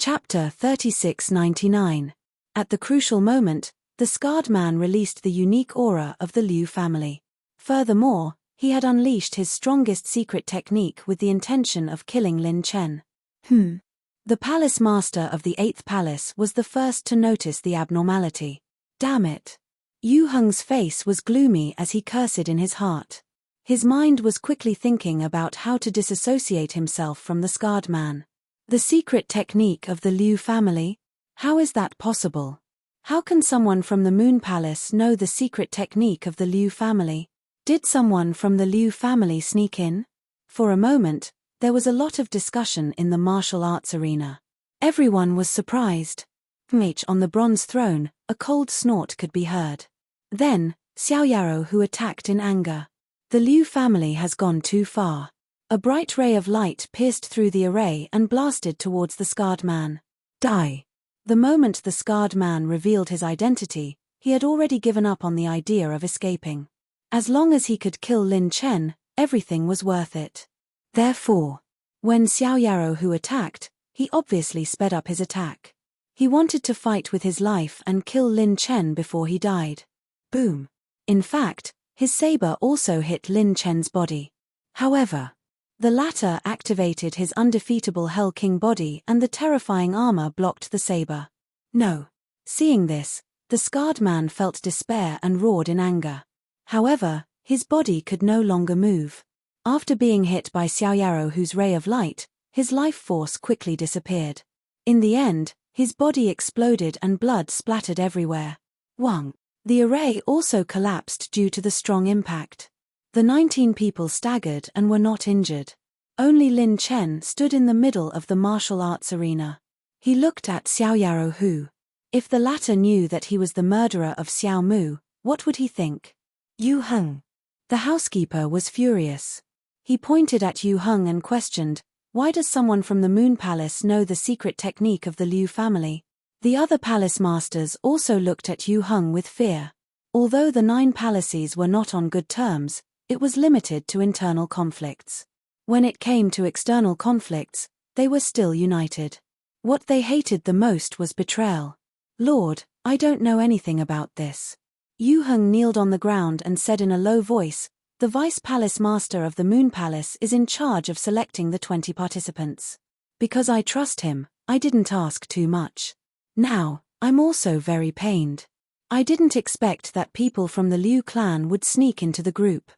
Chapter 3699. At the crucial moment, the scarred man released the unique aura of the Liu family. Furthermore, he had unleashed his strongest secret technique with the intention of killing Lin Chen. The palace master of the 8th palace was the first to notice the abnormality. Damn it. Yu Heng's face was gloomy as he cursed in his heart. His mind was quickly thinking about how to disassociate himself from the scarred man. The secret technique of the Liu family? How is that possible? How can someone from the Moon Palace know the secret technique of the Liu family? Did someone from the Liu family sneak in? For a moment, there was a lot of discussion in the martial arts arena. Everyone was surprised. On the bronze throne, a cold snort could be heard. Then, Xiao Yarou who attacked in anger. The Liu family has gone too far. A bright ray of light pierced through the array and blasted towards the scarred man. Die. The moment the scarred man revealed his identity, he had already given up on the idea of escaping. As long as he could kill Lin Chen, everything was worth it. Therefore, when Xiao Yarou who attacked, he obviously sped up his attack. He wanted to fight with his life and kill Lin Chen before he died. Boom. In fact, his saber also hit Lin Chen's body. However, the latter activated his undefeatable Hell King body and the terrifying armor blocked the saber. No. Seeing this, the scarred man felt despair and roared in anger. However, his body could no longer move. After being hit by Xiao Yarou whose ray of light, his life force quickly disappeared. In the end, his body exploded and blood splattered everywhere. Wang. The array also collapsed due to the strong impact. The 19 people staggered and were not injured. Only Lin Chen stood in the middle of the martial arts arena. He looked at Xiao Yarou who. If the latter knew that he was the murderer of Xiao Mu, what would he think? Yu Heng. The housekeeper was furious. He pointed at Yu Heng and questioned, why does someone from the Moon Palace know the secret technique of the Liu family? The other palace masters also looked at Yu Heng with fear. Although the 9 palaces were not on good terms, it was limited to internal conflicts. When it came to external conflicts, they were still united. What they hated the most was betrayal. Lord, I don't know anything about this. Yu Heng kneeled on the ground and said in a low voice, the Vice Palace Master of the Moon Palace is in charge of selecting the 20 participants. Because I trust him, I didn't ask too much. Now, I'm also very pained. I didn't expect that people from the Liu clan would sneak into the group.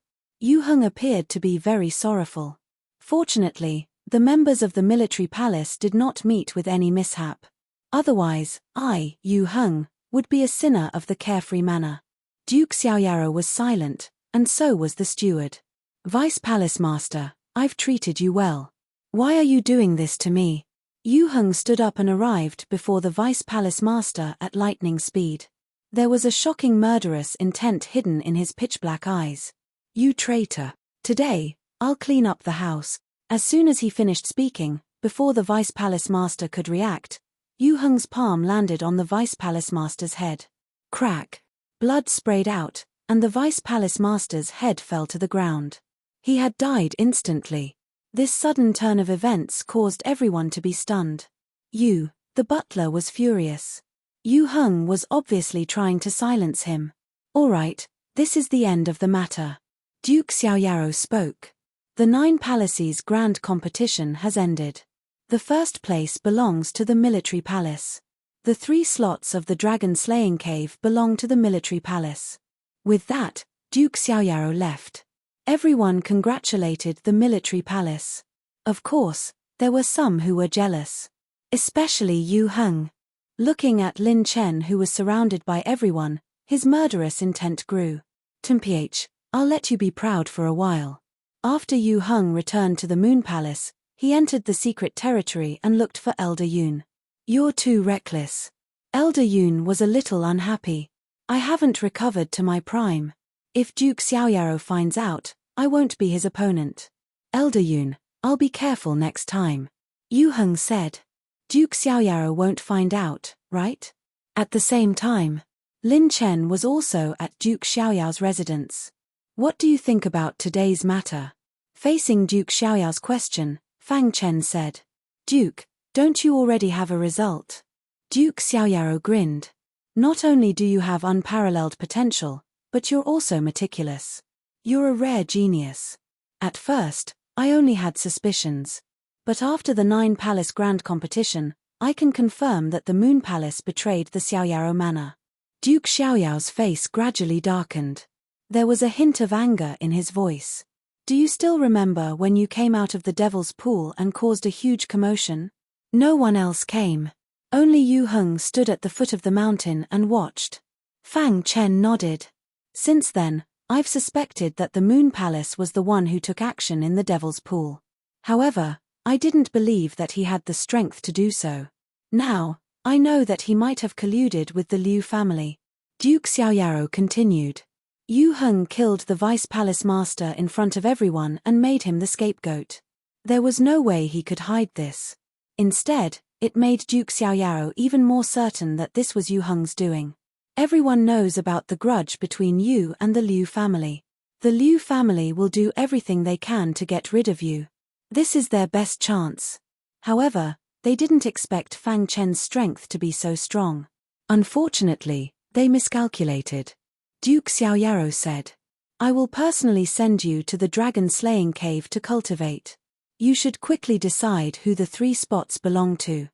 Yu Heng appeared to be very sorrowful. Fortunately, the members of the military palace did not meet with any mishap. Otherwise, I, Yu Heng, would be a sinner of the carefree manner. Duke Xiao Yarou was silent, and so was the steward. Vice Palace Master, I've treated you well. Why are you doing this to me? Yu Heng stood up and arrived before the Vice Palace Master at lightning speed. There was a shocking murderous intent hidden in his pitch-black eyes. You traitor. Today, I'll clean up the house. As soon as he finished speaking, before the Vice Palace Master could react, Yu Heng's palm landed on the Vice Palace Master's head. Crack. Blood sprayed out, and the Vice Palace Master's head fell to the ground. He had died instantly. This sudden turn of events caused everyone to be stunned. Yu, the butler, was furious. Yu Heng was obviously trying to silence him. All right, this is the end of the matter. Duke Xiao Yarou spoke. The 9 palaces grand competition has ended. The first place belongs to the military palace. The 3 slots of the dragon slaying cave belong to the military palace. With that, Duke Xiao Yarou left. Everyone congratulated the military palace. Of course, there were some who were jealous. Especially Yu Heng. Looking at Lin Chen who was surrounded by everyone, his murderous intent grew. Temph, I'll let you be proud for a while. After Yu Heng returned to the Moon Palace, he entered the secret territory and looked for Elder Yun. You're too reckless. Elder Yun was a little unhappy. I haven't recovered to my prime. If Duke Xiao Yarou finds out, I won't be his opponent. Elder Yun, I'll be careful next time. Yu Heng said. Duke Xiao Yarou won't find out, right? At the same time, Lin Chen was also at Duke Xiaoyao's residence. What do you think about today's matter? Facing Duke Xiaoyao's question, Fang Chen said. Duke, Don't you already have a result? Duke Xiaoyaro grinned. Not only do you have unparalleled potential, but you're also meticulous. You're a rare genius. At first, I only had suspicions. But after the 9 Palace Grand Competition, I can confirm that the Moon Palace betrayed the Xiaoyaro manor. Duke Xiaoyao's face gradually darkened. There was a hint of anger in his voice. Do you still remember when you came out of the Devil's Pool and caused a huge commotion? No one else came. Only Yu Heng stood at the foot of the mountain and watched. Fang Chen nodded. Since then, I've suspected that the Moon Palace was the one who took action in the Devil's Pool. However, I didn't believe that he had the strength to do so. Now, I know that he might have colluded with the Liu family. Duke Xiaoyaro continued. Yu Heng killed the Vice Palace Master in front of everyone and made him the scapegoat. There was no way he could hide this. Instead, it made Duke Xiaoyaro even more certain that this was Yu Heng's doing. Everyone knows about the grudge between you and the Liu family. The Liu family will do everything they can to get rid of you. This is their best chance. However, they didn't expect Fang Chen's strength to be so strong. Unfortunately, they miscalculated. Duke Xiaoyaro said. I will personally send you to the dragon-slaying cave to cultivate. You should quickly decide who the 3 spots belong to.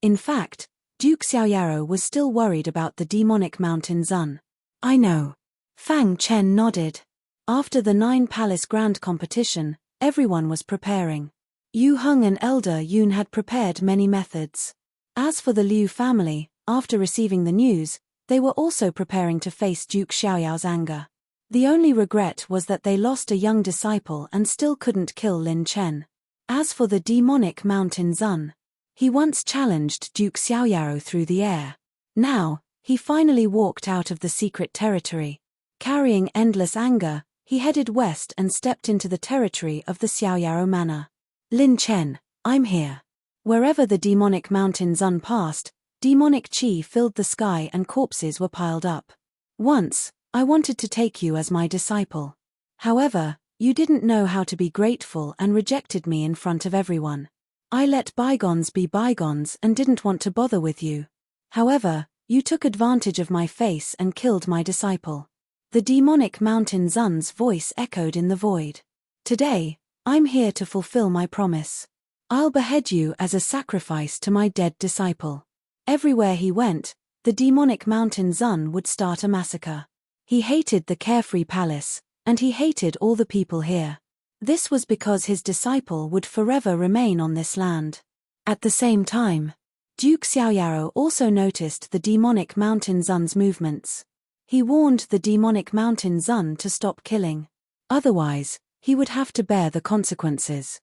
In fact, Duke Xiaoyaro was still worried about the demonic mountain Zun. I know. Fang Chen nodded. After the 9 Palace Grand Competition, everyone was preparing. Yu Heng and Elder Yun had prepared many methods. As for the Liu family, after receiving the news, they were also preparing to face Duke Xiaoyao's anger. The only regret was that they lost a young disciple and still couldn't kill Lin Chen. As for the demonic mountain Zun, he once challenged Duke Xiaoyaro through the air. Now, he finally walked out of the secret territory. Carrying endless anger, he headed west and stepped into the territory of the Xiaoyaro manor. Lin Chen, I'm here. Wherever the demonic mountain Zun passed, demonic qi filled the sky and corpses were piled up. Once, I wanted to take you as my disciple. However, you didn't know how to be grateful and rejected me in front of everyone. I let bygones be bygones and didn't want to bother with you. However, you took advantage of my face and killed my disciple. The demonic mountain Zun's voice echoed in the void. Today, I'm here to fulfill my promise. I'll behead you as a sacrifice to my dead disciple. Everywhere he went, the demonic mountain Zun would start a massacre. He hated the carefree palace, and he hated all the people here. This was because his disciple would forever remain on this land. At the same time, Duke Xiaoyaro also noticed the demonic mountain Zun's movements. He warned the demonic mountain Zun to stop killing. Otherwise, he would have to bear the consequences.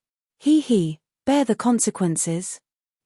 Bear the consequences?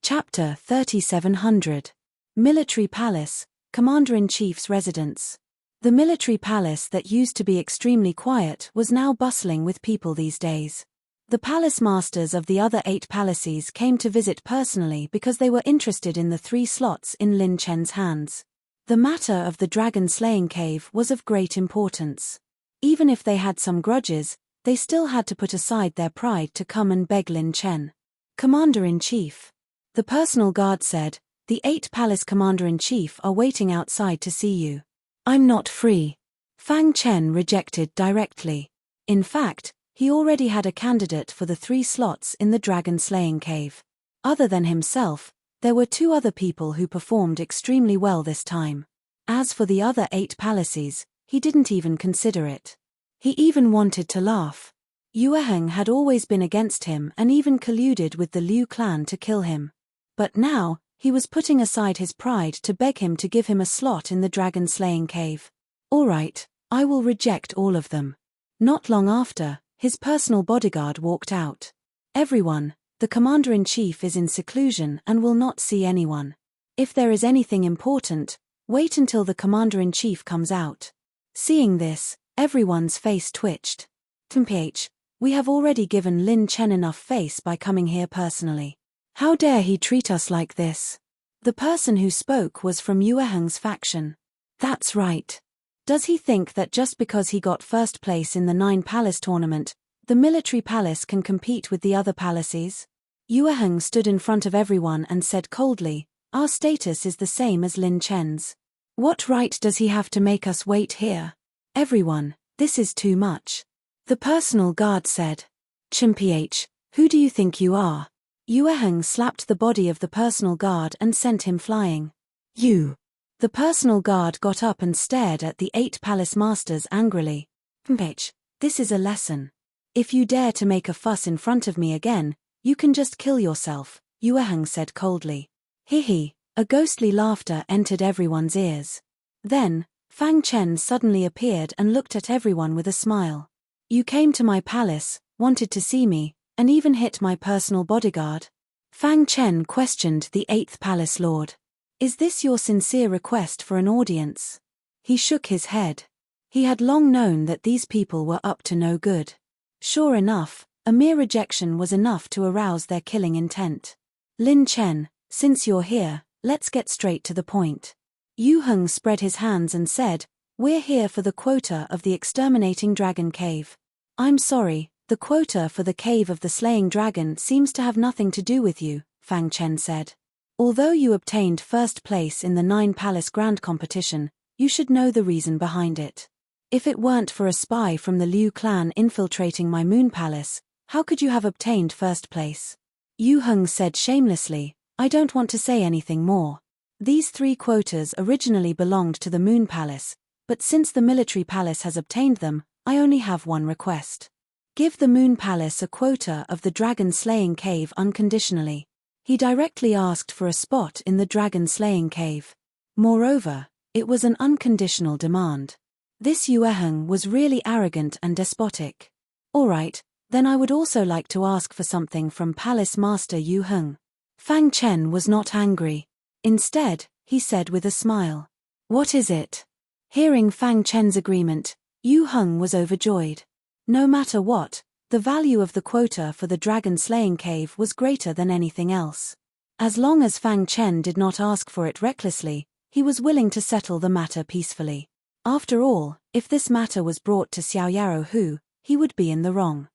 Chapter 3700. Military Palace, Commander-in-Chief's residence. The military palace that used to be extremely quiet was now bustling with people these days. The palace masters of the other 8 palaces came to visit personally because they were interested in the 3 slots in Lin Chen's hands. The matter of the dragon-slaying cave was of great importance. Even if they had some grudges, they still had to put aside their pride to come and beg Lin Chen. Commander-in-Chief. The personal guard said, the 8 palace commander-in-chief are waiting outside to see you. I'm not free. Fang Chen rejected directly. In fact, he already had a candidate for the 3 slots in the dragon-slaying cave. Other than himself, there were 2 other people who performed extremely well this time. As for the other 8 palaces, he didn't even consider it. He even wanted to laugh. Yueheng had always been against him and even colluded with the Liu clan to kill him. But now, he was putting aside his pride to beg him to give him a slot in the dragon-slaying cave. All right, I will reject all of them. Not long after, his personal bodyguard walked out. Everyone, the commander-in-chief is in seclusion and will not see anyone. If there is anything important, wait until the commander-in-chief comes out. Seeing this, everyone's face twitched. Temph, we have already given Lin Chen enough face by coming here personally. How dare he treat us like this? The person who spoke was from Yueheng's faction. That's right. Does he think that just because he got first place in the 9 palace tournament, the military palace can compete with the other palaces? Yue Heng stood in front of everyone and said coldly, "Our status is the same as Lin Chen's. What right does he have to make us wait here? Everyone, this is too much." The personal guard said, "Chimph, who do you think you are?" Yue Heng slapped the body of the personal guard and sent him flying. "You." The personal guard got up and stared at the 8 palace masters angrily. "Chimph, this is a lesson. If you dare to make a fuss in front of me again, you can just kill yourself," Yue Heng said coldly. Hee. A ghostly laughter entered everyone's ears. Then, Fang Chen suddenly appeared and looked at everyone with a smile. "You came to my palace, wanted to see me, and even hit my personal bodyguard?" Fang Chen questioned the 8th palace lord. "Is this your sincere request for an audience?" He shook his head. He had long known that these people were up to no good. Sure enough, a mere rejection was enough to arouse their killing intent. "Lin Chen, since you're here, let's get straight to the point." Yue Heng spread his hands and said, "We're here for the quota of the exterminating dragon cave." "I'm sorry, the quota for the cave of the slaying dragon seems to have nothing to do with you," Fang Chen said. "Although you obtained first place in the 9 palace grand competition, you should know the reason behind it. If it weren't for a spy from the Liu clan infiltrating my moon palace, how could you have obtained first place?" Yue Heng said shamelessly, "I don't want to say anything more. These 3 quotas originally belonged to the moon palace, but since the military palace has obtained them, I only have one request. Give the moon palace a quota of the dragon slaying cave unconditionally." He directly asked for a spot in the dragon slaying cave. Moreover, it was an unconditional demand. This Yue Heng was really arrogant and despotic. "All right, then I would also like to ask for something from Palace Master Yue Heng." Fang Chen was not angry. Instead, he said with a smile, "What is it?" Hearing Fang Chen's agreement, Yue Heng was overjoyed. No matter what, the value of the quota for the dragon slaying cave was greater than anything else. As long as Fang Chen did not ask for it recklessly, he was willing to settle the matter peacefully. After all, if this matter was brought to Xiao Yarrow Hu, he would be in the wrong.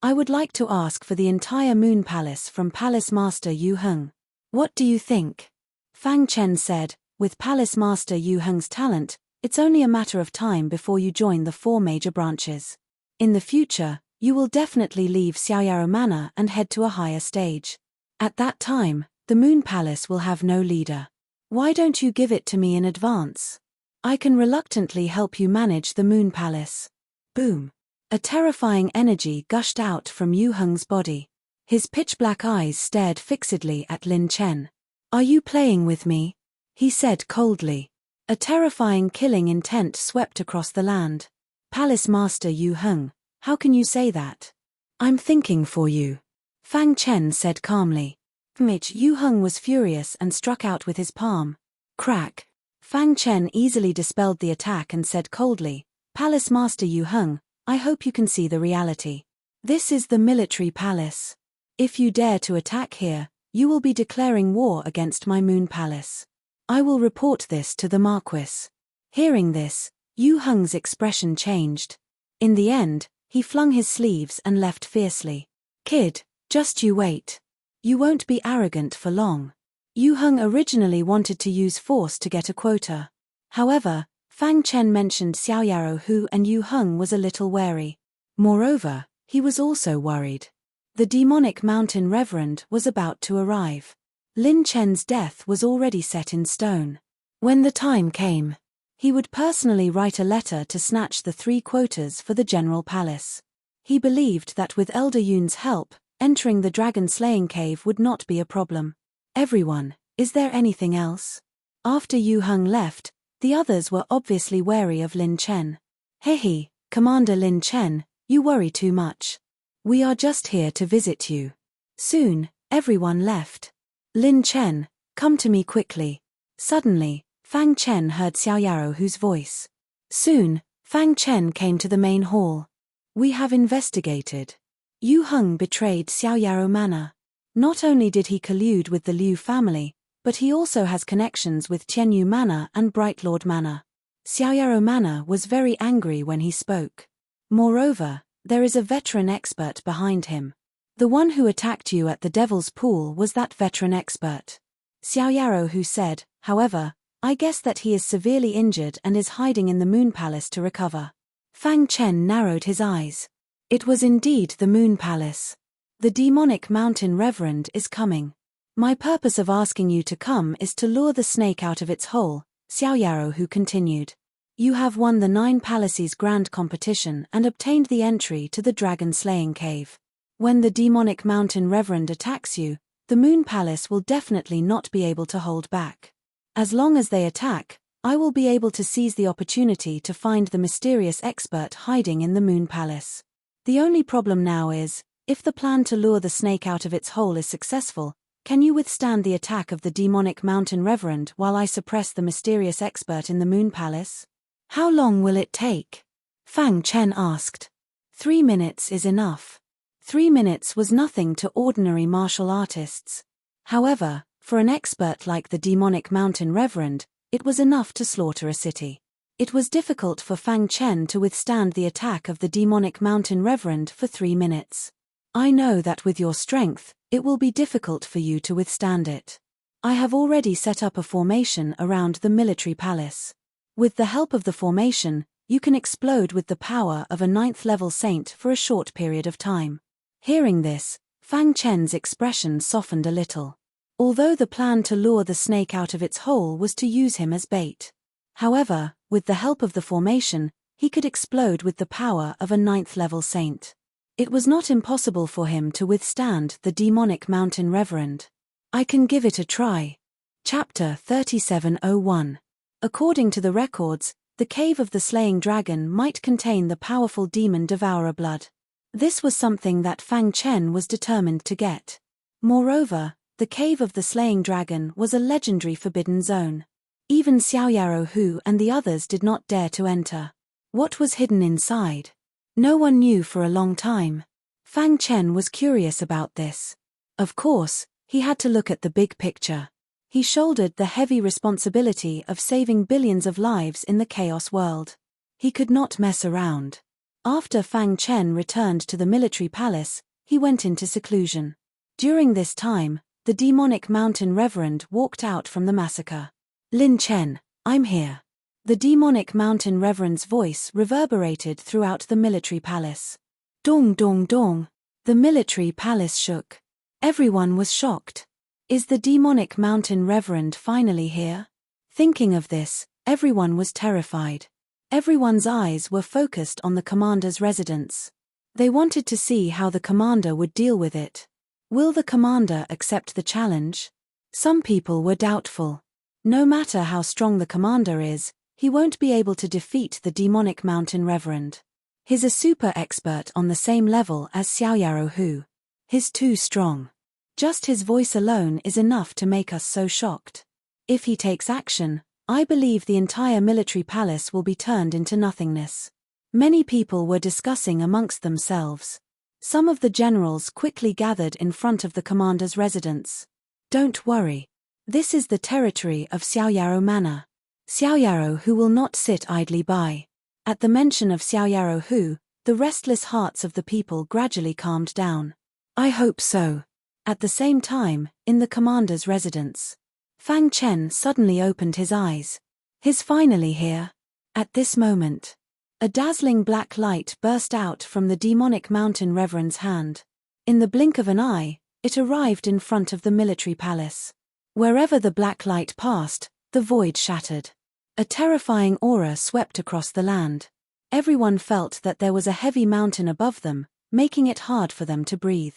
"I would like to ask for the entire moon palace from Palace Master Yue Heng. What do you think?" Fang Chen said, "With Palace Master Yue Heng's talent, it's only a matter of time before you join the 4 major branches. In the future, you will definitely leave Xiao Yarrow Manor and head to a higher stage. At that time, the moon palace will have no leader. Why don't you give it to me in advance? I can reluctantly help you manage the moon palace." Boom. A terrifying energy gushed out from Yue Heng's body. His pitch-black eyes stared fixedly at Lin Chen. "Are you playing with me?" he said coldly. A terrifying killing intent swept across the land. "Palace Master Yue Heng, how can you say that?" "I'm thinking for you," Fang Chen said calmly. Yue Heng was furious and struck out with his palm. Crack. Fang Chen easily dispelled the attack and said coldly, "Palace Master Yue Heng, I hope you can see the reality. This is the military palace. If you dare to attack here, you will be declaring war against my moon palace. I will report this to the Marquis." Hearing this, Yue Heng's expression changed. In the end, he flung his sleeves and left fiercely. "Kid, just you wait. You won't be arrogant for long." Yue Heng originally wanted to use force to get a quota. However, Fang Chen mentioned Xiao Yarrow Hu and Yue Heng was a little wary. Moreover, he was also worried. The demonic mountain reverend was about to arrive. Lin Chen's death was already set in stone. When the time came, he would personally write a letter to snatch the 3 quotas for the general palace. He believed that with Elder Yun's help, entering the dragon slaying cave would not be a problem. "Everyone, is there anything else?" After Yue Heng left, the others were obviously wary of Lin Chen. "Hehe, Commander Lin Chen, you worry too much. We are just here to visit you." Soon, everyone left. "Lin Chen, come to me quickly." Suddenly, Fang Chen heard Xiao Yarrow Hu's voice. Soon, Fang Chen came to the main hall. "We have investigated. Yue Heng betrayed Xiao Yarrow Manor. Not only did he collude with the Liu family, but he also has connections with Tianyu Manor and Brightlord Manor." Xiao Yarrow Manor was very angry when he spoke. Moreover, there is a veteran expert behind him. The one who attacked you at the Devil's Pool was that veteran expert. Xiao Yarou Hu said, however, I guess that he is severely injured and is hiding in the Moon Palace to recover. Fang Chen narrowed his eyes. It was indeed the Moon Palace. The demonic mountain reverend is coming. My purpose of asking you to come is to lure the snake out of its hole, Xiao Yarou Hu continued. You have won the 9 Palaces Grand Competition and obtained the entry to the Dragon Slaying Cave. When the demonic mountain reverend attacks you, the Moon Palace will definitely not be able to hold back. As long as they attack, I will be able to seize the opportunity to find the mysterious expert hiding in the Moon Palace. The only problem now is, if the plan to lure the snake out of its hole is successful, can you withstand the attack of the demonic mountain reverend while I suppress the mysterious expert in the Moon Palace? How long will it take? Fang Chen asked. 3 minutes is enough. 3 minutes was nothing to ordinary martial artists. However, for an expert like the demonic mountain reverend, it was enough to slaughter a city. It was difficult for Fang Chen to withstand the attack of the demonic mountain reverend for 3 minutes. I know that with your strength, it will be difficult for you to withstand it. I have already set up a formation around the military palace. With the help of the formation, you can explode with the power of a 9th-level saint for a short period of time. Hearing this, Fang Chen's expression softened a little. Although the plan to lure the snake out of its hole was to use him as bait. However, with the help of the formation, he could explode with the power of a 9th-level saint. It was not impossible for him to withstand the demonic mountain reverend. I can give it a try. Chapter 3701. According to the records, the cave of the slaying dragon might contain the powerful demon devourer blood. This was something that Fang Chen was determined to get. Moreover, the cave of the slaying dragon was a legendary forbidden zone. Even Xiao Yarou Hu and the others did not dare to enter. What was hidden inside? No one knew for a long time. Fang Chen was curious about this. Of course, he had to look at the big picture. He shouldered the heavy responsibility of saving billions of lives in the chaos world. He could not mess around. After Fang Chen returned to the military palace, he went into seclusion. During this time, the demonic mountain reverend walked out from the massacre. Lin Chen, I'm here. The demonic mountain reverend's voice reverberated throughout the military palace. Dong dong dong. The military palace shook. Everyone was shocked. Is the demonic mountain reverend finally here? Thinking of this, everyone was terrified. Everyone's eyes were focused on the commander's residence. They wanted to see how the commander would deal with it. Will the commander accept the challenge? Some people were doubtful. No matter how strong the commander is, he won't be able to defeat the demonic mountain reverend. He's a super expert on the same level as Xiao Yarou Hu. He's too strong. Just his voice alone is enough to make us so shocked. If he takes action, I believe the entire military palace will be turned into nothingness. Many people were discussing amongst themselves. Some of the generals quickly gathered in front of the commander's residence. Don't worry. This is the territory of Xiao Yarou Manor. Xiao Yarou Hu will not sit idly by. At the mention of Xiao Yarou Hu, the restless hearts of the people gradually calmed down. I hope so. At the same time, in the commander's residence, Fang Chen suddenly opened his eyes. He's finally here. At this moment, a dazzling black light burst out from the demonic mountain reverend's hand. In the blink of an eye, it arrived in front of the military palace. Wherever the black light passed, the void shattered. A terrifying aura swept across the land. Everyone felt that there was a heavy mountain above them, making it hard for them to breathe.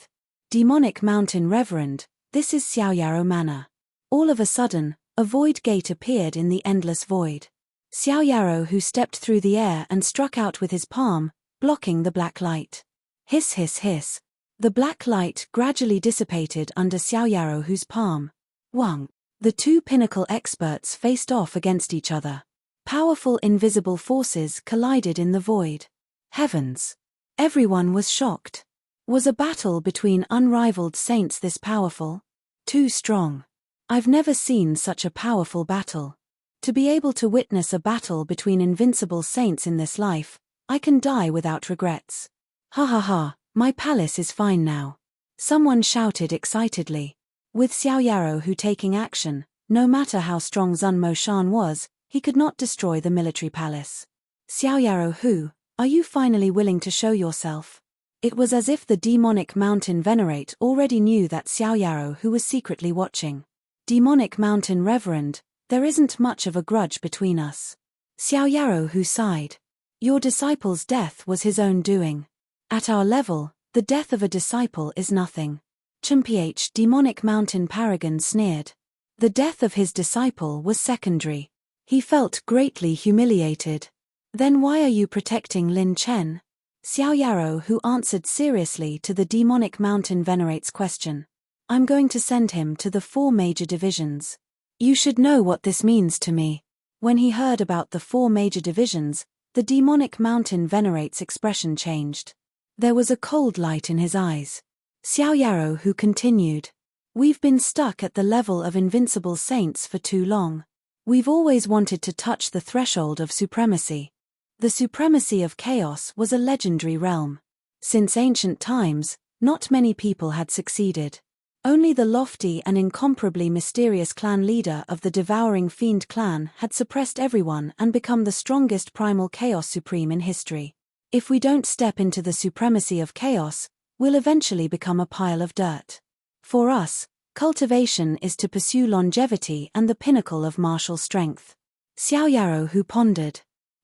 Demonic mountain reverend, this is Xiao Yarou Manor. All of a sudden, a void gate appeared in the endless void. Xiao Yarou Hu stepped through the air and struck out with his palm, blocking the black light. Hiss hiss hiss. The black light gradually dissipated under Xiao Yarou Hu's palm. Wang. The two pinnacle experts faced off against each other. Powerful invisible forces collided in the void. Heavens! Everyone was shocked. Was a battle between unrivaled saints this powerful? Too strong. I've never seen such a powerful battle. To be able to witness a battle between invincible saints in this life, I can die without regrets. Ha ha ha, my palace is fine now. Someone shouted excitedly. With Xiao Yarou taking action, no matter how strong Zun Moshan was, he could not destroy the military palace. Xiao Yarou, are you finally willing to show yourself? It was as if the demonic mountain venerate already knew that Xiao Yarou was secretly watching. Demonic mountain reverend, there isn't much of a grudge between us. Xiao Yarou sighed. Your disciple's death was his own doing. At our level, the death of a disciple is nothing. Chimph demonic mountain paragon sneered. The death of his disciple was secondary. He felt greatly humiliated. Then why are you protecting Lin Chen? Xiao Yarou answered seriously to the demonic mountain venerate's question. I'm going to send him to the 4 major divisions. You should know what this means to me. When he heard about the 4 major divisions, the demonic mountain venerate's expression changed. There was a cold light in his eyes. Xiao Yarou continued. We've been stuck at the level of invincible saints for too long. We've always wanted to touch the threshold of supremacy. The supremacy of chaos was a legendary realm. Since ancient times, not many people had succeeded. Only the lofty and incomparably mysterious clan leader of the devouring fiend clan had suppressed everyone and become the strongest primal chaos supreme in history. If we don't step into the supremacy of chaos, we'll eventually become a pile of dirt. For us, cultivation is to pursue longevity and the pinnacle of martial strength. Xiao Yarou pondered.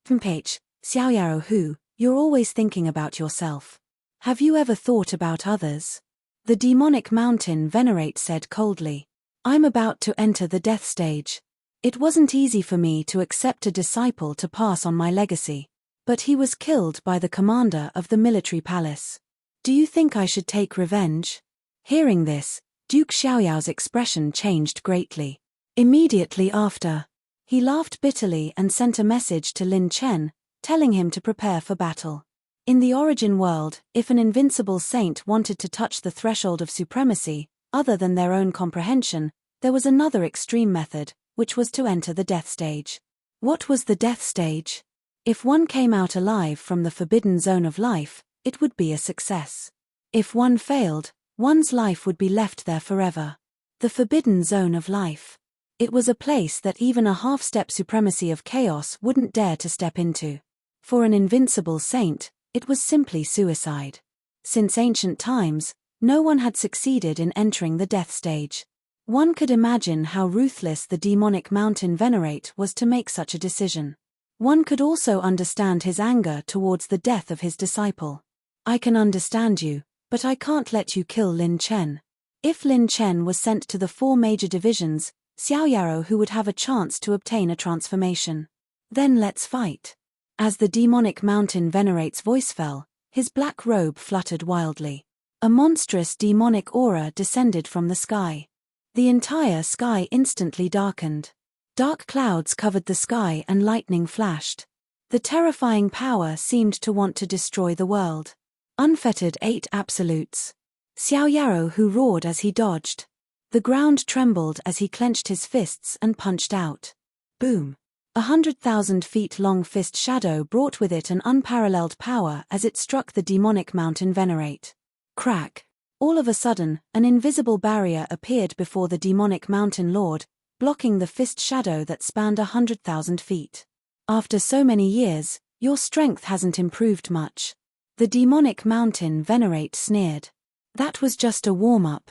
Xiao Yarou, you're always thinking about yourself. Have you ever thought about others? The demonic mountain venerate said coldly. I'm about to enter the death stage. It wasn't easy for me to accept a disciple to pass on my legacy. But he was killed by the commander of the military palace. Do you think I should take revenge? Hearing this, Duke Xiaoyao's expression changed greatly. Immediately after, he laughed bitterly and sent a message to Lin Chen, telling him to prepare for battle. In the origin world, if an invincible saint wanted to touch the threshold of supremacy, other than their own comprehension, there was another extreme method, which was to enter the death stage. What was the death stage? If one came out alive from the forbidden zone of life, it would be a success. If one failed, one's life would be left there forever. The forbidden zone of life. It was a place that even a half-step supremacy of chaos wouldn't dare to step into. For an invincible saint, it was simply suicide. Since ancient times, no one had succeeded in entering the death stage. One could imagine how ruthless the demonic mountain venerate was to make such a decision. One could also understand his anger towards the death of his disciple. I can understand you, but I can't let you kill Lin Chen. If Lin Chen was sent to the 4 major divisions, Xiao Yarou would have a chance to obtain a transformation. Then let's fight. As the demonic mountain venerate's voice fell, his black robe fluttered wildly. A monstrous demonic aura descended from the sky. The entire sky instantly darkened. Dark clouds covered the sky and lightning flashed. The terrifying power seemed to want to destroy the world. Unfettered 8 absolutes. Xiao Yarou roared as he dodged. The ground trembled as he clenched his fists and punched out. Boom! 100,000 feet long fist shadow brought with it an unparalleled power as it struck the demonic mountain venerate. Crack! All of a sudden, an invisible barrier appeared before the demonic mountain lord, blocking the fist shadow that spanned 100,000 feet. After so many years, your strength hasn't improved much. The demonic mountain venerate sneered. That was just a warm-up.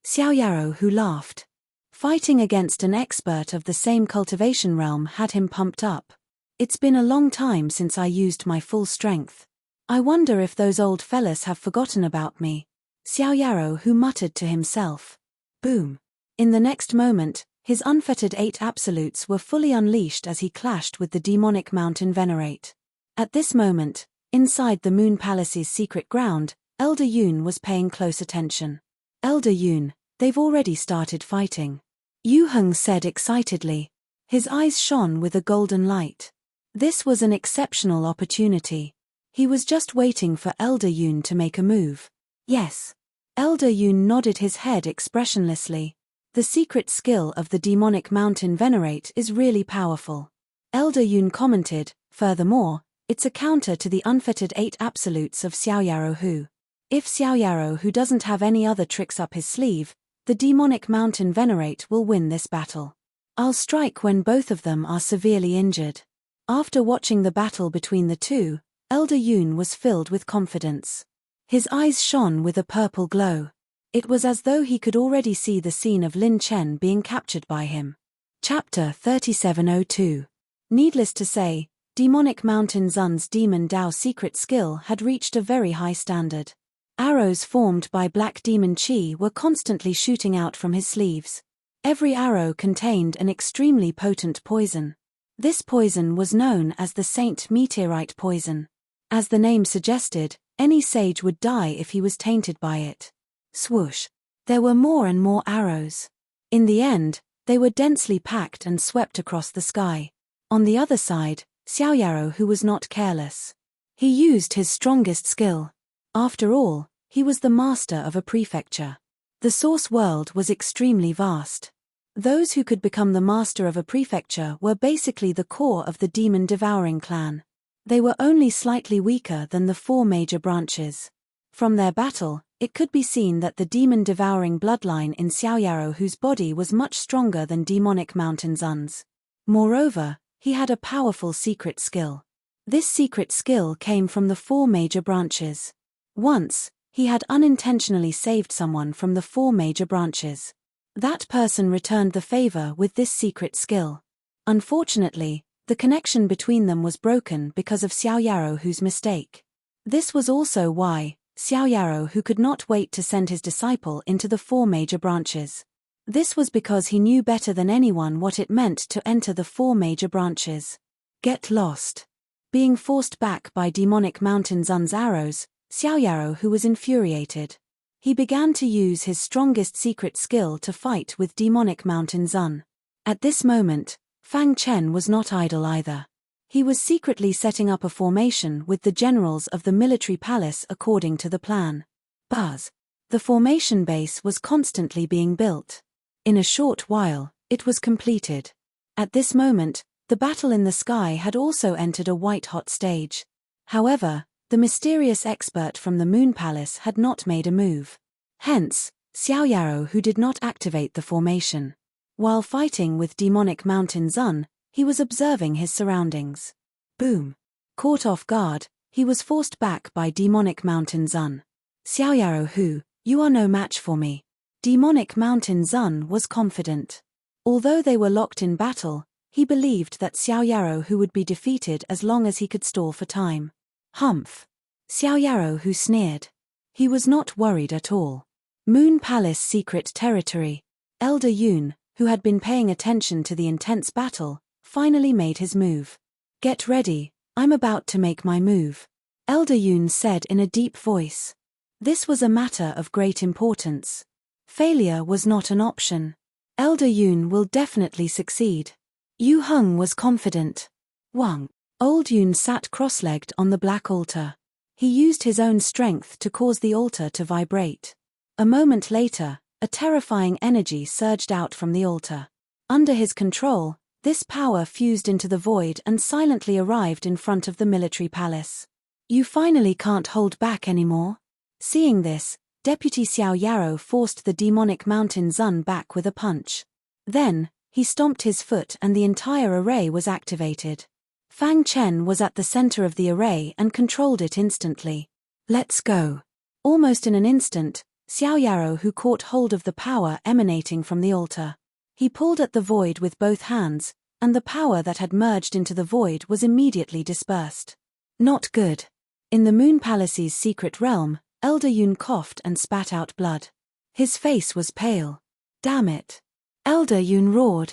Xiao Yarou laughed. Fighting against an expert of the same cultivation realm had him pumped up. It's been a long time since I used my full strength. I wonder if those old fellas have forgotten about me. Xiao Yarou muttered to himself. Boom. In the next moment, his unfettered 8 absolutes were fully unleashed as he clashed with the demonic mountain venerate. At this moment, inside the Moon Palace's secret ground, Elder Yun was paying close attention. Elder Yun, they've already started fighting. Yu Heng said excitedly. His eyes shone with a golden light. This was an exceptional opportunity. He was just waiting for Elder Yun to make a move. Yes. Elder Yun nodded his head expressionlessly. The secret skill of the demonic mountain venerate is really powerful. Elder Yun commented, furthermore, it's a counter to the unfettered 8 absolutes of Xiao Yarou. If Xiaoyaro, who doesn't have any other tricks up his sleeve, the demonic mountain Venerate will win this battle. I'll strike when both of them are severely injured. After watching the battle between the two, Elder Yun was filled with confidence. His eyes shone with a purple glow. It was as though he could already see the scene of Lin Chen being captured by him. Chapter 3702. Needless to say, Demonic Mountain Zun's Demon Dao secret skill had reached a very high standard. Arrows formed by black demon chi were constantly shooting out from his sleeves. Every arrow contained an extremely potent poison. This poison was known as the Saint Meteorite poison. As the name suggested, any sage would die if he was tainted by it. Swoosh! There were more and more arrows. In the end, they were densely packed and swept across the sky. On the other side, Xiaoyaro, who was not careless. He used his strongest skill. After all, he was the master of a prefecture. The source world was extremely vast. Those who could become the master of a prefecture were basically the core of the demon-devouring clan. They were only slightly weaker than the four major branches. From their battle, it could be seen that the demon-devouring bloodline in Xiaoyaro, whose body was much stronger than Demonic Mountain Zun's. Moreover, he had a powerful secret skill. This secret skill came from the four major branches. Once, he had unintentionally saved someone from the four major branches. That person returned the favor with this secret skill. Unfortunately, the connection between them was broken because of Xiaoyaro, whose mistake. This was also why Xiaoyaro, who could not wait to send his disciple into the four major branches. This was because he knew better than anyone what it meant to enter the four major branches. Get lost. Being forced back by Demonic Mountain Zun's arrows, Xiaoyaro, who was infuriated. He began to use his strongest secret skill to fight with Demonic Mountain Zun. At this moment, Fang Chen was not idle either. He was secretly setting up a formation with the generals of the military palace according to the plan. Buzz. The formation base was constantly being built. In a short while, it was completed. At this moment, the battle in the sky had also entered a white-hot stage. However, the mysterious expert from the Moon Palace had not made a move. Hence, Xiaoyaro, who did not activate the formation. While fighting with Demonic Mountain Zun, he was observing his surroundings. Boom! Caught off guard, he was forced back by Demonic Mountain Zun. Xiaoyaro, who, you are no match for me. Demonic Mountain Zun was confident. Although they were locked in battle, he believed that Xiaoyaro, who would be defeated as long as he could stall for time. Humph! Xiaoyaro, who sneered. He was not worried at all. Moon Palace secret territory. Elder Yun, who had been paying attention to the intense battle, finally made his move. Get ready, I'm about to make my move. Elder Yun said in a deep voice. This was a matter of great importance. Failure was not an option. Elder Yun will definitely succeed. Yu Heng was confident. Wang. Old Yun sat cross-legged on the black altar. He used his own strength to cause the altar to vibrate. A moment later, a terrifying energy surged out from the altar. Under his control, this power fused into the void and silently arrived in front of the military palace. You finally can't hold back anymore. Seeing this, Deputy Xiaoyaro forced the Demonic Mountain Zun back with a punch. Then, he stomped his foot and the entire array was activated. Fang Chen was at the center of the array and controlled it instantly. Let's go. Almost in an instant, Xiaoyaro, who caught hold of the power emanating from the altar. He pulled at the void with both hands, and the power that had merged into the void was immediately dispersed. Not good. In the Moon Palace's secret realm, Elder Yun coughed and spat out blood. His face was pale. Damn it. Elder Yun roared.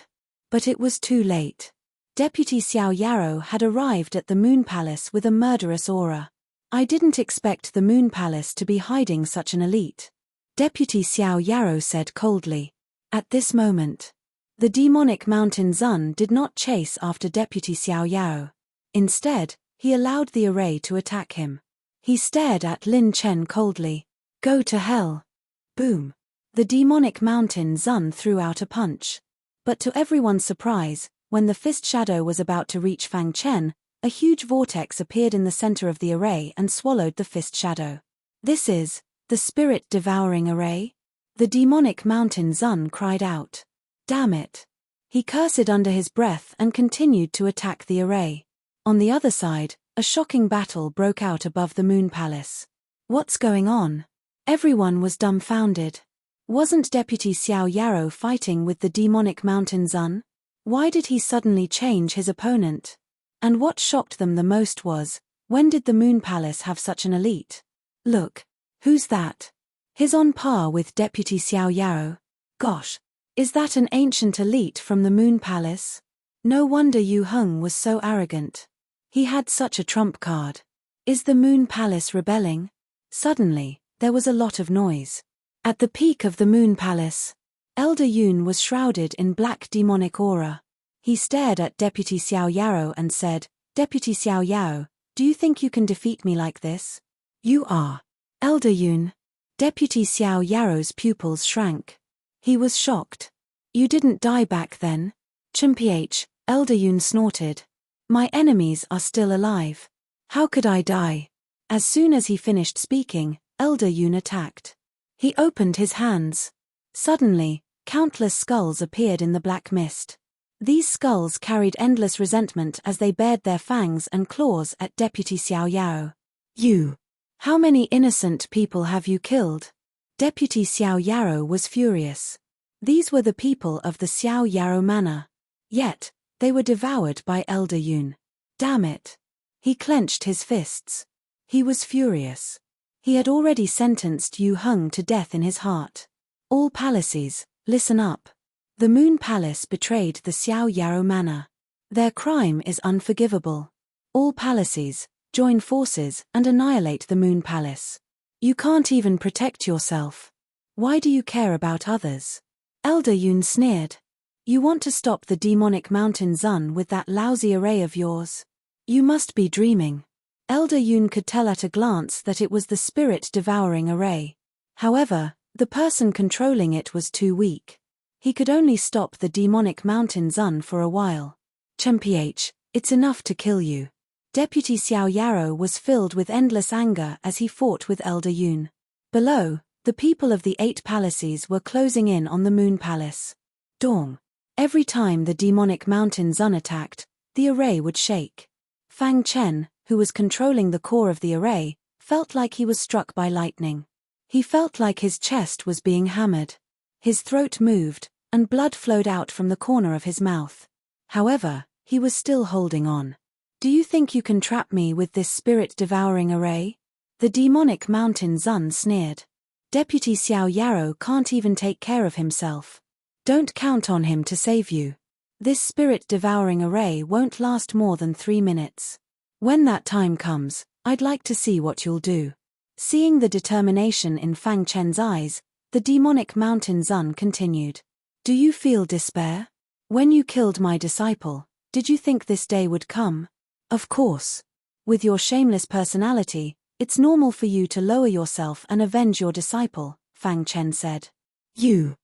But it was too late. Deputy Xiaoyaro had arrived at the Moon Palace with a murderous aura. I didn't expect the Moon Palace to be hiding such an elite. Deputy Xiaoyaro said coldly. At this moment, the Demonic Mountain Zun did not chase after Deputy Xiaoyaro. Instead, he allowed the array to attack him. He stared at Lin Chen coldly. Go to hell. Boom. The Demonic Mountain Zun threw out a punch. But to everyone's surprise, when the fist shadow was about to reach Fang Chen, a huge vortex appeared in the center of the array and swallowed the fist shadow. This is The spirit-devouring array? The demonic mountain Zun cried out. Damn it. He cursed under his breath and continued to attack the array. On the other side, a shocking battle broke out above the Moon Palace. What's going on? Everyone was dumbfounded. Wasn't Deputy Xiao Yarrow fighting with the demonic mountain Zun? Why did he suddenly change his opponent? And what shocked them the most was, when did the Moon Palace have such an elite? Look. Who's that? He's on par with Deputy Xiao Yarrow. Gosh. Is that an ancient elite from the Moon Palace? No wonder Yu Heng was so arrogant. He had such a trump card. Is the Moon Palace rebelling? Suddenly, there was a lot of noise. At the peak of the Moon Palace, Elder Yun was shrouded in black demonic aura. He stared at Deputy Xiao Yarrow and said, Deputy Xiao Yarrow, do you think you can defeat me like this? You are. Elder Yun. Deputy Xiao Yarrow's pupils shrank. He was shocked. You didn't die back then? Chimph, Elder Yun snorted. My enemies are still alive. How could I die? As soon as he finished speaking, Elder Yun attacked. He opened his hands. Suddenly, countless skulls appeared in the black mist. These skulls carried endless resentment as they bared their fangs and claws at Deputy Xiao Yarrow. You! How many innocent people have you killed? Deputy Xiao Yarrow was furious. These were the people of the Xiao Yarrow Manor. Yet, they were devoured by Elder Yun. Damn it! He clenched his fists. He was furious. He had already sentenced Yu Heng to death in his heart. All palaces, listen up. The Moon Palace betrayed the Xiao Yarrow Manor. Their crime is unforgivable. All palaces, join forces and annihilate the Moon Palace. You can't even protect yourself. Why do you care about others? Elder Yun sneered. You want to stop the demonic mountain Zun with that lousy array of yours? You must be dreaming. Elder Yun could tell at a glance that it was the spirit-devouring array. However, the person controlling it was too weak. He could only stop the demonic mountain Zun for a while. Chimph, it's enough to kill you. Deputy Xiao Yarrow was filled with endless anger as he fought with Elder Yun. Below, the people of the 8 palaces were closing in on the Moon Palace. Dong. Every time the demonic mountain Zun attacked, the array would shake. Fang Chen, who was controlling the core of the array, felt like he was struck by lightning. He felt like his chest was being hammered. His throat moved, and blood flowed out from the corner of his mouth. However, he was still holding on. Do you think you can trap me with this spirit-devouring array? The demonic mountain Zun sneered. Deputy Xiao Yarrow can't even take care of himself. Don't count on him to save you. This spirit-devouring array won't last more than 3 minutes. When that time comes, I'd like to see what you'll do. Seeing the determination in Fang Chen's eyes, the demonic mountain Zun continued. Do you feel despair? When you killed my disciple, did you think this day would come? Of course. With your shameless personality, it's normal for you to lower yourself and avenge your disciple, Fang Chen said. You.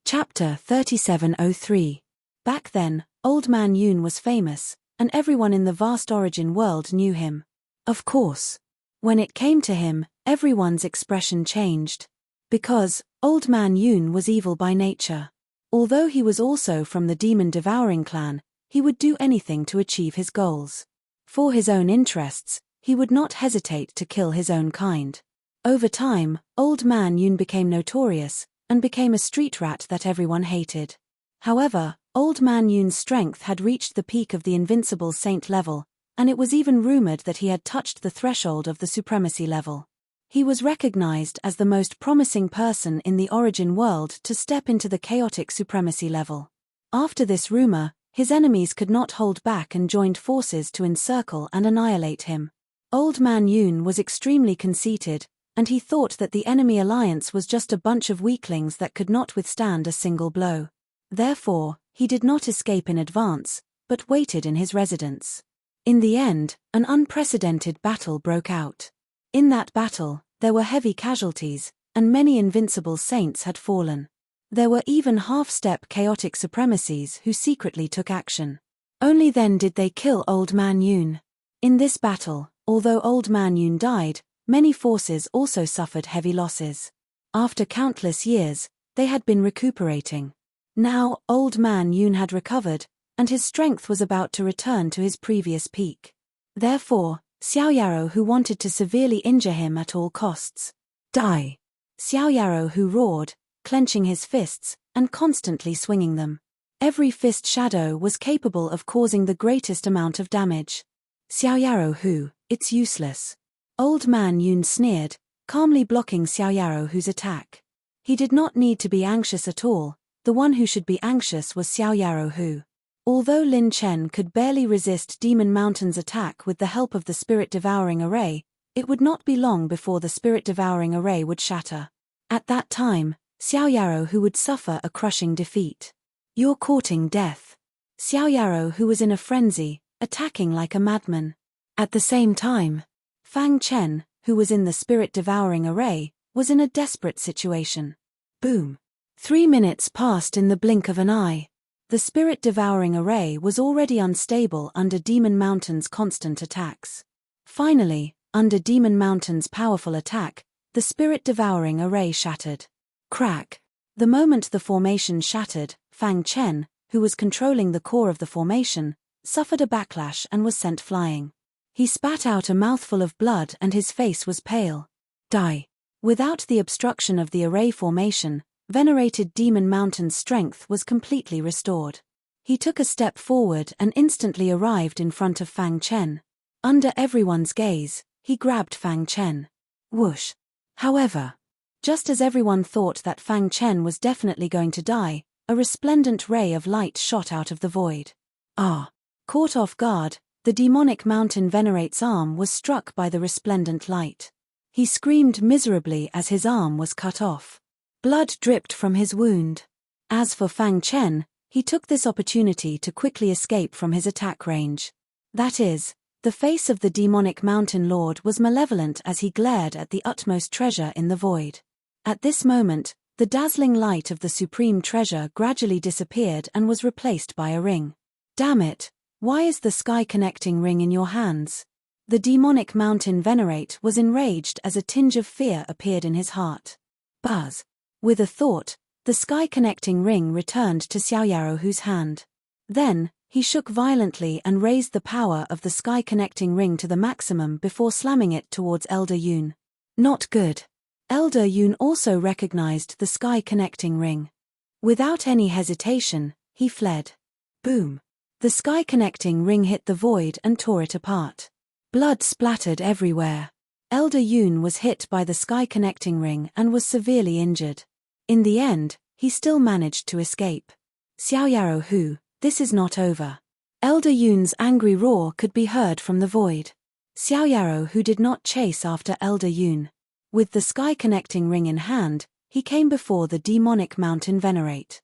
Chapter 3703. Back then, Old Man Yun was famous, and everyone in the vast origin world knew him. Of course. When it came to him, everyone's expression changed. Because, Old Man Yun was evil by nature. Although he was also from the demon-devouring clan, he would do anything to achieve his goals. For his own interests, he would not hesitate to kill his own kind. Over time, Old Man Yun became notorious, and became a street rat that everyone hated. However, Old Man Yun's strength had reached the peak of the invincible saint level, and it was even rumored that he had touched the threshold of the supremacy level. He was recognized as the most promising person in the origin world to step into the chaotic supremacy level. After this rumor, his enemies could not hold back and joined forces to encircle and annihilate him. Old Man Yun was extremely conceited, and he thought that the enemy alliance was just a bunch of weaklings that could not withstand a single blow. Therefore, he did not escape in advance, but waited in his residence. In the end, an unprecedented battle broke out. In that battle, there were heavy casualties, and many invincible saints had fallen. There were even half-step chaotic supremacies who secretly took action. Only then did they kill Old Man Yun. In this battle, although Old Man Yun died, many forces also suffered heavy losses. After countless years, they had been recuperating. Now, old man Yun had recovered, and his strength was about to return to his previous peak. Therefore, Xiao Yarou Hu wanted to severely injure him at all costs. Die! Xiao Yarou Hu roared, clenching his fists, and constantly swinging them. Every fist shadow was capable of causing the greatest amount of damage. Xiao Yarou Hu, it's useless. Old man Yun sneered, calmly blocking Xiao Yarou Hu's attack. He did not need to be anxious at all. The one who should be anxious was Xiao Yarou Hu. Although Lin Chen could barely resist Demon Mountain's attack with the help of the Spirit-Devouring Array, it would not be long before the Spirit-Devouring Array would shatter. At that time, Xiao Yarou Hu would suffer a crushing defeat. You're courting death. Xiao Yarou Hu was in a frenzy, attacking like a madman. At the same time, Fang Chen, who was in the Spirit-Devouring Array, was in a desperate situation. Boom! 3 minutes passed in the blink of an eye. The Spirit-Devouring Array was already unstable under Demon Mountain's constant attacks. Finally, under Demon Mountain's powerful attack, the Spirit-Devouring Array shattered. Crack! The moment the formation shattered, Fang Chen, who was controlling the core of the formation, suffered a backlash and was sent flying. He spat out a mouthful of blood and his face was pale. Die! Without the obstruction of the array formation, venerated Demon Mountain's strength was completely restored. He took a step forward and instantly arrived in front of Fang Chen. Under everyone's gaze, he grabbed Fang Chen. Whoosh! However, just as everyone thought that Fang Chen was definitely going to die, a resplendent ray of light shot out of the void. Ah! Caught off guard, the demonic mountain venerate's arm was struck by the resplendent light. He screamed miserably as his arm was cut off. Blood dripped from his wound. As for Fang Chen, he took this opportunity to quickly escape from his attack range. That is, the face of the demonic mountain lord was malevolent as he glared at the utmost treasure in the void. At this moment, the dazzling light of the supreme treasure gradually disappeared and was replaced by a ring. Damn it! Why is the sky-connecting ring in your hands? The demonic mountain venerate was enraged as a tinge of fear appeared in his heart. Buzz! With a thought, the sky-connecting ring returned to Xiao Yarou Hu's hand. Then, he shook violently and raised the power of the sky-connecting ring to the maximum before slamming it towards Elder Yun. Not good. Elder Yun also recognized the sky-connecting ring. Without any hesitation, he fled. Boom! The sky-connecting ring hit the void and tore it apart. Blood splattered everywhere. Elder Yun was hit by the sky-connecting ring and was severely injured. In the end, he still managed to escape. Xiao Yarou Hu, this is not over. Elder Yun's angry roar could be heard from the void. Xiao Yarou Hu did not chase after Elder Yun. With the sky-connecting ring in hand, he came before the demonic mountain venerate.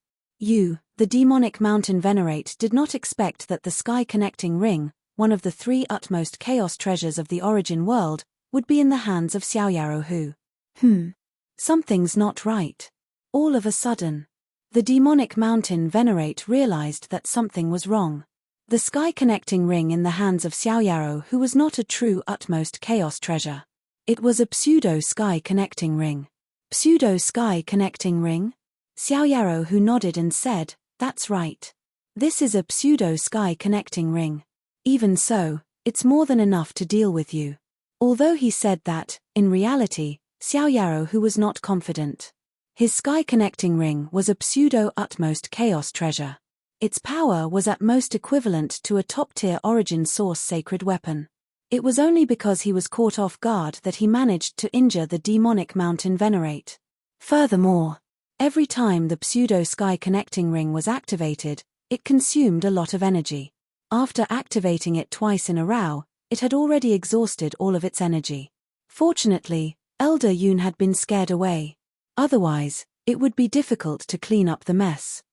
The demonic mountain venerate did not expect that the sky-connecting ring, one of the 3 utmost chaos treasures of the origin world, would be in the hands of Xiao Yarou Hu. Something's not right. All of a sudden, the demonic mountain venerate realized that something was wrong. The sky-connecting ring in the hands of Xiao Yarou Hu was not a true utmost chaos treasure. It was a pseudo-sky-connecting ring. Pseudo-sky-connecting ring? Xiao Yarou Hu nodded and said, that's right. This is a pseudo-sky-connecting ring. Even so, it's more than enough to deal with you. Although he said that, in reality, Xiao Yarou Hu was not confident. His sky-connecting ring was a pseudo-utmost chaos treasure. Its power was at most equivalent to a top-tier origin source sacred weapon. It was only because he was caught off guard that he managed to injure the demonic mountain venerate. Furthermore, every time the pseudo-sky-connecting ring was activated, it consumed a lot of energy. After activating it twice in a row, it had already exhausted all of its energy. Fortunately, Elder Yun had been scared away. Otherwise, it would be difficult to clean up the mess.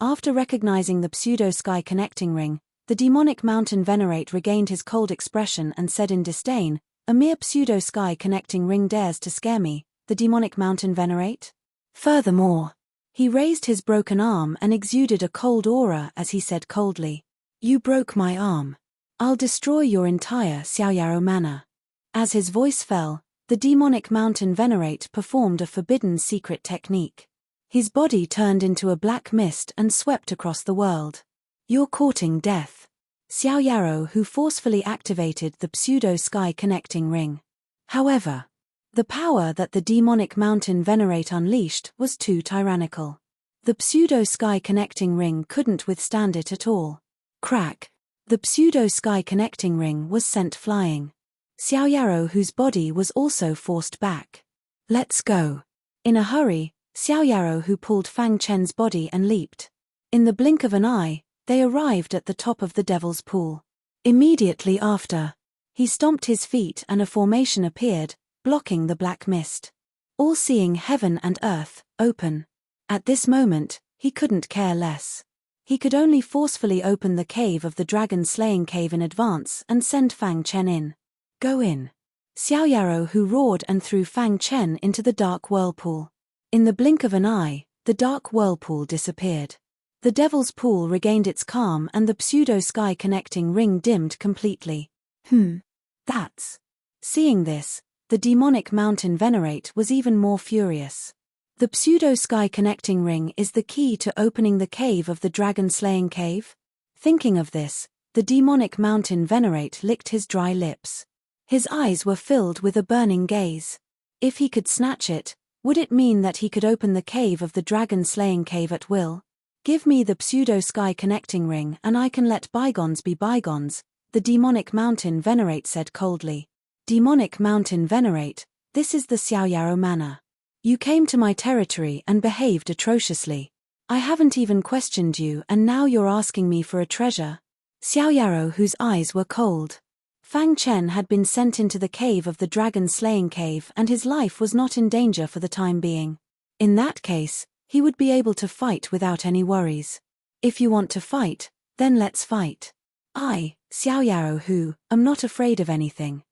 After recognizing the pseudo-sky-connecting ring, the demonic mountain venerate regained his cold expression and said in disdain, a mere pseudo-sky-connecting ring dares to scare me, the demonic mountain venerate? Furthermore, he raised his broken arm and exuded a cold aura as he said coldly, you broke my arm. I'll destroy your entire Xiao Yarou manor. As his voice fell, the demonic mountain venerate performed a forbidden secret technique. His body turned into a black mist and swept across the world. "You're courting death." Xiao Yarrow who forcefully activated the pseudo-sky connecting ring. However, the power that the demonic mountain venerate unleashed was too tyrannical. The pseudo-sky connecting ring couldn't withstand it at all. Crack! The pseudo-sky connecting ring was sent flying. Xiao Yarrow whose body was also forced back. "Let's go." In a hurry, Xiao Yarrow who pulled Fang Chen's body and leaped. In the blink of an eye, they arrived at the top of the Devil's Pool. Immediately after, he stomped his feet and a formation appeared, blocking the black mist. All-seeing heaven and earth, open. At this moment, he couldn't care less. He could only forcefully open the cave of the dragon-slaying cave in advance and send Fang Chen in. "Go in." Xiao Yarrow who roared and threw Fang Chen into the dark whirlpool. In the blink of an eye, the dark whirlpool disappeared. The Devil's Pool regained its calm and the pseudo-sky connecting ring dimmed completely. That's... Seeing this, the demonic mountain venerate was even more furious. The pseudo-sky connecting ring is the key to opening the cave of the dragon-slaying cave? Thinking of this, the demonic mountain venerate licked his dry lips. His eyes were filled with a burning gaze. If he could snatch it, would it mean that he could open the cave of the dragon-slaying cave at will? "Give me the pseudo-sky connecting ring and I can let bygones be bygones," the demonic mountain venerate said coldly. "Demonic mountain venerate, this is the Xiao Yarrow manner. You came to my territory and behaved atrociously. I haven't even questioned you and now you're asking me for a treasure." Xiao Yarrow whose eyes were cold. Fang Chen had been sent into the cave of the dragon-slaying cave and his life was not in danger for the time being. In that case, he would be able to fight without any worries. "If you want to fight, then let's fight. I, Xiao Yarrow who, am not afraid of anything."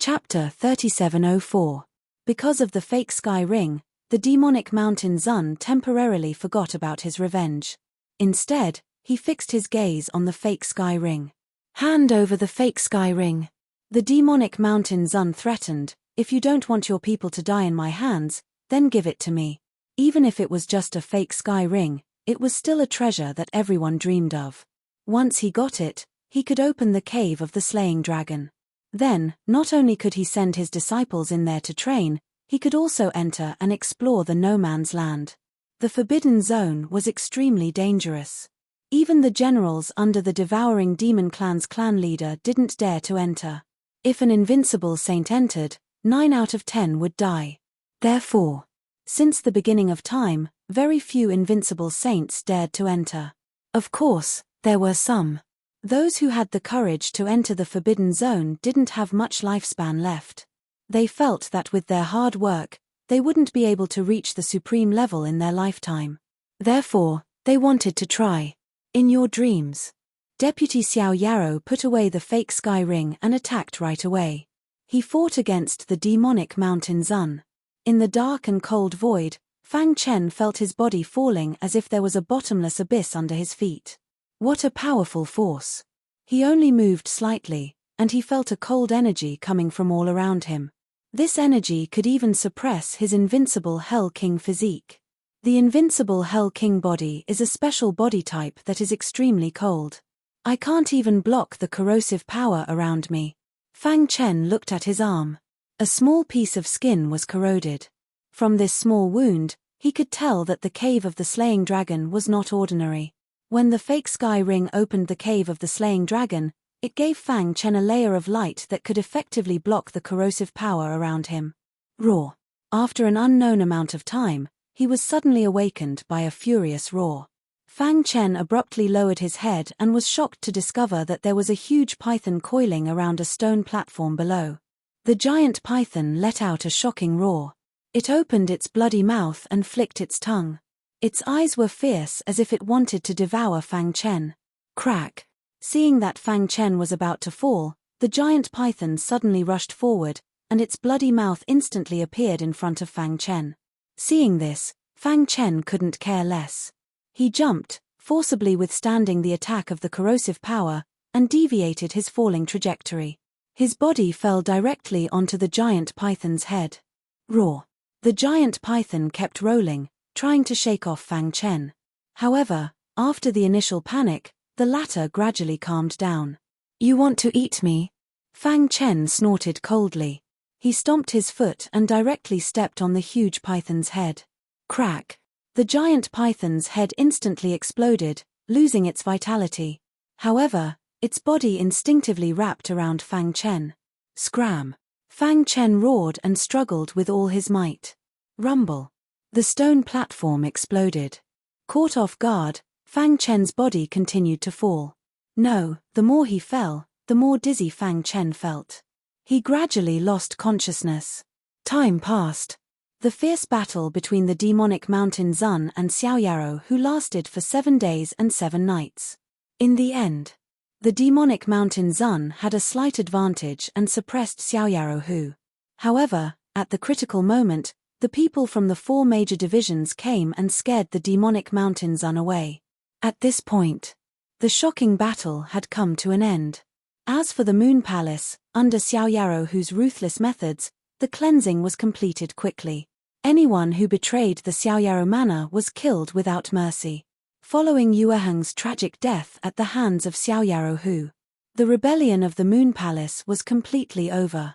Chapter 3704. Because of the fake sky ring, the demonic mountain Zun temporarily forgot about his revenge. Instead, he fixed his gaze on the fake sky ring. "Hand over the fake sky ring." The demonic mountain Zun threatened, "If you don't want your people to die in my hands, then give it to me." Even if it was just a fake sky ring, it was still a treasure that everyone dreamed of. Once he got it, he could open the cave of the slaying dragon. Then, not only could he send his disciples in there to train, he could also enter and explore the no man's land. The Forbidden Zone was extremely dangerous. Even the generals under the devouring demon clan's clan leader didn't dare to enter. If an invincible saint entered, 9 out of 10 would die. Therefore, since the beginning of time, very few invincible saints dared to enter. Of course, there were some. Those who had the courage to enter the Forbidden Zone didn't have much lifespan left. They felt that with their hard work, they wouldn't be able to reach the supreme level in their lifetime. Therefore, they wanted to try. In your dreams. Deputy Xiao Yarrow put away the fake sky ring and attacked right away. He fought against the demonic mountain Zun. In the dark and cold void, Fang Chen felt his body falling as if there was a bottomless abyss under his feet. What a powerful force. He only moved slightly, and he felt a cold energy coming from all around him. This energy could even suppress his invincible Hell King physique. The invincible Hell King body is a special body type that is extremely cold. I can't even block the corrosive power around me. Fang Chen looked at his arm. A small piece of skin was corroded. From this small wound, he could tell that the cave of the slaying dragon was not ordinary. When the fake sky ring opened the cave of the slaying dragon, it gave Fang Chen a layer of light that could effectively block the corrosive power around him. Roar. After an unknown amount of time, he was suddenly awakened by a furious roar. Fang Chen abruptly lowered his head and was shocked to discover that there was a huge python coiling around a stone platform below. The giant python let out a shocking roar. It opened its bloody mouth and flicked its tongue. Its eyes were fierce as if it wanted to devour Fang Chen. Crack! Seeing that Fang Chen was about to fall, the giant python suddenly rushed forward, and its bloody mouth instantly appeared in front of Fang Chen. Seeing this, Fang Chen couldn't care less. He jumped, forcibly withstanding the attack of the corrosive power, and deviated his falling trajectory. His body fell directly onto the giant python's head. Roar! The giant python kept rolling, trying to shake off Fang Chen. However, after the initial panic, the latter gradually calmed down. You want to eat me? Fang Chen snorted coldly. He stomped his foot and directly stepped on the huge python's head. Crack! The giant python's head instantly exploded, losing its vitality. However, its body instinctively wrapped around Fang Chen. Scram! Fang Chen roared and struggled with all his might. Rumble! The stone platform exploded. Caught off guard, Fang Chen's body continued to fall. No, the more he fell, the more dizzy Fang Chen felt. He gradually lost consciousness. Time passed. The fierce battle between the demonic mountain Zun and Xiao Yarou Hu lasted for 7 days and 7 nights. In the end, the demonic mountain Zun had a slight advantage and suppressed Xiao Yarou Hu. However, at the critical moment, the people from the 4 major divisions came and scared the demonic mountain Zun away. At this point, the shocking battle had come to an end. As for the Moon Palace, under Xiao Yarou Hu's ruthless methods, the cleansing was completed quickly. Anyone who betrayed the Xiao Yarou manor was killed without mercy. Following Yueheng's tragic death at the hands of Xiao Yarou Hu, the rebellion of the Moon Palace was completely over.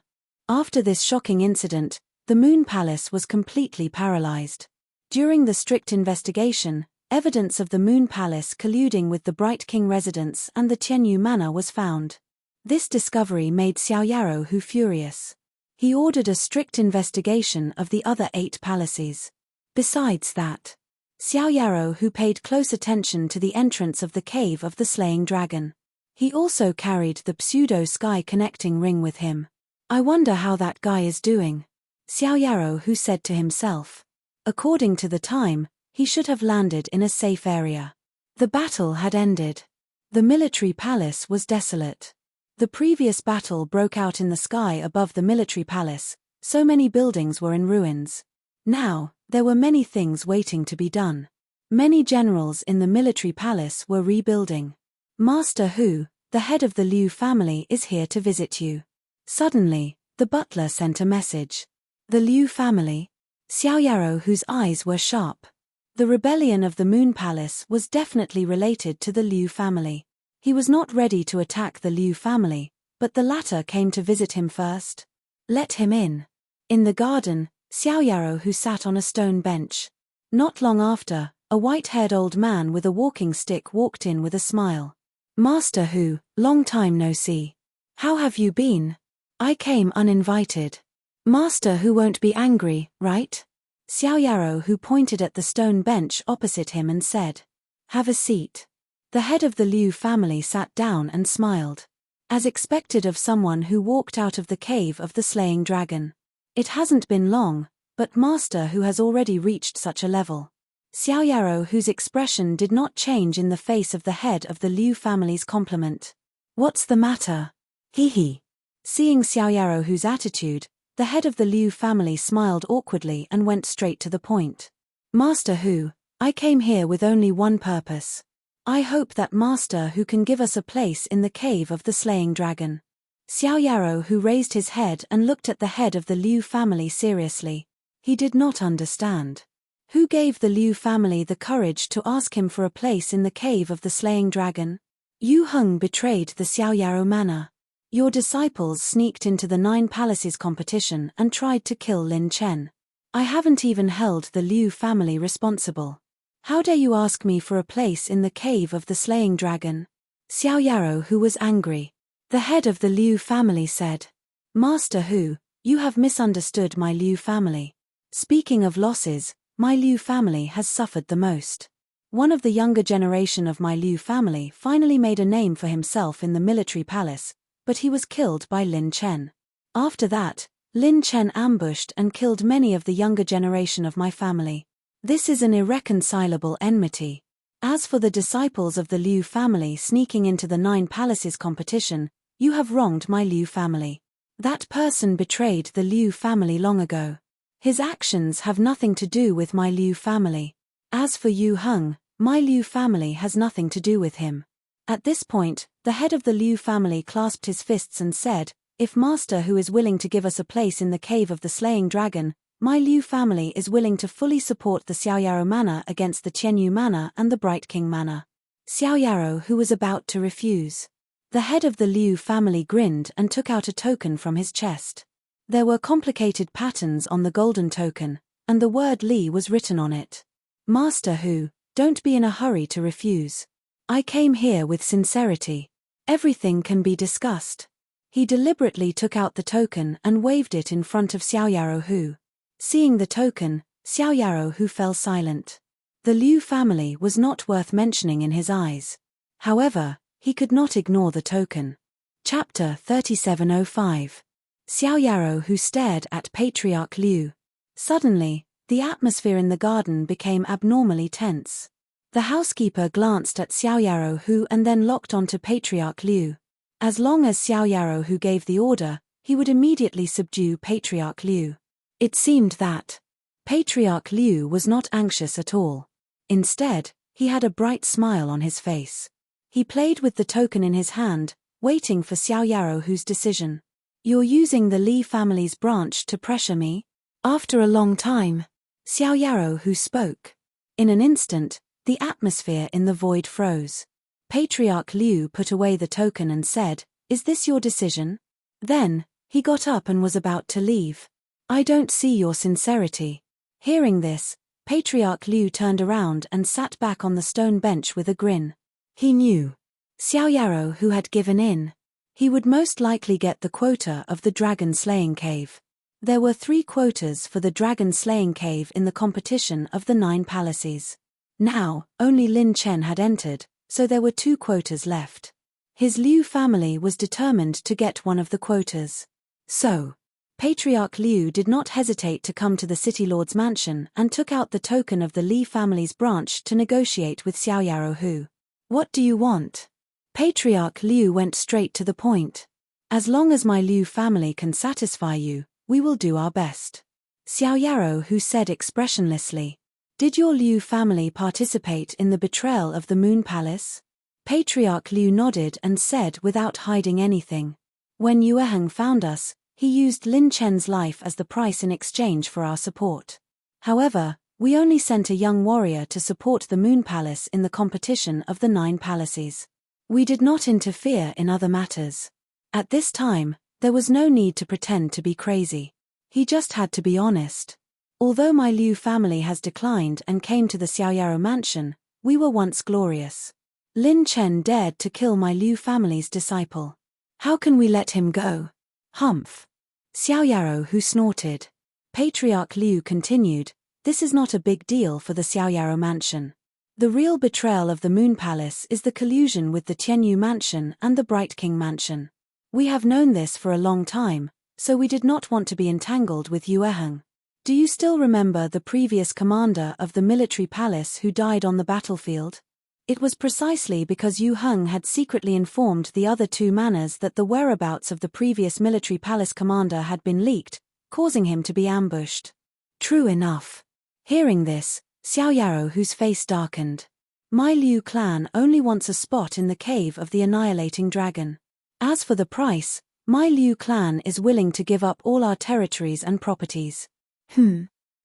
After this shocking incident, the Moon Palace was completely paralyzed. During the strict investigation, evidence of the Moon Palace colluding with the Bright King residence and the Tianyu manor was found. This discovery made Xiao Yarou Hu furious. He ordered a strict investigation of the other 8 palaces. Besides that, Xiao Yarou Hu paid close attention to the entrance of the cave of the slaying dragon. He also carried the pseudo-sky connecting ring with him. I wonder how that guy is doing, Xiao Yarou Hu said to himself. According to the time, he should have landed in a safe area. The battle had ended. The military palace was desolate. The previous battle broke out in the sky above the military palace, so many buildings were in ruins. Now, there were many things waiting to be done. Many generals in the military palace were rebuilding. Master Hu, the head of the Liu family, is here to visit you. Suddenly, the butler sent a message. The Liu family? Xiao Yarou Hu's eyes were sharp. The rebellion of the Moon Palace was definitely related to the Liu family. He was not ready to attack the Liu family, but the latter came to visit him first. Let him in. In the garden, Xiao Yarou Hu sat on a stone bench. Not long after, a white-haired old man with a walking stick walked in with a smile. Master Hu, long time no see. How have you been? I came uninvited. Master Hu won't be angry, right? Xiao Yarou Hu pointed at the stone bench opposite him and said, Have a seat. The head of the Liu family sat down and smiled. As expected of someone who walked out of the cave of the slaying dragon. It hasn't been long, but Master Hu has already reached such a level. Xiao Yarou Hu's expression did not change in the face of the head of the Liu family's compliment. What's the matter? Hee. Seeing Xiao Yarou Hu's attitude, the head of the Liu family smiled awkwardly and went straight to the point. Master Hu, I came here with only one purpose. I hope that Master Hu can give us a place in the cave of the slaying dragon. Xiao Yarou Hu raised his head and looked at the head of the Liu family seriously. He did not understand. Who gave the Liu family the courage to ask him for a place in the cave of the slaying dragon? Yu Heng betrayed the Xiao Yarou manor. Your disciples sneaked into the 9 palaces competition and tried to kill Lin Chen. I haven't even held the Liu family responsible. How dare you ask me for a place in the cave of the slaying dragon? Xiao Yarou Hu was angry. The head of the Liu family said, Master Hu, you have misunderstood my Liu family. Speaking of losses, my Liu family has suffered the most. One of the younger generation of my Liu family finally made a name for himself in the military palace, but he was killed by Lin Chen. After that, Lin Chen ambushed and killed many of the younger generation of my family. This is an irreconcilable enmity. As for the disciples of the Liu family sneaking into the 9 palaces competition, you have wronged my Liu family. That person betrayed the Liu family long ago. His actions have nothing to do with my Liu family. As for Yu Heng, my Liu family has nothing to do with him. At this point, the head of the Liu family clasped his fists and said, If Master Hu is willing to give us a place in the cave of the slaying dragon, my Liu family is willing to fully support the Xiaoyaro manor against the Qianyu manor and the Bright King manor. Xiaoyaro, who was about to refuse. The head of the Liu family grinned and took out a token from his chest. There were complicated patterns on the golden token, and the word Li was written on it. Master Hu, don't be in a hurry to refuse. I came here with sincerity. Everything can be discussed. He deliberately took out the token and waved it in front of Xiaoyaro Hu. Seeing the token, Xiaoyaro Hu fell silent. The Liu family was not worth mentioning in his eyes. However, he could not ignore the token. Chapter 3705. Xiaoyaro Hu stared at Patriarch Liu. Suddenly, the atmosphere in the garden became abnormally tense. The housekeeper glanced at Xiaoyaro Hu and then locked onto Patriarch Liu. As long as Xiaoyaro Hu gave the order, he would immediately subdue Patriarch Liu. It seemed that Patriarch Liu was not anxious at all. Instead, he had a bright smile on his face. He played with the token in his hand, waiting for Xiaoyaro Hu's decision. You're using the Li family's branch to pressure me? After a long time, Xiaoyaro Hu spoke. In an instant, the atmosphere in the void froze. Patriarch Liu put away the token and said, "Is this your decision?" Then, he got up and was about to leave. "I don't see your sincerity." Hearing this, Patriarch Liu turned around and sat back on the stone bench with a grin. He knew Xiaoyaro Hu had given in. He would most likely get the quota of the dragon slaying cave. There were 3 quotas for the dragon slaying cave in the competition of the 9 palaces. Now, only Lin Chen had entered, so there were 2 quotas left. His Liu family was determined to get one of the quotas. So, Patriarch Liu did not hesitate to come to the city lord's mansion and took out the token of the Li family's branch to negotiate with Xiaoyaro Hu. "What do you want?" Patriarch Liu went straight to the point. "As long as my Liu family can satisfy you, we will do our best." Xiaoyaro Hu said expressionlessly. "Did your Liu family participate in the betrayal of the Moon Palace?" Patriarch Liu nodded and said without hiding anything. "When Yueheng found us, he used Lin Chen's life as the price in exchange for our support. However, we only sent a young warrior to support the Moon Palace in the competition of the 9 palaces. We did not interfere in other matters. At this time, there was no need to pretend to be crazy. He just had to be honest. Although my Liu family has declined and came to the Xiaoyaro mansion, we were once glorious. Lin Chen dared to kill my Liu family's disciple. How can we let him go?" "Humph." Xiaoyaro Hu snorted. Patriarch Liu continued, "This is not a big deal for the Xiaoyaro mansion. The real betrayal of the Moon Palace is the collusion with the Qianyu mansion and the Bright King mansion. We have known this for a long time, so we did not want to be entangled with Yueheng. Do you still remember the previous commander of the military palace who died on the battlefield? It was precisely because Yueheng had secretly informed the other 2 manors that the whereabouts of the previous military palace commander had been leaked, causing him to be ambushed." "True enough." Hearing this, Xiaoyaro Hu's face darkened. "My Liu clan only wants a spot in the cave of the annihilating dragon. As for the price, my Liu clan is willing to give up all our territories and properties."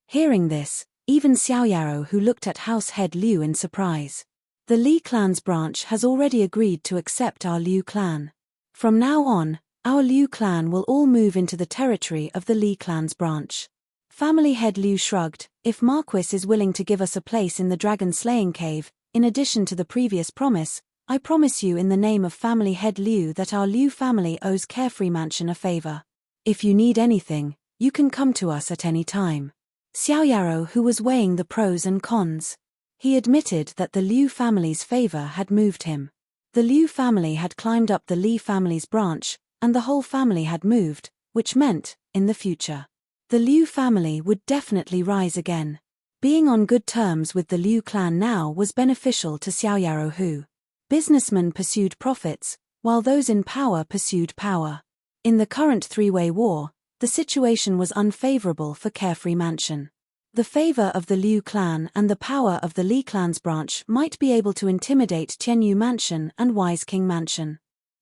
Hearing this, even Xiaoyaro Hu looked at House Head Liu in surprise. "The Li clan's branch has already agreed to accept our Liu clan. From now on, our Liu clan will all move into the territory of the Li clan's branch." Family head Liu shrugged. "If Marquis is willing to give us a place in the dragon slaying cave, in addition to the previous promise, I promise you in the name of family head Liu that our Liu family owes Carefree Mansion a favor. If you need anything, you can come to us at any time." Xiaoyaro Hu was weighing the pros and cons. He admitted that the Liu family's favor had moved him. The Liu family had climbed up the Li family's branch, and the whole family had moved, which meant, in the future, the Liu family would definitely rise again. Being on good terms with the Liu clan now was beneficial to Xiaoyaro Hu. Businessmen pursued profits, while those in power pursued power. In the current 3-way war, the situation was unfavorable for Carefree Mansion. The favor of the Liu clan and the power of the Li clan's branch might be able to intimidate Qianyu Mansion and Wise King Mansion.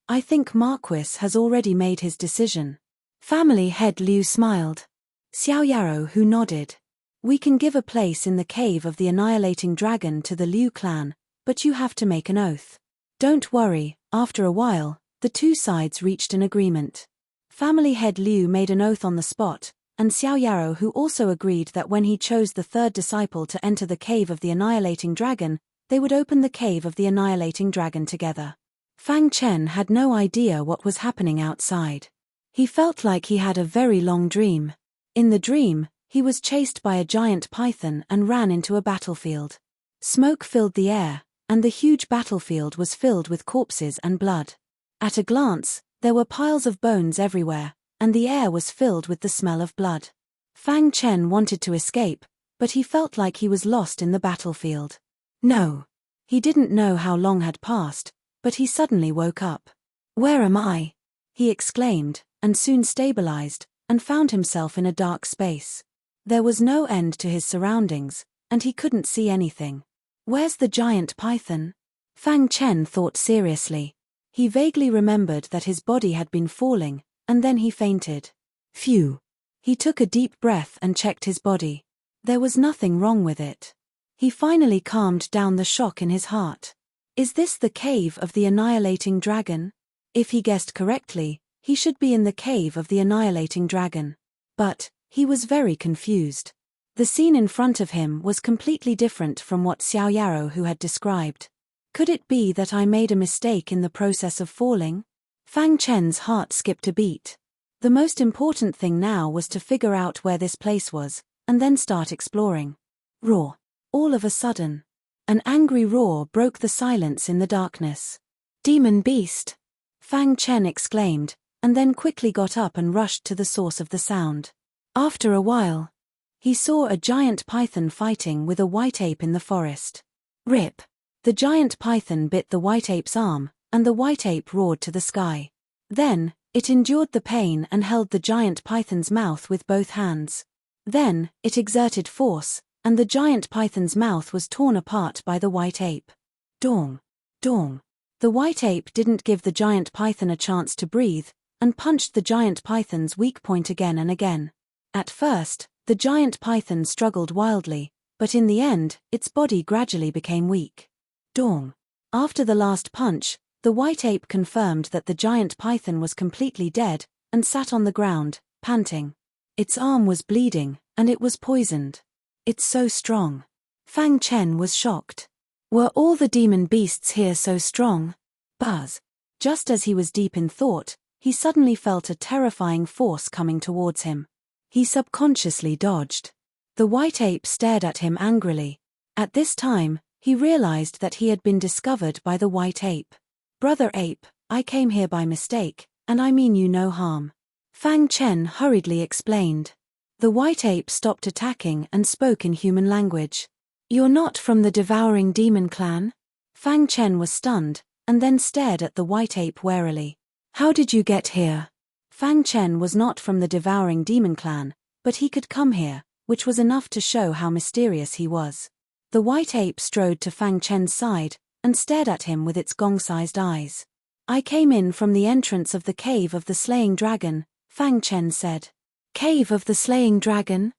I think Marquis has already made his decision. Family head Liu smiled. Xiao Yarrow who nodded. We can give a place in the cave of the annihilating dragon to the Liu clan, but you have to make an oath. Don't worry, after a while, the two sides reached an agreement. Family head Liu made an oath on the spot, and Xiao Yarrow who also agreed that when he chose the third disciple to enter the cave of the annihilating dragon, they would open the cave of the annihilating dragon together. Fang Chen had no idea what was happening outside. He felt like he had a very long dream. In the dream, he was chased by a giant python and ran into a battlefield. Smoke filled the air, and the huge battlefield was filled with corpses and blood. At a glance, there were piles of bones everywhere, and the air was filled with the smell of blood. Fang Chen wanted to escape, but he felt like he was lost in the battlefield. No. He didn't know how long had passed, but he suddenly woke up. Where am I? He exclaimed, and soon stabilized, and found himself in a dark space. There was no end to his surroundings, and he couldn't see anything. Where's the giant python? Fang Chen thought seriously. He vaguely remembered that his body had been falling, and then he fainted. Phew. He took a deep breath and checked his body. There was nothing wrong with it. He finally calmed down the shock in his heart. Is this the cave of the annihilating dragon? If he guessed correctly, he should be in the cave of the annihilating dragon. But he was very confused. The scene in front of him was completely different from what Xiao Yarrow who had described. Could it be that I made a mistake in the process of falling? Fang Chen's heart skipped a beat. The most important thing now was to figure out where this place was, and then start exploring. Roar. All of a sudden, an angry roar broke the silence in the darkness. Demon beast! Fang Chen exclaimed, and then quickly got up and rushed to the source of the sound. After a while, he saw a giant python fighting with a white ape in the forest. Rip! The giant python bit the white ape's arm, and the white ape roared to the sky. Then, it endured the pain and held the giant python's mouth with both hands. Then, it exerted force, and the giant python's mouth was torn apart by the white ape. Dong! Dong! The white ape didn't give the giant python a chance to breathe, and punched the giant python's weak point again and again. At first, the giant python struggled wildly, but in the end, its body gradually became weak. Dong! After the last punch, the white ape confirmed that the giant python was completely dead, and sat on the ground, panting. Its arm was bleeding, and it was poisoned. It's so strong. Fang Chen was shocked. Were all the demon beasts here so strong? Buzz. Just as he was deep in thought, he suddenly felt a terrifying force coming towards him. He subconsciously dodged. The white ape stared at him angrily. At this time, he realized that he had been discovered by the white ape. Brother ape, I came here by mistake, and I mean you no harm. Fang Chen hurriedly explained. The white ape stopped attacking and spoke in human language. You're not from the devouring demon clan? Fang Chen was stunned, and then stared at the white ape warily. How did you get here? Fang Chen was not from the devouring demon clan, but he could come here, which was enough to show how mysterious he was. The white ape strode to Fang Chen's side, and stared at him with its gong-sized eyes. I came in from the entrance of the cave of the slaying dragon, Fang Chen said. Cave of the Slaying Dragon?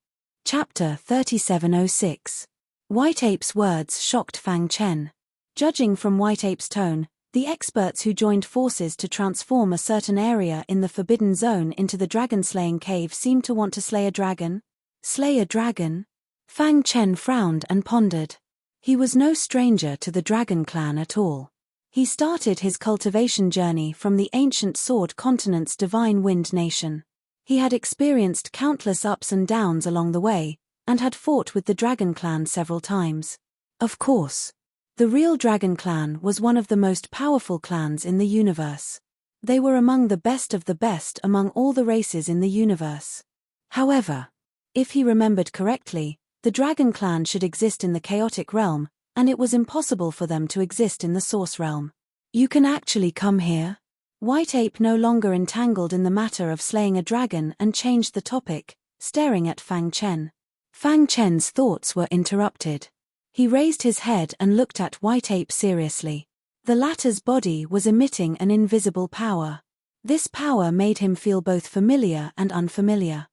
Chapter 3706. White Ape's words shocked Fang Chen. Judging from White Ape's tone, the experts who joined forces to transform a certain area in the Forbidden Zone into the dragon-slaying cave seemed to want to slay a dragon. Slay a dragon? Fang Chen frowned and pondered. He was no stranger to the dragon clan at all. He started his cultivation journey from the ancient Sword Continent's Divine Wind Nation. He had experienced countless ups and downs along the way, and had fought with the Dragon Clan several times. Of course. The real Dragon Clan was one of the most powerful clans in the universe. They were among the best of the best among all the races in the universe. However, if he remembered correctly, the Dragon Clan should exist in the chaotic realm, and it was impossible for them to exist in the Source realm. You can actually come here? White Ape no longer entangled in the matter of slaying a dragon and changed the topic, staring at Fang Chen. Fang Chen's thoughts were interrupted. He raised his head and looked at White Ape seriously. The latter's body was emitting an invisible power. This power made him feel both familiar and unfamiliar.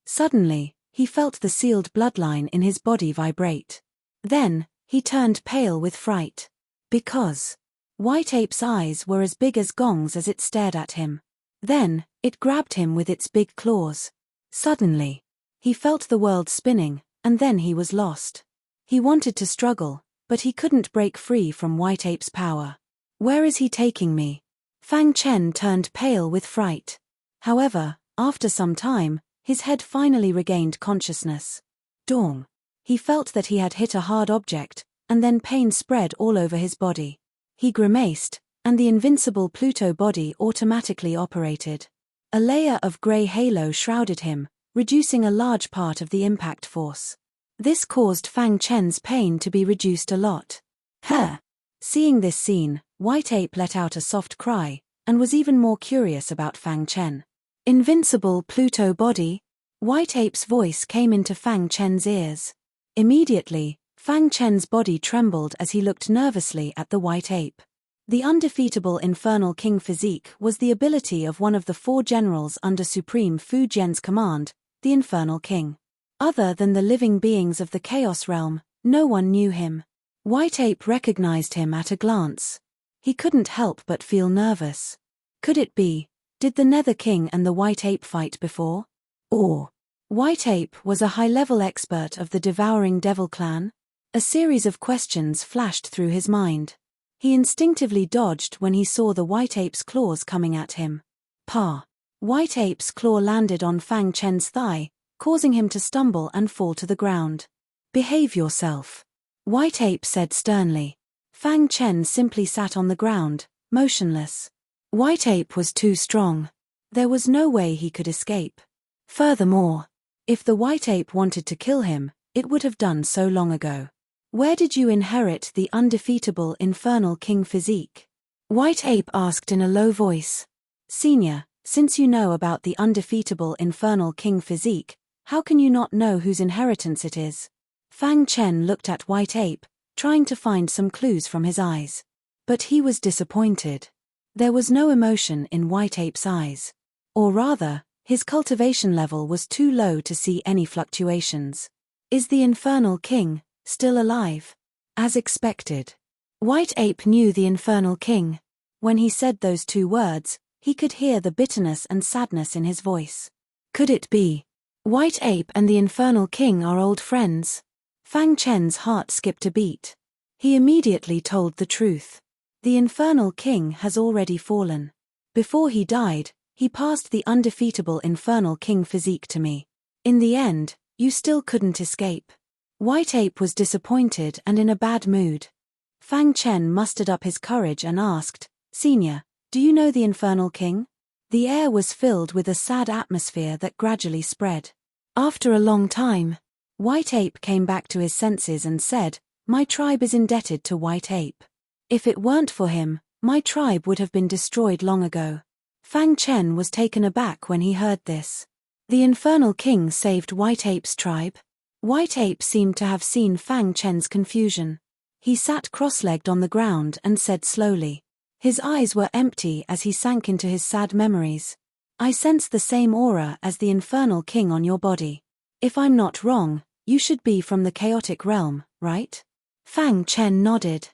Suddenly, he felt the sealed bloodline in his body vibrate. Then, he turned pale with fright. Because White Ape's eyes were as big as gongs as it stared at him. Then, it grabbed him with its big claws. Suddenly, he felt the world spinning, and then he was lost. He wanted to struggle, but he couldn't break free from White Ape's power. Where is he taking me? Fang Chen turned pale with fright. However, after some time, his head finally regained consciousness. Dong. He felt that he had hit a hard object, and then pain spread all over his body. He grimaced, and the invincible Pluto body automatically operated. A layer of grey halo shrouded him, reducing a large part of the impact force. This caused Fang Chen's pain to be reduced a lot. Seeing this scene, White Ape let out a soft cry, and was even more curious about Fang Chen. Invincible Pluto body? White Ape's voice came into Fang Chen's ears. Immediately, Fang Chen's body trembled as he looked nervously at the White Ape. The undefeatable Infernal King physique was the ability of one of the 4 generals under Supreme Fu Jian's command, the Infernal King. Other than the living beings of the Chaos Realm, no one knew him. White Ape recognized him at a glance. He couldn't help but feel nervous. Could it be, did the Nether King and the White Ape fight before? Or, White Ape was a high-level expert of the Devouring Devil clan? A series of questions flashed through his mind. He instinctively dodged when he saw the White Ape's claws coming at him. White Ape's claw landed on Fang Chen's thigh, causing him to stumble and fall to the ground. Behave yourself, White Ape said sternly. Fang Chen simply sat on the ground, motionless. White Ape was too strong. There was no way he could escape. Furthermore, if the White Ape wanted to kill him, it would have done so long ago. Where did you inherit the undefeatable Infernal King physique? White Ape asked in a low voice. Senior, since you know about the undefeatable Infernal King physique, how can you not know whose inheritance it is? Fang Chen looked at White Ape, trying to find some clues from his eyes. But he was disappointed. There was no emotion in White Ape's eyes. Or rather, his cultivation level was too low to see any fluctuations. Is the Infernal King still alive? As expected. White Ape knew the Infernal King. When he said those 2 words, he could hear the bitterness and sadness in his voice. Could it be? White Ape and the Infernal King are old friends. Fang Chen's heart skipped a beat. He immediately told the truth. The Infernal King has already fallen. Before he died, he passed the undefeatable Infernal King physique to me. In the end, you still couldn't escape. White Ape was disappointed and in a bad mood. Fang Chen mustered up his courage and asked, Senior, do you know the Infernal King? The air was filled with a sad atmosphere that gradually spread. After a long time, White Ape came back to his senses and said, My tribe is indebted to White Ape. If it weren't for him, my tribe would have been destroyed long ago. Fang Chen was taken aback when he heard this. The Infernal King saved White Ape's tribe? White Ape seemed to have seen Fang Chen's confusion. He sat cross-legged on the ground and said slowly. His eyes were empty as he sank into his sad memories. I sense the same aura as the Infernal King on your body. If I'm not wrong, you should be from the chaotic realm, right? Fang Chen nodded.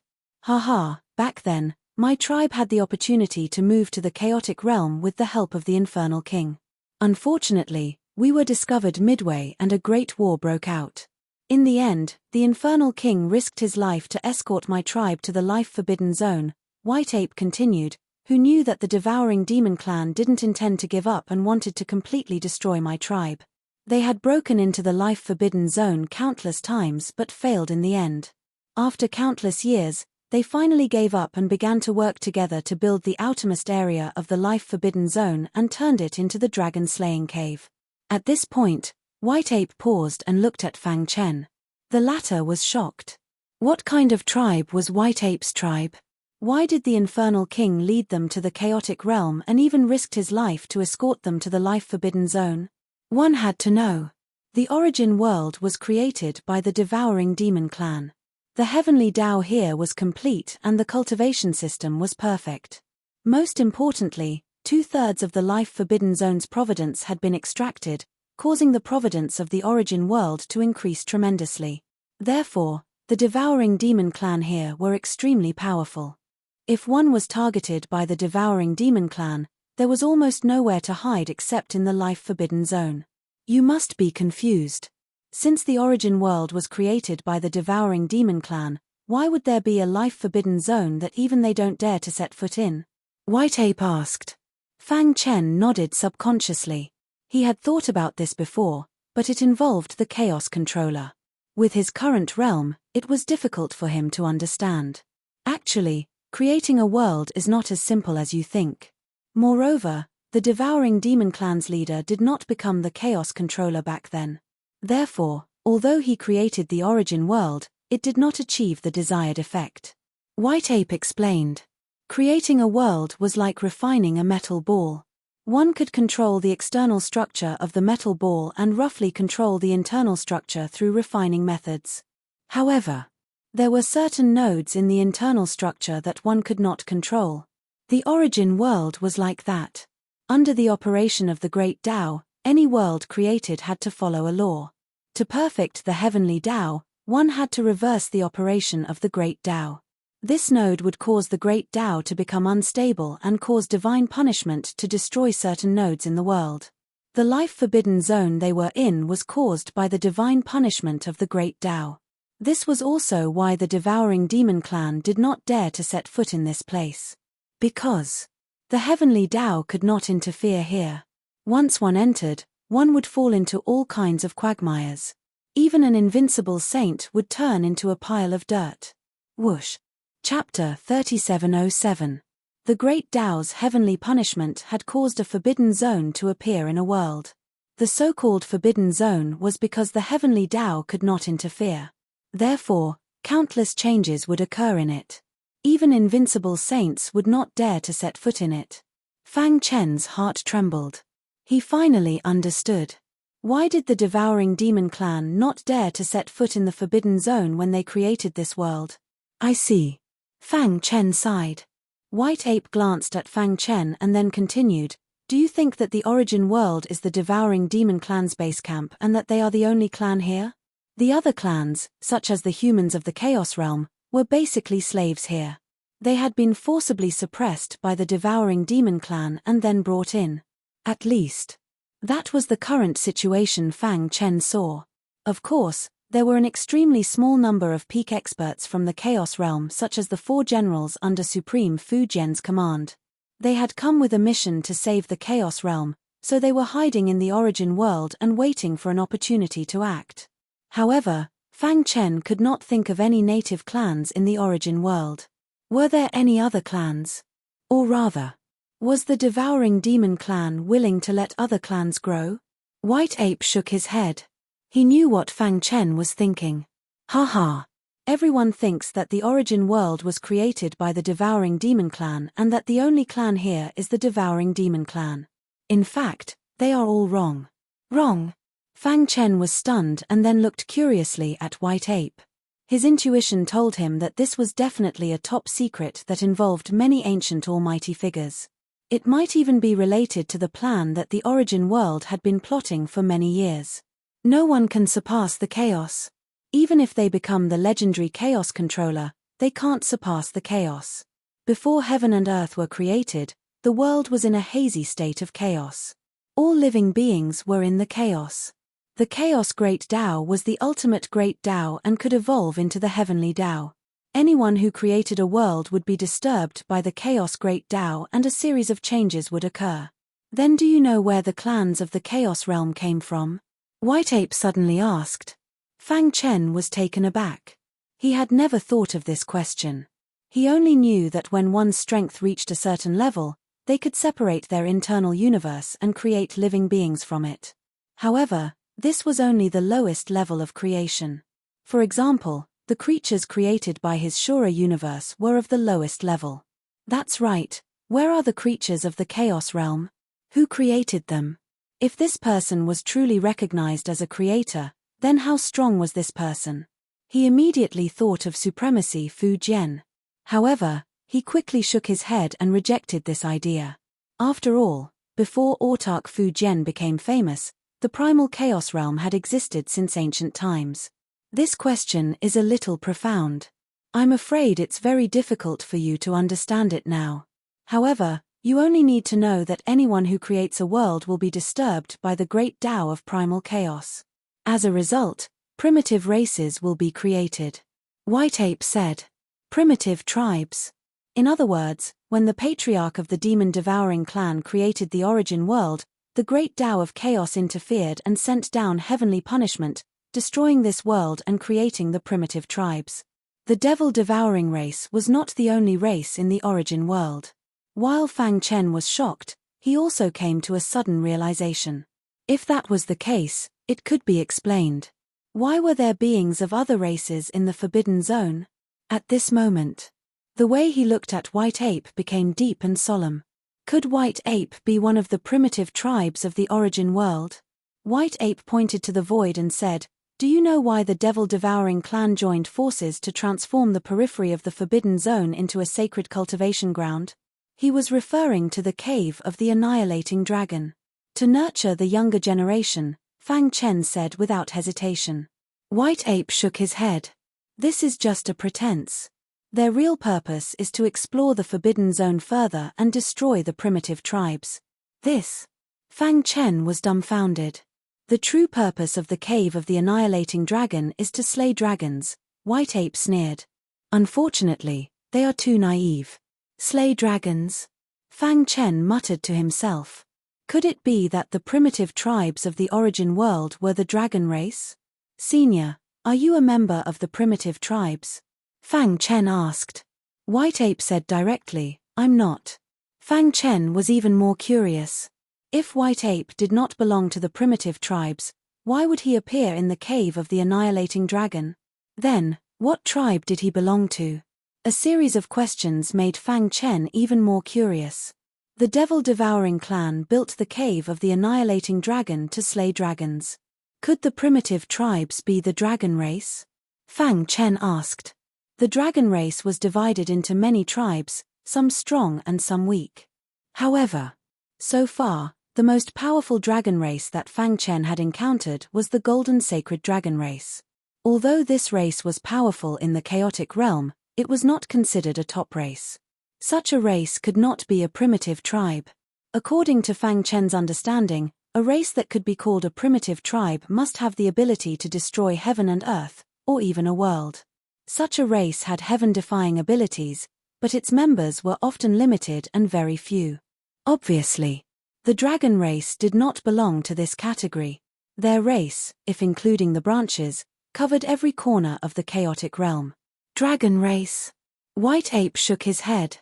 Back then, my tribe had the opportunity to move to the chaotic realm with the help of the Infernal King. Unfortunately, we were discovered midway and a great war broke out. In the end, the Infernal King risked his life to escort my tribe to the life-forbidden zone, White Ape continued, who knew that the devouring demon clan didn't intend to give up and wanted to completely destroy my tribe. They had broken into the life-forbidden zone countless times but failed in the end. After countless years, they finally gave up and began to work together to build the outermost area of the life-forbidden zone and turned it into the dragon-slaying cave. At this point, White Ape paused and looked at Fang Chen. The latter was shocked. What kind of tribe was White Ape's tribe? Why did the Infernal King lead them to the chaotic realm and even risked his life to escort them to the life-forbidden zone? One had to know. The origin world was created by the devouring demon clan. The heavenly Tao here was complete and the cultivation system was perfect. Most importantly, 2/3 of the life forbidden zone's providence had been extracted, causing the providence of the origin world to increase tremendously. Therefore, the devouring demon clan here were extremely powerful. If one was targeted by the devouring demon clan, there was almost nowhere to hide except in the life forbidden zone. You must be confused. Since the origin world was created by the devouring demon clan, why would there be a life forbidden zone that even they don't dare to set foot in? White Ape asked. Fang Chen nodded subconsciously. He had thought about this before, but it involved the Chaos Controller. With his current realm, it was difficult for him to understand. Actually, creating a world is not as simple as you think. Moreover, the devouring demon clan's leader did not become the Chaos Controller back then. Therefore, although he created the origin world, it did not achieve the desired effect. White Ape explained. Creating a world was like refining a metal ball. One could control the external structure of the metal ball and roughly control the internal structure through refining methods. However, there were certain nodes in the internal structure that one could not control. The origin world was like that. Under the operation of the Great Tao, any world created had to follow a law. To perfect the heavenly Tao, one had to reverse the operation of the Great Tao. This node would cause the Great Tao to become unstable and cause divine punishment to destroy certain nodes in the world. The life forbidden zone they were in was caused by the divine punishment of the Great Tao. This was also why the devouring demon clan did not dare to set foot in this place. Because the heavenly Tao could not interfere here. Once one entered, one would fall into all kinds of quagmires. Even an invincible saint would turn into a pile of dirt. Whoosh. Chapter 3707. The Great Tao's heavenly punishment had caused a forbidden zone to appear in a world. The so-called forbidden zone was because the heavenly Tao could not interfere. Therefore, countless changes would occur in it. Even invincible saints would not dare to set foot in it. Fang Chen's heart trembled. He finally understood. Why did the devouring demon clan not dare to set foot in the forbidden zone when they created this world? I see. Fang Chen sighed. White Ape glanced at Fang Chen and then continued, do you think that the origin world is the devouring demon clan's base camp and that they are the only clan here? The other clans, such as the humans of the Chaos Realm, were basically slaves here. They had been forcibly suppressed by the devouring demon clan and then brought in. At least, that was the current situation Fang Chen saw. Of course, there were an extremely small number of peak experts from the Chaos Realm such as the 4 generals under Supreme Fu Jian's command. They had come with a mission to save the Chaos Realm, so they were hiding in the origin world and waiting for an opportunity to act. However, Fang Chen could not think of any native clans in the origin world. Were there any other clans? Or rather, was the devouring demon clan willing to let other clans grow? White Ape shook his head. He knew what Fang Chen was thinking. Haha. Everyone thinks that the origin world was created by the devouring demon clan and that the only clan here is the devouring demon clan. In fact, they are all wrong. Wrong? Fang Chen was stunned and then looked curiously at White Ape. His intuition told him that this was definitely a top secret that involved many ancient almighty figures. It might even be related to the plan that the origin world had been plotting for many years. No one can surpass the chaos. Even if they become the legendary Chaos Controller, they can't surpass the chaos. Before heaven and earth were created, the world was in a hazy state of chaos. All living beings were in the chaos. The Chaos Great Tao was the ultimate Great Tao and could evolve into the Heavenly Tao. Anyone who created a world would be disturbed by the Chaos Great Tao and a series of changes would occur. Then do you know where the clans of the Chaos Realm came from? White Ape suddenly asked. Fang Chen was taken aback. He had never thought of this question. He only knew that when one's strength reached a certain level, they could separate their internal universe and create living beings from it. However, this was only the lowest level of creation. For example, the creatures created by his Shura universe were of the lowest level. That's right, where are the creatures of the Chaos Realm? Who created them? If this person was truly recognized as a creator, then how strong was this person? He immediately thought of supremacy Fu Jian. However, he quickly shook his head and rejected this idea. After all, before autarch Fu Jian became famous, the primal chaos realm had existed since ancient times. This question is a little profound. I'm afraid it's very difficult for you to understand it now. However, you only need to know that anyone who creates a world will be disturbed by the great Tao of primal chaos. As a result, primitive races will be created. White Ape said. Primitive tribes. In other words, when the patriarch of the demon-devouring clan created the origin world, the great Tao of chaos interfered and sent down heavenly punishment, destroying this world and creating the primitive tribes. The devil-devouring race was not the only race in the origin world. While Fang Chen was shocked, he also came to a sudden realization. If that was the case, it could be explained. Why were there beings of other races in the Forbidden Zone? At this moment, the way he looked at White Ape became deep and solemn. Could White Ape be one of the primitive tribes of the origin world? White Ape pointed to the void and said, "Do you know why the devil-devouring clan joined forces to transform the periphery of the Forbidden Zone into a sacred cultivation ground?" He was referring to the cave of the annihilating dragon. To nurture the younger generation, Fang Chen said without hesitation. White Ape shook his head. This is just a pretense. Their real purpose is to explore the Forbidden Zone further and destroy the primitive tribes. This. Fang Chen was dumbfounded. The true purpose of the cave of the annihilating dragon is to slay dragons, White Ape sneered. Unfortunately, they are too naive. Slay dragons? Fang Chen muttered to himself. Could it be that the primitive tribes of the origin world were the dragon race? Senior, are you a member of the primitive tribes? Fang Chen asked. White Ape said directly, I'm not. Fang Chen was even more curious. If White Ape did not belong to the primitive tribes, why would he appear in the cave of the annihilating dragon? Then, what tribe did he belong to? A series of questions made Fang Chen even more curious. The devil-devouring clan built the cave of the annihilating dragon to slay dragons. Could the primitive tribes be the dragon race? Fang Chen asked. The dragon race was divided into many tribes, some strong and some weak. However, so far, the most powerful dragon race that Fang Chen had encountered was the golden sacred dragon race. Although this race was powerful in the chaotic realm, it was not considered a top race. Such a race could not be a primitive tribe. According to Fang Chen's understanding, a race that could be called a primitive tribe must have the ability to destroy heaven and earth, or even a world. Such a race had heaven-defying abilities, but its members were often limited and very few. Obviously, the dragon race did not belong to this category. Their race, if including the branches, covered every corner of the chaotic realm. Dragon race. White Ape shook his head.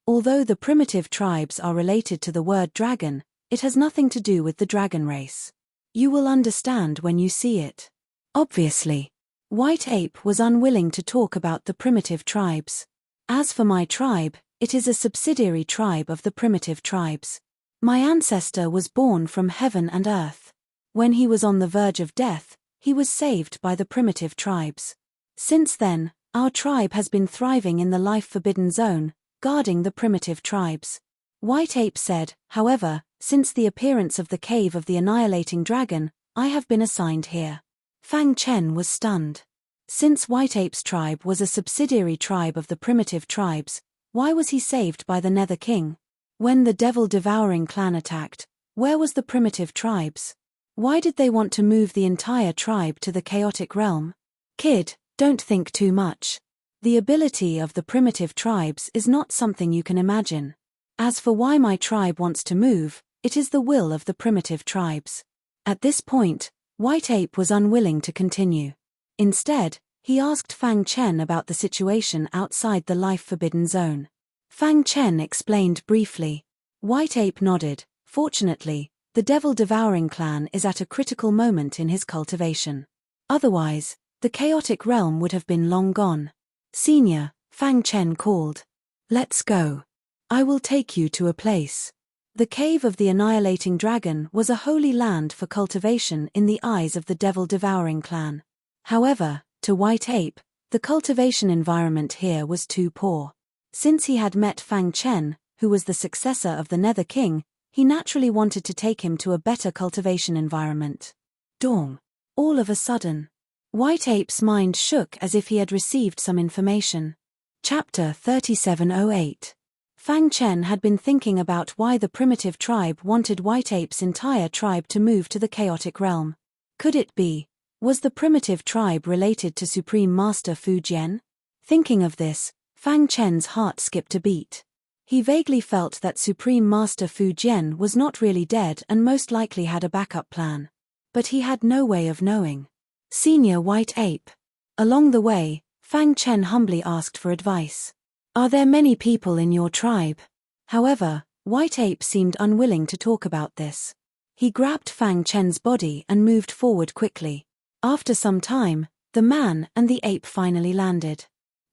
Although the primitive tribes are related to the word dragon, it has nothing to do with the dragon race. You will understand when you see it. Obviously, White Ape was unwilling to talk about the primitive tribes. As for my tribe, it is a subsidiary tribe of the primitive tribes. My ancestor was born from heaven and earth. When he was on the verge of death, he was saved by the primitive tribes. Since then, our tribe has been thriving in the life-forbidden zone, guarding the primitive tribes. White Ape said, however, since the appearance of the cave of the annihilating dragon, I have been assigned here. Fang Chen was stunned. Since White Ape's tribe was a subsidiary tribe of the primitive tribes, why was he saved by the Nether King? When the devil-devouring clan attacked, where was the primitive tribes? Why did they want to move the entire tribe to the chaotic realm? Kid, don't think too much. The ability of the primitive tribes is not something you can imagine. As for why my tribe wants to move, it is the will of the primitive tribes. At this point, White Ape was unwilling to continue. Instead, he asked Fang Chen about the situation outside the life-forbidden zone. Fang Chen explained briefly. White Ape nodded. Fortunately, the devil-devouring clan is at a critical moment in his cultivation. Otherwise, the chaotic realm would have been long gone. Senior, Fang Chen called. Let's go. I will take you to a place. The cave of the annihilating dragon was a holy land for cultivation in the eyes of the devil-devouring clan. However, To White Ape, the cultivation environment here was too poor. Since he had met Fang Chen, who was the successor of the Nether King, he naturally wanted to take him to a better cultivation environment. Dong. All of a sudden, White Ape's mind shook as if he had received some information. Chapter 3708. Fang Chen had been thinking about why the primitive tribe wanted White Ape's entire tribe to move to the chaotic realm. Could it be? Was the primitive tribe related to Supreme Master Fu Jian? Thinking of this, Fang Chen's heart skipped a beat. He vaguely felt that Supreme Master Fu Jian was not really dead and most likely had a backup plan. But he had no way of knowing. Senior White Ape. Along the way, Fang Chen humbly asked for advice. Are there many people in your tribe? However, White Ape seemed unwilling to talk about this. He grabbed Fang Chen's body and moved forward quickly. After some time, the man and the ape finally landed.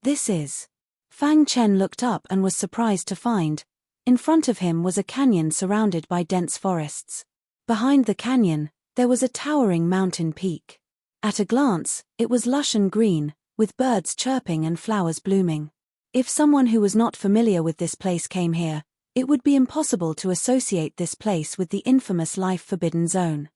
This is. Fang Chen looked up and was surprised to find, in front of him was a canyon surrounded by dense forests. Behind the canyon, there was a towering mountain peak. At a glance, it was lush and green, with birds chirping and flowers blooming. If someone who was not familiar with this place came here, it would be impossible to associate this place with the infamous Life Forbidden Zone.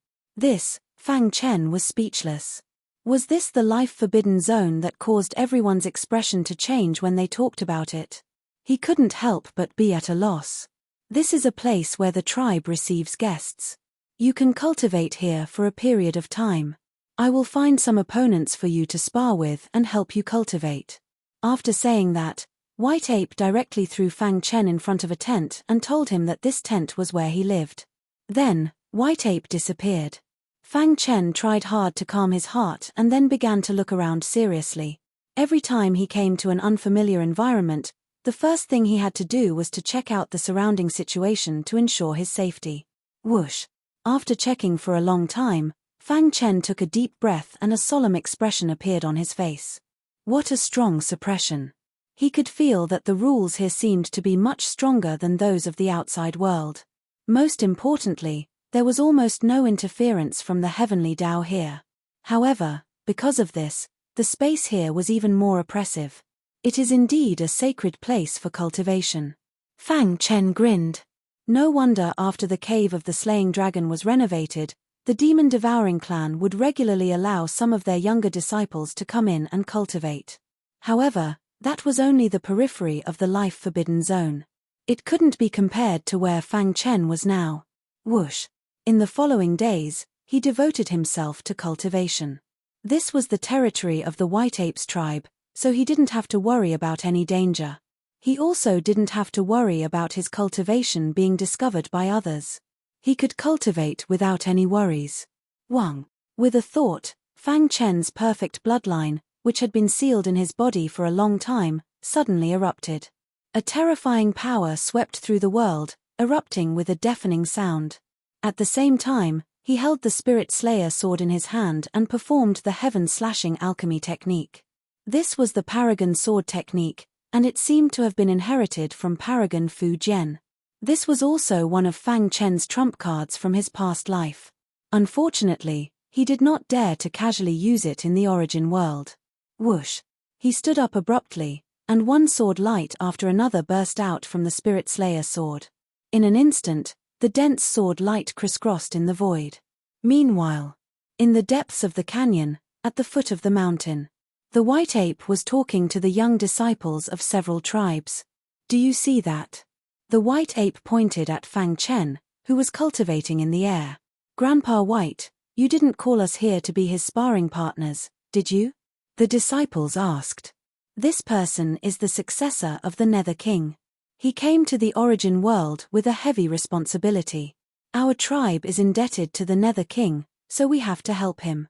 Fang Chen was speechless. Was this the Life Forbidden Zone that caused everyone's expression to change when they talked about it? He couldn't help but be at a loss. This is a place where the tribe receives guests. You can cultivate here for a period of time. I will find some opponents for you to spar with and help you cultivate. After saying that, White Ape directly threw Fang Chen in front of a tent and told him that this tent was where he lived. Then, White Ape disappeared. Fang Chen tried hard to calm his heart and then began to look around seriously. Every time he came to an unfamiliar environment, the first thing he had to do was to check out the surrounding situation to ensure his safety. Whoosh! After checking for a long time, Fang Chen took a deep breath and a solemn expression appeared on his face. What a strong suppression. He could feel that the rules here seemed to be much stronger than those of the outside world. Most importantly, there was almost no interference from the heavenly Tao here. However, because of this, the space here was even more oppressive. It is indeed a sacred place for cultivation. Fang Chen grinned. No wonder after the cave of the slaying dragon was renovated, the demon-devouring clan would regularly allow some of their younger disciples to come in and cultivate. However, that was only the periphery of the Life Forbidden Zone. It couldn't be compared to where Fang Chen was now. Whoosh! In the following days, he devoted himself to cultivation. This was the territory of the White Ape's tribe, so he didn't have to worry about any danger. He also didn't have to worry about his cultivation being discovered by others. He could cultivate without any worries. Wang. With a thought, Fang Chen's perfect bloodline, which had been sealed in his body for a long time, suddenly erupted. A terrifying power swept through the world, erupting with a deafening sound. At the same time, he held the Spirit Slayer sword in his hand and performed the heaven-slashing alchemy technique. This was the Paragon sword technique, and it seemed to have been inherited from Paragon Fu Jian. This was also one of Fang Chen's trump cards from his past life. Unfortunately, he did not dare to casually use it in the origin world. Whoosh! He stood up abruptly, and one sword light after another burst out from the Spirit Slayer sword. In an instant, the dense sword light crisscrossed in the void. Meanwhile, in the depths of the canyon, at the foot of the mountain, the White Ape was talking to the young disciples of several tribes. Do you see that? The White Ape pointed at Fang Chen, who was cultivating in the air. Grandpa White, you didn't call us here to be his sparring partners, did you? The disciples asked. This person is the successor of the Nether King. He came to the origin world with a heavy responsibility. Our tribe is indebted to the Nether King, so we have to help him.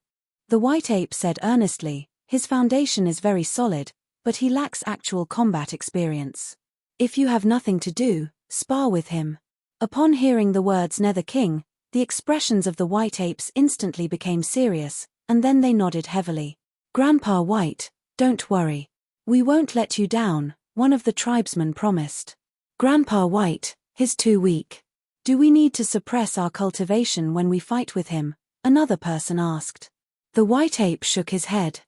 The White Ape said earnestly, his foundation is very solid, but he lacks actual combat experience. If you have nothing to do, spar with him. Upon hearing the words Nether King, the expressions of the White Apes instantly became serious, and then they nodded heavily. Grandpa White, don't worry. We won't let you down, one of the tribesmen promised. Grandpa White, he's too weak. Do we need to suppress our cultivation when we fight with him? Another person asked. The White Ape shook his head.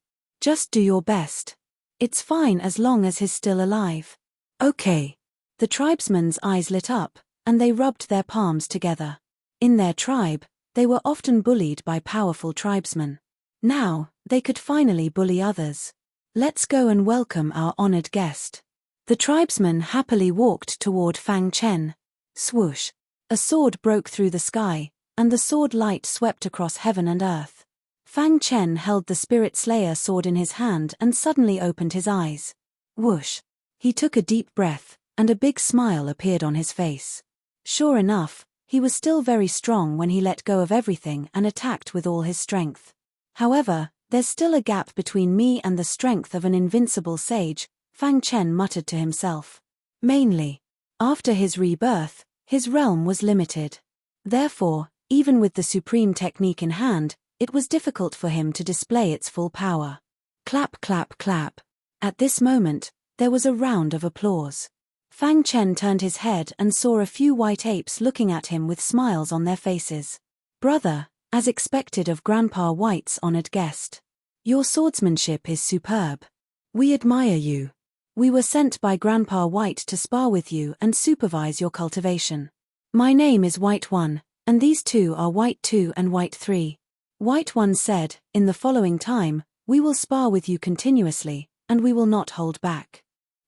Just do your best. It's fine as long as he's still alive. Okay. The tribesmen's eyes lit up, and they rubbed their palms together. In their tribe, they were often bullied by powerful tribesmen. Now, they could finally bully others. Let's go and welcome our honored guest. The tribesman happily walked toward Fang Chen. Swoosh! A sword broke through the sky, and the sword light swept across heaven and earth. Fang Chen held the Spirit Slayer sword in his hand and suddenly opened his eyes. Whoosh! He took a deep breath, and a big smile appeared on his face. Sure enough, he was still very strong when he let go of everything and attacked with all his strength. However, there's still a gap between me and the strength of an invincible sage, Fang Chen muttered to himself. Mainly, after his rebirth, his realm was limited. Therefore, even with the supreme technique in hand, it was difficult for him to display its full power. Clap, clap, clap. At this moment, there was a round of applause. Fang Chen turned his head and saw a few white apes looking at him with smiles on their faces. Brother, as expected of Grandpa White's honored guest. Your swordsmanship is superb. We admire you. We were sent by Grandpa White to spar with you and supervise your cultivation. My name is White One, and these two are White Two and White Three. White One said, in the following time, we will spar with you continuously, and we will not hold back.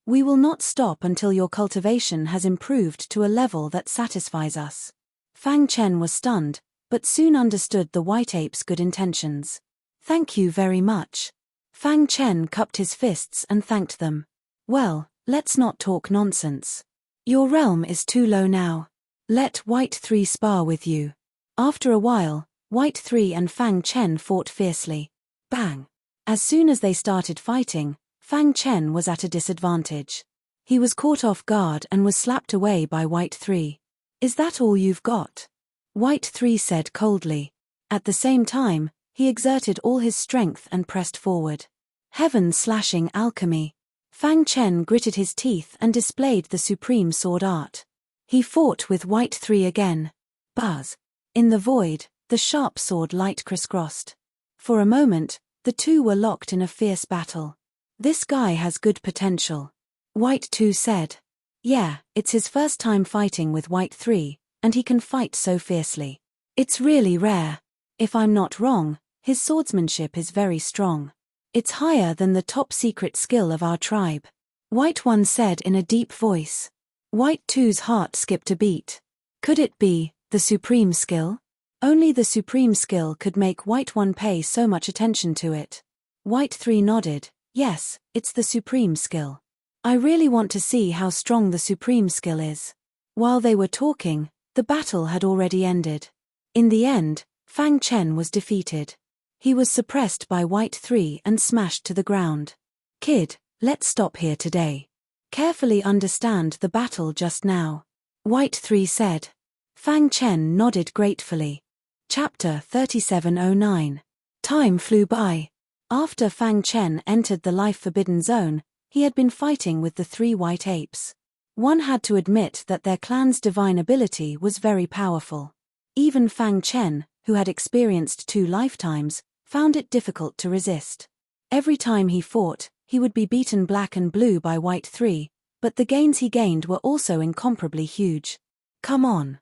We will not stop until your cultivation has improved to a level that satisfies us. Fang Chen was stunned, but soon understood the white ape's good intentions. Thank you very much. Fang Chen cupped his fists and thanked them. Well, let's not talk nonsense. Your realm is too low now. Let White Three spar with you. After a while, White Three and Fang Chen fought fiercely. Bang! As soon as they started fighting, Fang Chen was at a disadvantage. He was caught off guard and was slapped away by White Three. Is that all you've got? White Three said coldly. At the same time, he exerted all his strength and pressed forward. Heaven-slashing alchemy. Fang Chen gritted his teeth and displayed the supreme sword art. He fought with White Three again. Buzz! In the void, the sharp sword light crisscrossed. For a moment, the two were locked in a fierce battle. This guy has good potential. White Two said. Yeah, it's his first time fighting with White Three, and he can fight so fiercely. It's really rare. If I'm not wrong, his swordsmanship is very strong. It's higher than the top secret skill of our tribe. White One said in a deep voice. White Two's heart skipped a beat. Could it be the supreme skill? Only the supreme skill could make White One pay so much attention to it. White Three nodded. Yes, it's the supreme skill. I really want to see how strong the supreme skill is. While they were talking, the battle had already ended. In the end, Fang Chen was defeated. He was suppressed by White Three and smashed to the ground. Kid, let's stop here today. Carefully understand the battle just now. White Three said. Fang Chen nodded gratefully. Chapter 3709. Time flew by. After Fang Chen entered the life-forbidden zone, he had been fighting with the three white apes. One had to admit that their clan's divine ability was very powerful. Even Fang Chen, who had experienced 2 lifetimes, found it difficult to resist. Every time he fought, he would be beaten black and blue by White Three, but the gains he gained were also incomparably huge. Come on!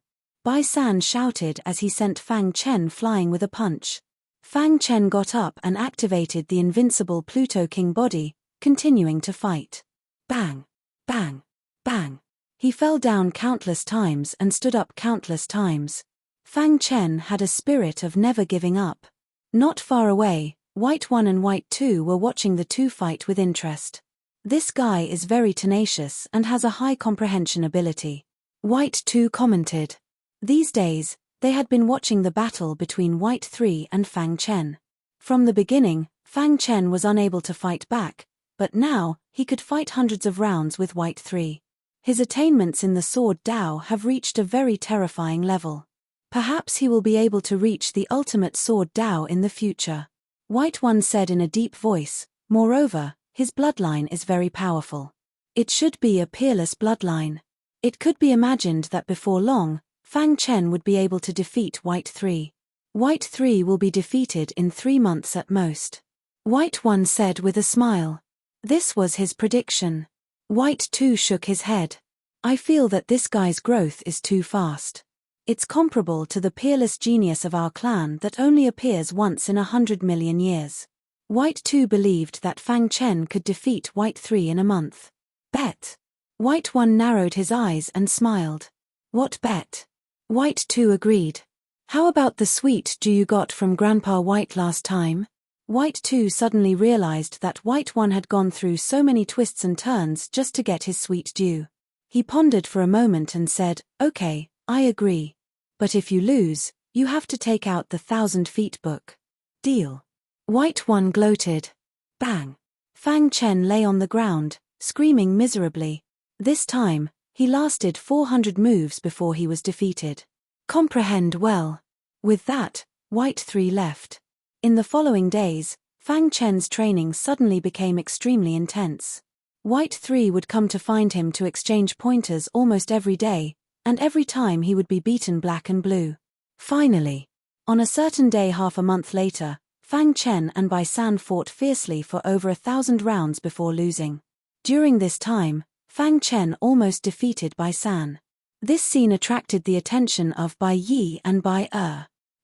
Bai San shouted as he sent Fang Chen flying with a punch. Fang Chen got up and activated the invincible Pluto King body, continuing to fight. Bang! Bang! Bang! He fell down countless times and stood up countless times. Fang Chen had a spirit of never giving up. Not far away, White One and White Two were watching the two fight with interest. This guy is very tenacious and has a high comprehension ability. White Two commented. These days, they had been watching the battle between White Three and Fang Chen. From the beginning, Fang Chen was unable to fight back, but now, he could fight hundreds of rounds with White Three. His attainments in the Sword Dao have reached a very terrifying level. Perhaps he will be able to reach the ultimate Sword Dao in the future. White One said in a deep voice, moreover, his bloodline is very powerful. It should be a peerless bloodline. It could be imagined that before long, Fang Chen would be able to defeat White Three. White Three will be defeated in 3 months at most. White 1 said with a smile. This was his prediction. White 2 shook his head. I feel that this guy's growth is too fast. It's comparable to the peerless genius of our clan that only appears once in 100 million years. White 2 believed that Fang Chen could defeat White 3 in a month. Bet. White 1 narrowed his eyes and smiled. What bet? White 2 agreed. How about the sweet dew you got from Grandpa White last time? White 2 suddenly realized that White 1 had gone through so many twists and turns just to get his sweet dew. He pondered for a moment and said, okay, I agree. But if you lose, you have to take out the 1,000 feet book. Deal. White 1 gloated. Bang. Fang Chen lay on the ground, screaming miserably. This time, he lasted 400 moves before he was defeated. Comprehend well. With that, White 3 left. In the following days, Fang Chen's training suddenly became extremely intense. White 3 would come to find him to exchange pointers almost every day, and every time he would be beaten black and blue. Finally, on a certain day half a month later, Fang Chen and Bai San fought fiercely for over 1,000 rounds before losing. During this time, Fang Chen almost defeated Bai San. This scene attracted the attention of Bai Yi and Bai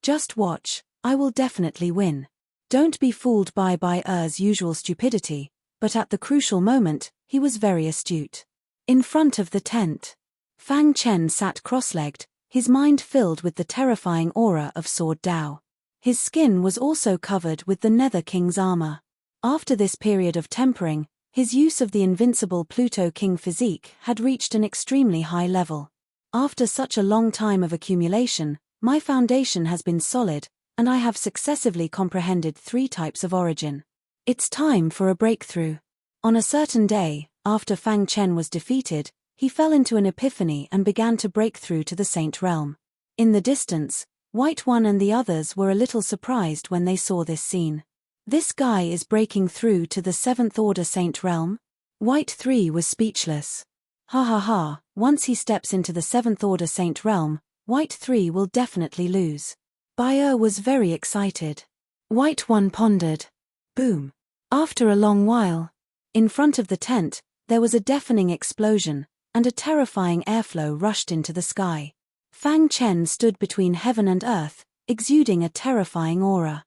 Just watch, I will definitely win. Don't be fooled by Bai usual stupidity, but at the crucial moment, he was very astute. In front of the tent, Fang Chen sat cross-legged, his mind filled with the terrifying aura of Sword Dao. His skin was also covered with the Nether King's armor. After this period of tempering, his use of the invincible Pluto King physique had reached an extremely high level. After such a long time of accumulation, my foundation has been solid, and I have successively comprehended 3 types of origin. It's time for a breakthrough. On a certain day, after Fang Chen was defeated, he fell into an epiphany and began to break through to the Saint Realm. In the distance, White 1 and the others were a little surprised when they saw this scene. This guy is breaking through to the 7th Order Saint Realm? White 3 was speechless. Ha ha ha, once he steps into the 7th Order Saint Realm, White 3 will definitely lose. Bai was very excited. White 1 pondered. Boom. After a long while, in front of the tent, there was a deafening explosion, and a terrifying airflow rushed into the sky. Fang Chen stood between heaven and earth, exuding a terrifying aura.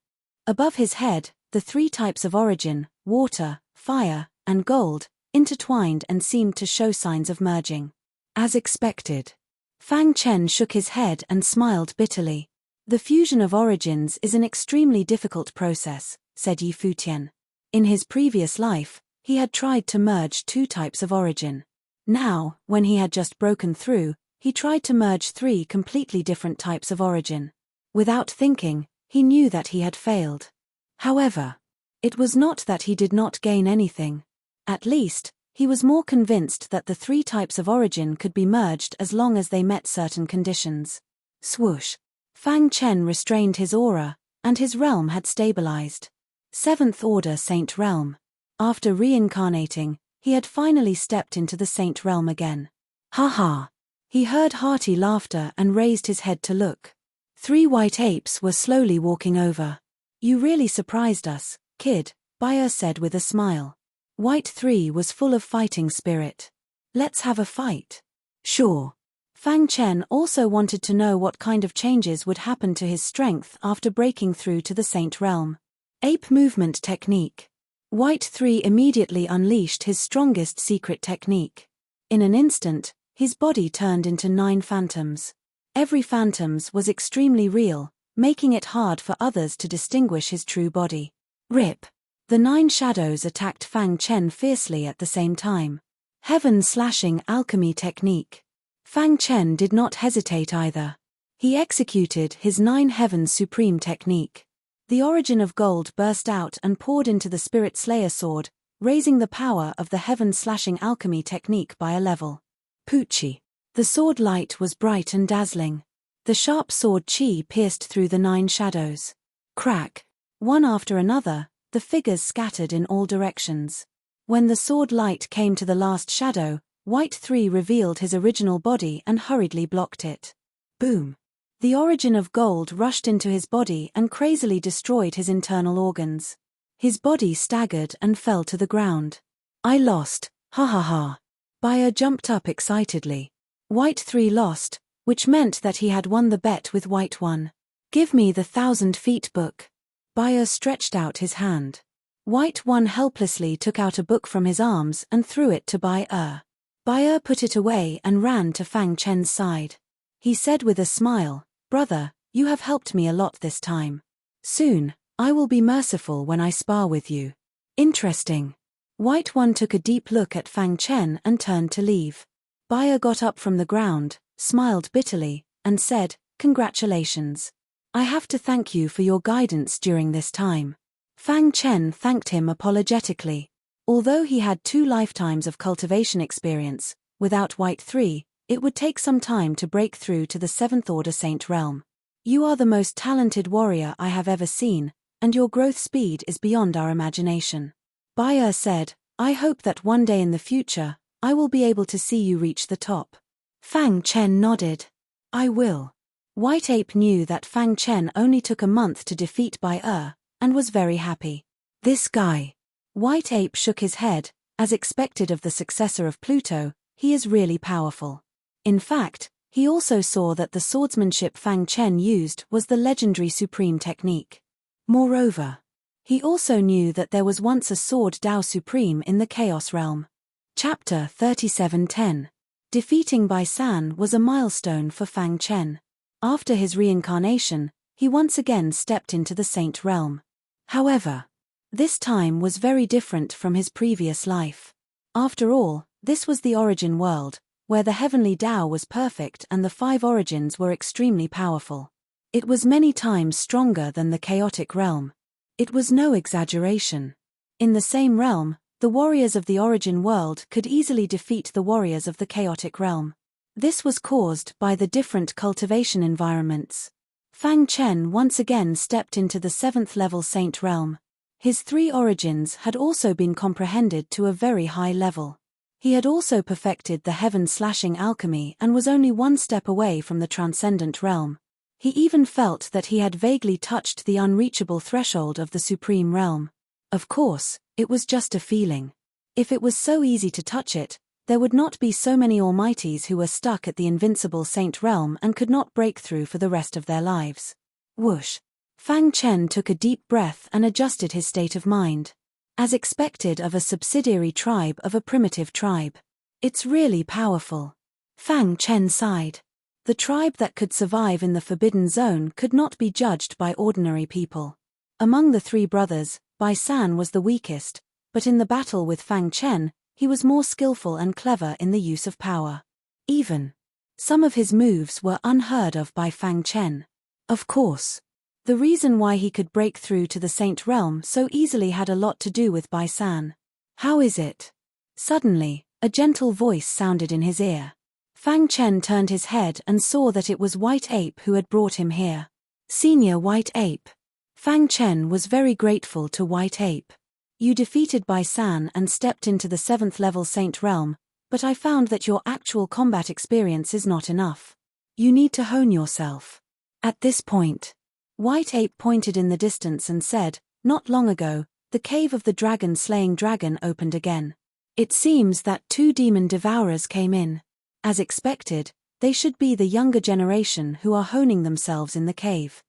Above his head, the 3 types of origin, water, fire, and gold, intertwined and seemed to show signs of merging. As expected. Fang Chen shook his head and smiled bitterly. The fusion of origins is an extremely difficult process, said Yi Futian. In his previous life, he had tried to merge 2 types of origin. Now, when he had just broken through, he tried to merge 3 completely different types of origin. Without thinking, he knew that he had failed. However, it was not that he did not gain anything. At least, he was more convinced that the 3 types of origin could be merged as long as they met certain conditions. Swoosh. Fang Chen restrained his aura, and his realm had stabilized. 7th Order Saint Realm. After reincarnating, he had finally stepped into the Saint Realm again. Ha ha. He heard hearty laughter and raised his head to look. 3 white apes were slowly walking over. You really surprised us, kid, Bai said with a smile. White 3 was full of fighting spirit. Let's have a fight. Sure. Fang Chen also wanted to know what kind of changes would happen to his strength after breaking through to the Saint Realm. Ape movement technique. White 3 immediately unleashed his strongest secret technique. In an instant, his body turned into 9 phantoms. Every phantom was extremely real, making it hard for others to distinguish his true body. Rip. The 9 shadows attacked Fang Chen fiercely at the same time. Heaven slashing alchemy technique. Fang Chen did not hesitate either. He executed his 9 heavens supreme technique. The origin of gold burst out and poured into the Spirit Slayer sword, raising the power of the heaven slashing alchemy technique by a level. Poochie. The sword light was bright and dazzling. The sharp sword chi pierced through the 9 shadows. Crack. One after another, the figures scattered in all directions. When the sword light came to the last shadow, White 3 revealed his original body and hurriedly blocked it. Boom. The origin of gold rushed into his body and crazily destroyed his internal organs. His body staggered and fell to the ground. I lost, ha ha ha. Bayer jumped up excitedly. White 3 lost, which meant that he had won the bet with White 1. Give me the 1,000 feet book. Bayer stretched out his hand. White 1 helplessly took out a book from his arms and threw it to Bayer. Bayer put it away and ran to Fang Chen's side. He said with a smile, "Brother, you have helped me a lot this time. Soon, I will be merciful when I spar with you." Interesting. White 1 took a deep look at Fang Chen and turned to leave. Bayer got up from the ground, smiled bitterly, and said, "Congratulations. I have to thank you for your guidance during this time." Fang Chen thanked him apologetically. Although he had 2 lifetimes of cultivation experience, without White 3, it would take some time to break through to the 7th Order Saint realm. You are the most talented warrior I have ever seen, and your growth speed is beyond our imagination. Bayer said, "I hope that one day in the future, I will be able to see you reach the top." Fang Chen nodded. "I will." White Ape knew that Fang Chen only took a month to defeat Bayer, and was very happy. This guy. White Ape shook his head. As expected of the successor of Pluto, he is really powerful. In fact, he also saw that the swordsmanship Fang Chen used was the legendary Supreme technique. Moreover, he also knew that there was once a sword Dao Supreme in the Chaos Realm. Chapter 3710. Defeating Bai San was a milestone for Fang Chen. After his reincarnation, he once again stepped into the Saint Realm. However, this time was very different from his previous life. After all, this was the origin world, where the heavenly Dao was perfect and the 5 origins were extremely powerful. It was many times stronger than the chaotic realm. It was no exaggeration. In the same realm, the warriors of the origin world could easily defeat the warriors of the chaotic realm. This was caused by the different cultivation environments. Fang Chen once again stepped into the 7th level Saint realm. His 3 origins had also been comprehended to a very high level. He had also perfected the heaven-slashing alchemy and was only 1 step away from the transcendent realm. He even felt that he had vaguely touched the unreachable threshold of the supreme realm. Of course, it was just a feeling. If it was so easy to touch it, there would not be so many almighties who were stuck at the invincible Saint realm and could not break through for the rest of their lives. Whoosh! Fang Chen took a deep breath and adjusted his state of mind. As expected of a subsidiary tribe of a primitive tribe. It's really powerful. Fang Chen sighed. The tribe that could survive in the Forbidden Zone could not be judged by ordinary people. Among the 3 brothers, Bai San was the weakest, but in the battle with Fang Chen, he was more skillful and clever in the use of power. Even some of his moves were unheard of by Fang Chen. Of course, the reason why he could break through to the Saint realm so easily had a lot to do with Bai San. How is it? Suddenly, a gentle voice sounded in his ear. Fang Chen turned his head and saw that it was White Ape who had brought him here. Senior White Ape. Fang Chen was very grateful to White Ape. You defeated Bai San and stepped into the 7th level Saint realm, but I found that your actual combat experience is not enough. You need to hone yourself. At this point, White Ape pointed in the distance and said, "Not long ago, the cave of the dragon-slaying dragon opened again. It seems that 2 demon devourers came in. As expected, they should be the younger generation who are honing themselves in the cave."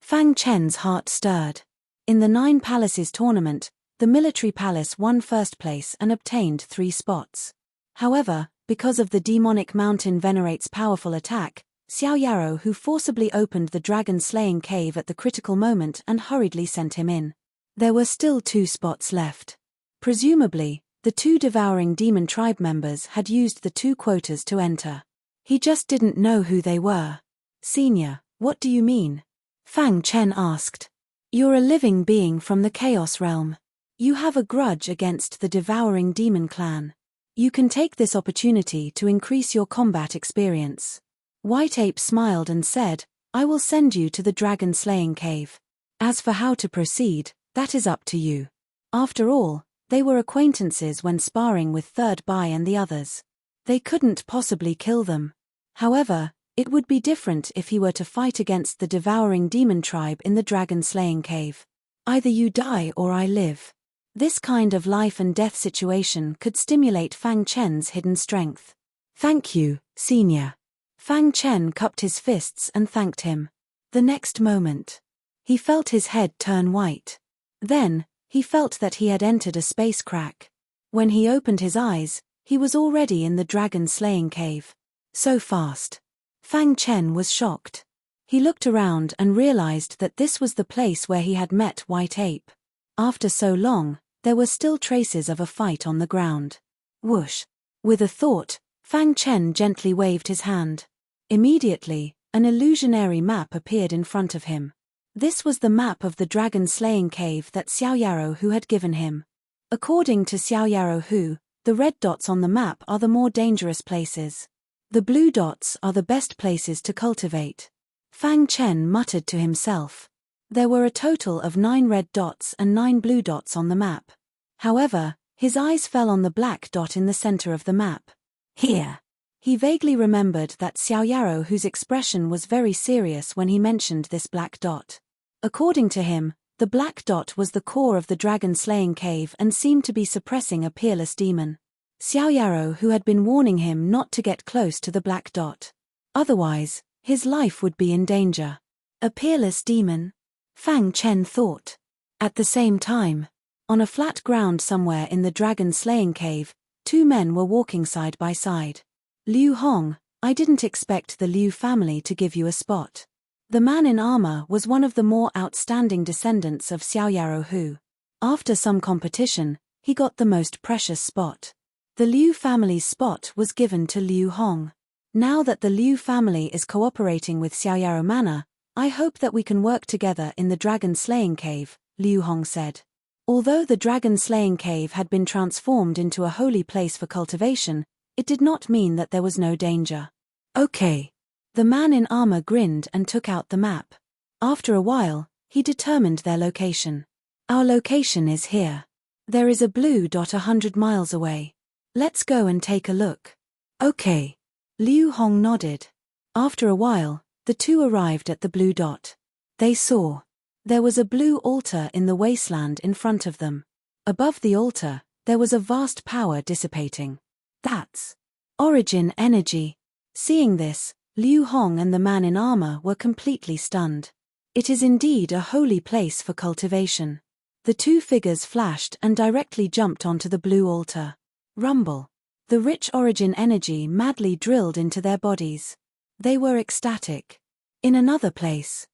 Fang Chen's heart stirred. In the 9 Palaces tournament, the military palace won first place and obtained 3 spots. However, because of the demonic mountain venerate's powerful attack, Xiao Yarrow who forcibly opened the dragon-slaying cave at the critical moment and hurriedly sent him in. There were still 2 spots left. Presumably, the 2 devouring demon tribe members had used the 2 quotas to enter. He just didn't know who they were. "Senior, what do you mean?" Fang Chen asked. "You're a living being from the Chaos Realm. You have a grudge against the devouring demon clan. You can take this opportunity to increase your combat experience." White Ape smiled and said, "I will send you to the dragon-slaying cave. As for how to proceed, that is up to you." After all, they were acquaintances when sparring with Third Bai and the others. They couldn't possibly kill them. However, it would be different if he were to fight against the devouring demon tribe in the dragon-slaying cave. Either you die or I live. This kind of life and death situation could stimulate Fang Chen's hidden strength. Thank you, Senior. Fang Chen cupped his fists and thanked him. The next moment, he felt his head turn white. Then, he felt that he had entered a space crack. When he opened his eyes, he was already in the dragon-slaying cave. So fast. Fang Chen was shocked. He looked around and realized that this was the place where he had met White Ape. After so long, there were still traces of a fight on the ground. Whoosh! With a thought, Fang Chen gently waved his hand. Immediately, an illusionary map appeared in front of him. This was the map of the dragon-slaying cave that Xiao Yarou Hu had given him. According to Xiao Yarou Hu, the red dots on the map are the more dangerous places. The blue dots are the best places to cultivate. Fang Chen muttered to himself. There were a total of 9 red dots and 9 blue dots on the map. However, his eyes fell on the black dot in the center of the map. Here. He vaguely remembered that Xiao Yarou Hu's expression was very serious when he mentioned this black dot. According to him, the black dot was the core of the dragon-slaying cave and seemed to be suppressing a peerless demon. Xiao Yarou Hu had been warning him not to get close to the black dot. Otherwise, his life would be in danger. A peerless demon? Fang Chen thought. At the same time, on a flat ground somewhere in the dragon-slaying cave, 2 men were walking side by side. Liu Hong, I didn't expect the Liu family to give you a spot. The man in armor was one of the more outstanding descendants of Xiao Yarou Hu. After some competition, he got the most precious spot. The Liu family's spot was given to Liu Hong. Now that the Liu family is cooperating with Xiao Yarou Manor, I hope that we can work together in the dragon-slaying cave, Liu Hong said. Although the dragon-slaying cave had been transformed into a holy place for cultivation, it did not mean that there was no danger. Okay. The man in armor grinned and took out the map. After a while, he determined their location. Our location is here. There is a blue dot 100 miles away. Let's go and take a look. Okay. Liu Hong nodded. After a while, the 2 arrived at the blue dot. They saw. There was a blue altar in the wasteland in front of them. Above the altar, there was a vast power dissipating. That's origin energy. Seeing this, Liu Hong and the man in armor were completely stunned. It is indeed a holy place for cultivation. The 2 figures flashed and directly jumped onto the blue altar. Rumble. The rich origin energy madly drilled into their bodies. They were ecstatic. In another place,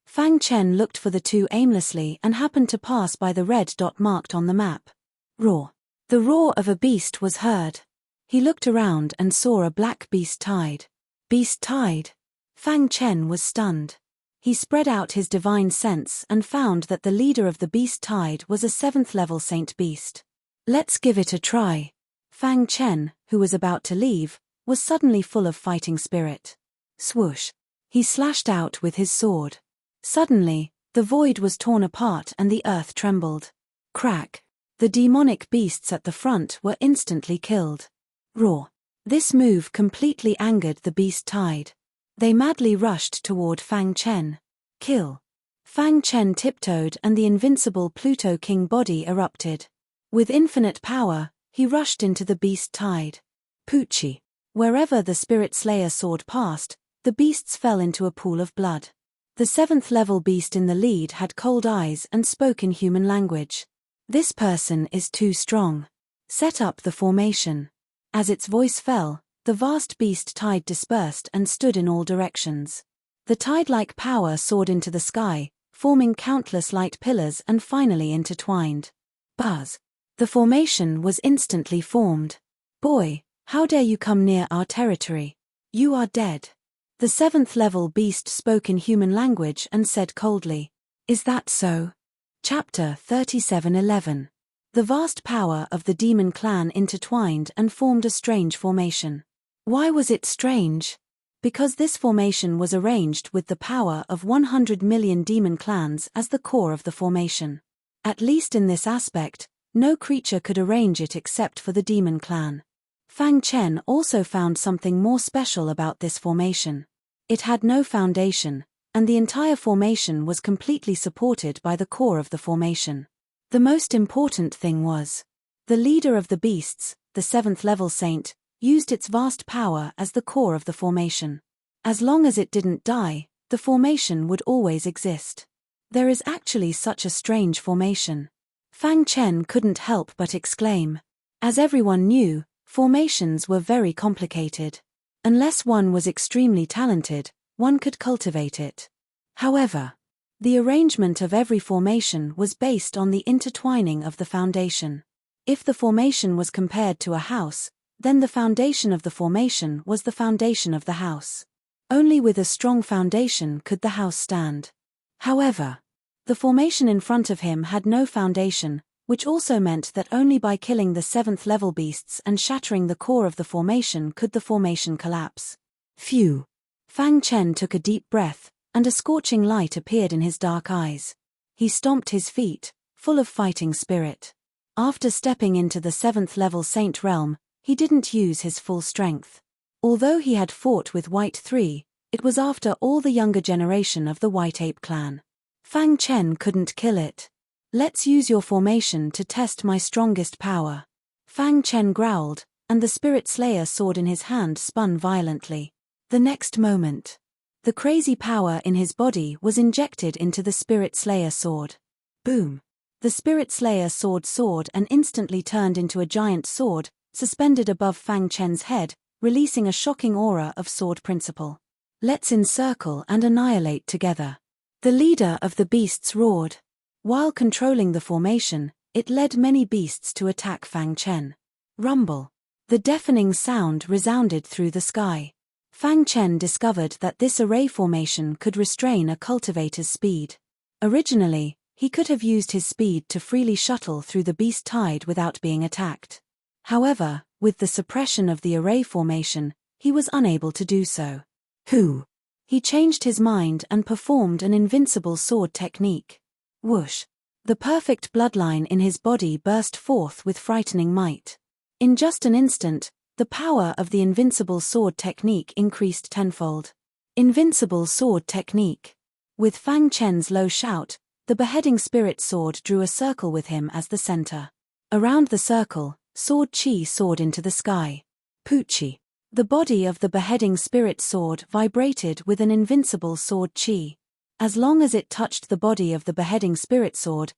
Fang Chen looked for the 2 aimlessly and happened to pass by the red dot marked on the map. Roar. The roar of a beast was heard. He looked around and saw a black beast tide. Beast tide? Fang Chen was stunned. He spread out his divine sense and found that the leader of the beast tide was a 7th-level saint beast. Let's give it a try. Fang Chen, who was about to leave, was suddenly full of fighting spirit. Swoosh. He slashed out with his sword. Suddenly, the void was torn apart and the earth trembled. Crack. The demonic beasts at the front were instantly killed. Roar. This move completely angered the beast tide. They madly rushed toward Fang Chen. Kill. Fang Chen tiptoed and the invincible Pluto King body erupted. With infinite power, he rushed into the beast tide. Poochie. Wherever the Spirit Slayer sword passed, the beasts fell into a pool of blood. The 7th-level beast in the lead had cold eyes and spoke in human language. This person is too strong. Set up the formation. As its voice fell, the vast beast tide dispersed and stood in all directions. The tide-like power soared into the sky, forming countless light pillars and finally intertwined. Buzz. The formation was instantly formed. Boy, how dare you come near our territory? You are dead. The 7th-level beast spoke in human language and said coldly. Is that so? Chapter 37:11. The vast power of the demon clan intertwined and formed a strange formation. Why was it strange? Because this formation was arranged with the power of 100 million demon clans as the core of the formation. At least in this aspect, no creature could arrange it except for the demon clan. Fang Chen also found something more special about this formation. It had no foundation, and the entire formation was completely supported by the core of the formation. The most important thing was, the leader of the beasts, the 7th level saint, used its vast power as the core of the formation. As long as it didn't die, the formation would always exist. There is actually such a strange formation. Fang Chen couldn't help but exclaim. As everyone knew, formations were very complicated. Unless one was extremely talented, one could cultivate it. However, the arrangement of every formation was based on the intertwining of the foundation. If the formation was compared to a house, then the foundation of the formation was the foundation of the house. Only with a strong foundation could the house stand. However, the formation in front of him had no foundation, which also meant that only by killing the 7th level beasts and shattering the core of the formation could the formation collapse. Phew! Fang Chen took a deep breath, and a scorching light appeared in his dark eyes. He stomped his feet, full of fighting spirit. After stepping into the 7th level saint realm, he didn't use his full strength. Although he had fought with White 3, it was after all the younger generation of the White Ape clan. Fang Chen couldn't kill it. Let's use your formation to test my strongest power. Fang Chen growled, and the Spirit Slayer sword in his hand spun violently. The next moment, the crazy power in his body was injected into the Spirit Slayer sword. Boom! The Spirit Slayer sword soared and instantly turned into a giant sword, suspended above Fang Chen's head, releasing a shocking aura of sword principle. Let's encircle and annihilate together. The leader of the beasts roared. While controlling the formation, it led many beasts to attack Fang Chen. Rumble. The deafening sound resounded through the sky. Fang Chen discovered that this array formation could restrain a cultivator's speed. Originally, he could have used his speed to freely shuttle through the beast tide without being attacked. However, with the suppression of the array formation, he was unable to do so. He changed his mind and performed an invincible sword technique. Whoosh! The perfect bloodline in his body burst forth with frightening might. In just an instant, the power of the invincible sword technique increased tenfold. Invincible sword technique. With Fang Chen's low shout, the beheading spirit sword drew a circle with him as the center. Around the circle, sword chi soared into the sky. Poochie. The body of the beheading spirit sword vibrated with an invincible sword chi. As long as it touched the body of the beheading spirit sword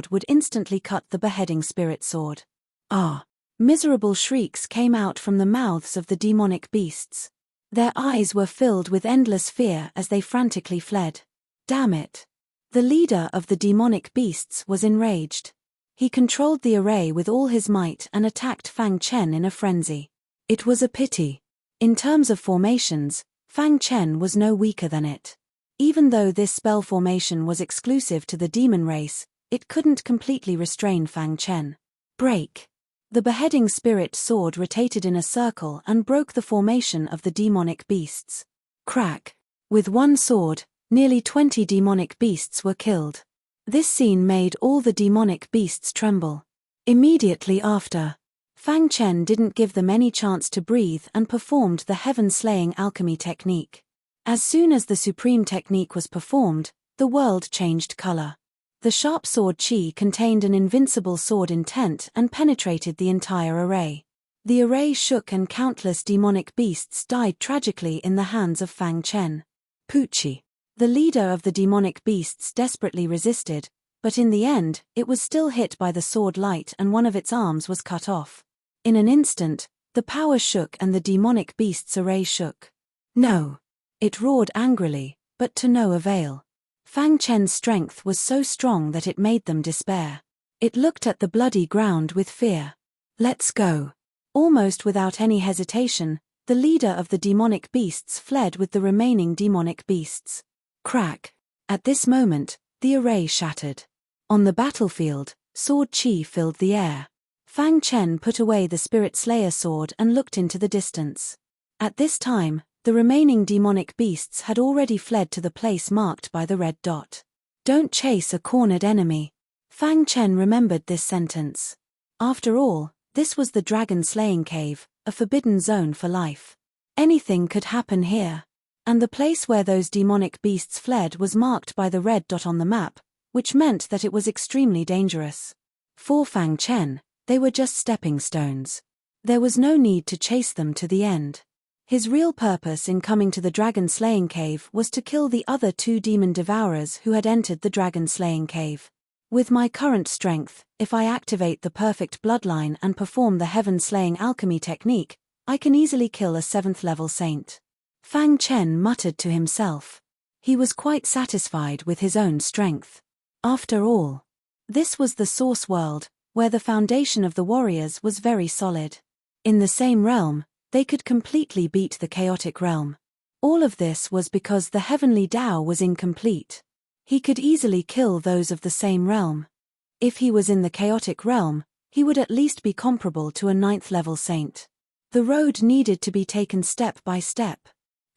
would instantly cut the beheading spirit sword. Ah! Miserable shrieks came out from the mouths of the demonic beasts. Their eyes were filled with endless fear as they frantically fled. Damn it! The leader of the demonic beasts was enraged. He controlled the array with all his might and attacked Fang Chen in a frenzy. It was a pity. In terms of formations, Fang Chen was no weaker than it. Even though this spell formation was exclusive to the demon race, it couldn't completely restrain Fang Chen. Break! The beheading spirit sword rotated in a circle and broke the formation of the demonic beasts. Crack! With one sword, nearly 20 demonic beasts were killed. This scene made all the demonic beasts tremble. Immediately after, Fang Chen didn't give them any chance to breathe and performed the heaven-slaying alchemy technique. As soon as the supreme technique was performed, the world changed color. The sharp sword chi contained an invincible sword intent and penetrated the entire array. The array shook and countless demonic beasts died tragically in the hands of Fang Chen. Poochie. The leader of the demonic beasts desperately resisted, but in the end, it was still hit by the sword light and one of its arms was cut off. In an instant, the power shook and the demonic beast's array shook. No! It roared angrily, but to no avail. Fang Chen's strength was so strong that it made them despair. It looked at the bloody ground with fear. Let's go! Almost without any hesitation, the leader of the demonic beasts fled with the remaining demonic beasts. Crack! At this moment, the array shattered. On the battlefield, sword chi filled the air. Fang Chen put away the Spirit Slayer sword and looked into the distance. At this time, the remaining demonic beasts had already fled to the place marked by the red dot. Don't chase a cornered enemy. Fang Chen remembered this sentence. After all, this was the dragon slaying cave, a forbidden zone for life. Anything could happen here. and the place where those demonic beasts fled was marked by the red dot on the map, which meant that it was extremely dangerous. For Fang Chen, they were just stepping stones. There was no need to chase them to the end. His real purpose in coming to the dragon-slaying cave was to kill the other 2 demon devourers who had entered the dragon-slaying cave. With my current strength, if I activate the perfect bloodline and perform the heaven-slaying alchemy technique, I can easily kill a 7th-level saint. Fang Chen muttered to himself. He was quite satisfied with his own strength. After all, this was the source world, where the foundation of the warriors was very solid. In the same realm, they could completely beat the chaotic realm. All of this was because the heavenly Tao was incomplete. He could easily kill those of the same realm. If he was in the chaotic realm, he would at least be comparable to a 9th-level saint. The road needed to be taken step by step.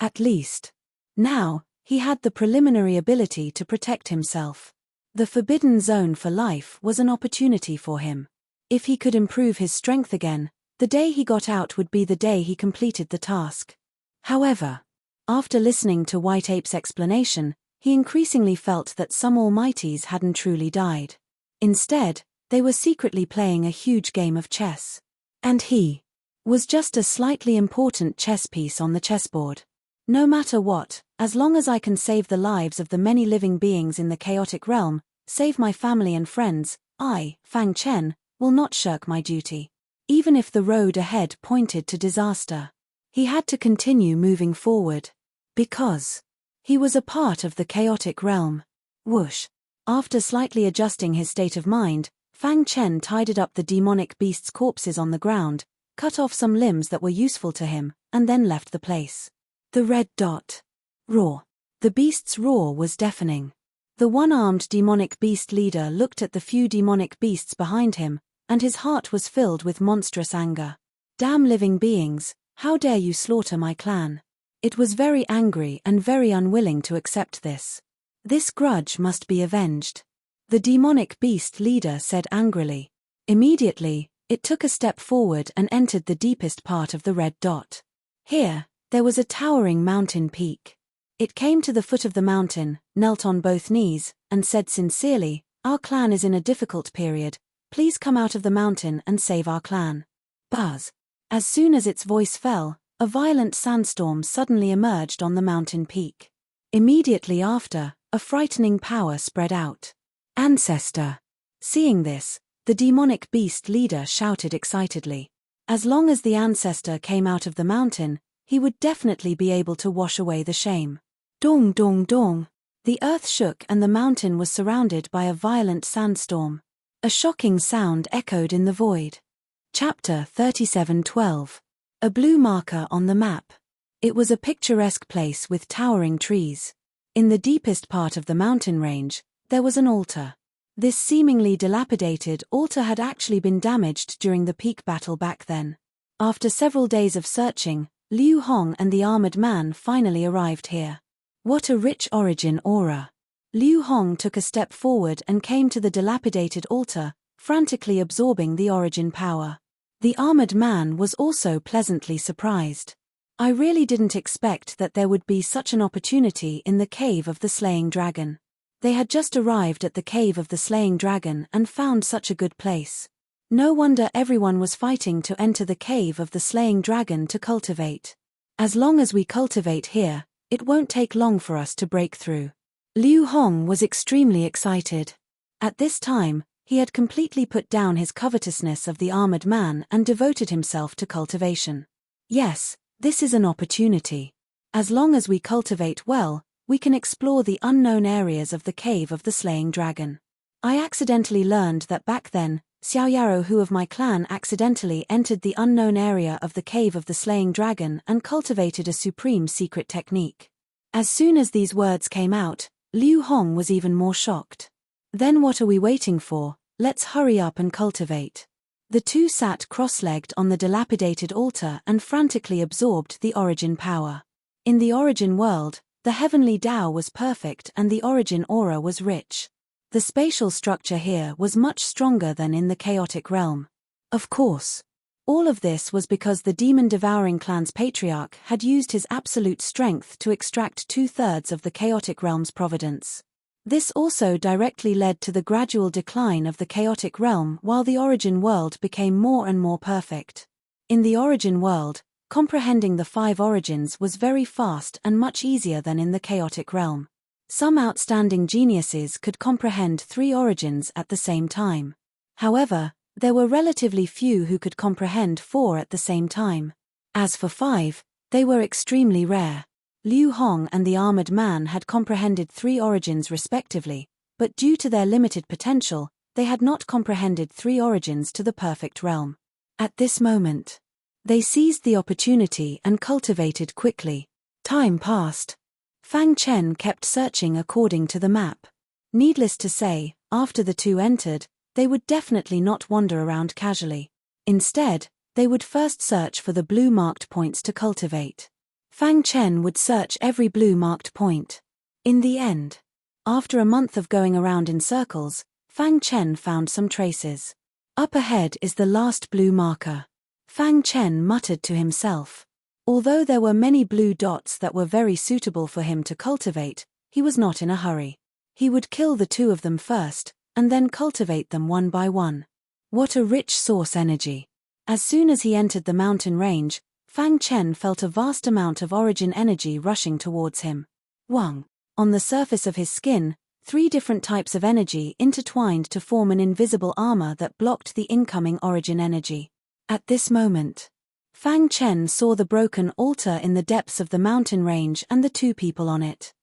At least. Now, he had the preliminary ability to protect himself. The forbidden zone for life was an opportunity for him. If he could improve his strength again, the day he got out would be the day he completed the task. However, after listening to White Ape's explanation, he increasingly felt that some almighties hadn't truly died. Instead, they were secretly playing a huge game of chess. And he was just a slightly important chess piece on the chessboard. No matter what, as long as I can save the lives of the many living beings in the chaotic realm, save my family and friends, I, Fang Chen, will not shirk my duty. Even if the road ahead pointed to disaster, he had to continue moving forward. Because he was a part of the chaotic realm. Whoosh. After slightly adjusting his state of mind, Fang Chen tidied up the demonic beasts' corpses on the ground, cut off some limbs that were useful to him, and then left the place. The red dot. Roar. The beast's roar was deafening. The one-armed demonic beast leader looked at the few demonic beasts behind him, and his heart was filled with monstrous anger. Damn living beings, how dare you slaughter my clan? It was very angry and very unwilling to accept this. This grudge must be avenged. The demonic beast leader said angrily. Immediately, it took a step forward and entered the deepest part of the red dot. Here, there was a towering mountain peak. It came to the foot of the mountain, knelt on both knees, and said sincerely, "Our clan is in a difficult period. Please come out of the mountain and save our clan." Buzz. As soon as its voice fell, a violent sandstorm suddenly emerged on the mountain peak. Immediately after, a frightening power spread out. Ancestor. Seeing this, the demonic beast leader shouted excitedly. As long as the ancestor came out of the mountain, he would definitely be able to wash away the shame. Dong dong dong. The earth shook and the mountain was surrounded by a violent sandstorm. A shocking sound echoed in the void. Chapter 37:12. A blue marker on the map. It was a picturesque place with towering trees. In the deepest part of the mountain range, there was an altar. This seemingly dilapidated altar had actually been damaged during the peak battle back then. After several days of searching, Liu Hong and the armored man finally arrived here. What a rich origin aura. Liu Hong took a step forward and came to the dilapidated altar, frantically absorbing the origin power. The armored man was also pleasantly surprised. I really didn't expect that there would be such an opportunity in the cave of the slaying dragon. They had just arrived at the cave of the slaying dragon and found such a good place. No wonder everyone was fighting to enter the cave of the slaying dragon to cultivate. As long as we cultivate here, it won't take long for us to break through. Liu Hong was extremely excited. At this time, he had completely put down his covetousness of the armored man and devoted himself to cultivation. Yes, this is an opportunity. As long as we cultivate well, we can explore the unknown areas of the cave of the slaying dragon. I accidentally learned that back then, Xiao Yarou, who of my clan, accidentally entered the unknown area of the cave of the slaying dragon and cultivated a supreme secret technique. As soon as these words came out, Liu Hong was even more shocked. Then what are we waiting for? Let's hurry up and cultivate. The two sat cross-legged on the dilapidated altar and frantically absorbed the origin power. In the origin world, the heavenly Tao was perfect and the origin aura was rich. The spatial structure here was much stronger than in the chaotic realm. Of course. All of this was because the demon-devouring clan's patriarch had used his absolute strength to extract 2/3 of the chaotic realm's providence. This also directly led to the gradual decline of the chaotic realm while the origin world became more and more perfect. In the origin world, comprehending the 5 origins was very fast and much easier than in the chaotic realm. Some outstanding geniuses could comprehend 3 origins at the same time. However, there were relatively few who could comprehend 4 at the same time. As for 5, they were extremely rare. Liu Hong and the armored man had comprehended 3 origins respectively, but due to their limited potential, they had not comprehended 3 origins to the perfect realm. At this moment, they seized the opportunity and cultivated quickly. Time passed. Fang Chen kept searching according to the map. Needless to say, after the 2 entered, they would definitely not wander around casually. Instead, they would first search for the blue-marked points to cultivate. Fang Chen would search every blue-marked point. In the end, after a month of going around in circles, Fang Chen found some traces. Up ahead is the last blue marker. Fang Chen muttered to himself. Although there were many blue dots that were very suitable for him to cultivate, he was not in a hurry. He would kill the 2 of them first, and then cultivate them one by one. What a rich source energy. As soon as he entered the mountain range, Fang Chen felt a vast amount of origin energy rushing towards him. Wang. On the surface of his skin, 3 different types of energy intertwined to form an invisible armor that blocked the incoming origin energy. At this moment, Fang Chen saw the broken altar in the depths of the mountain range and the 2 people on it.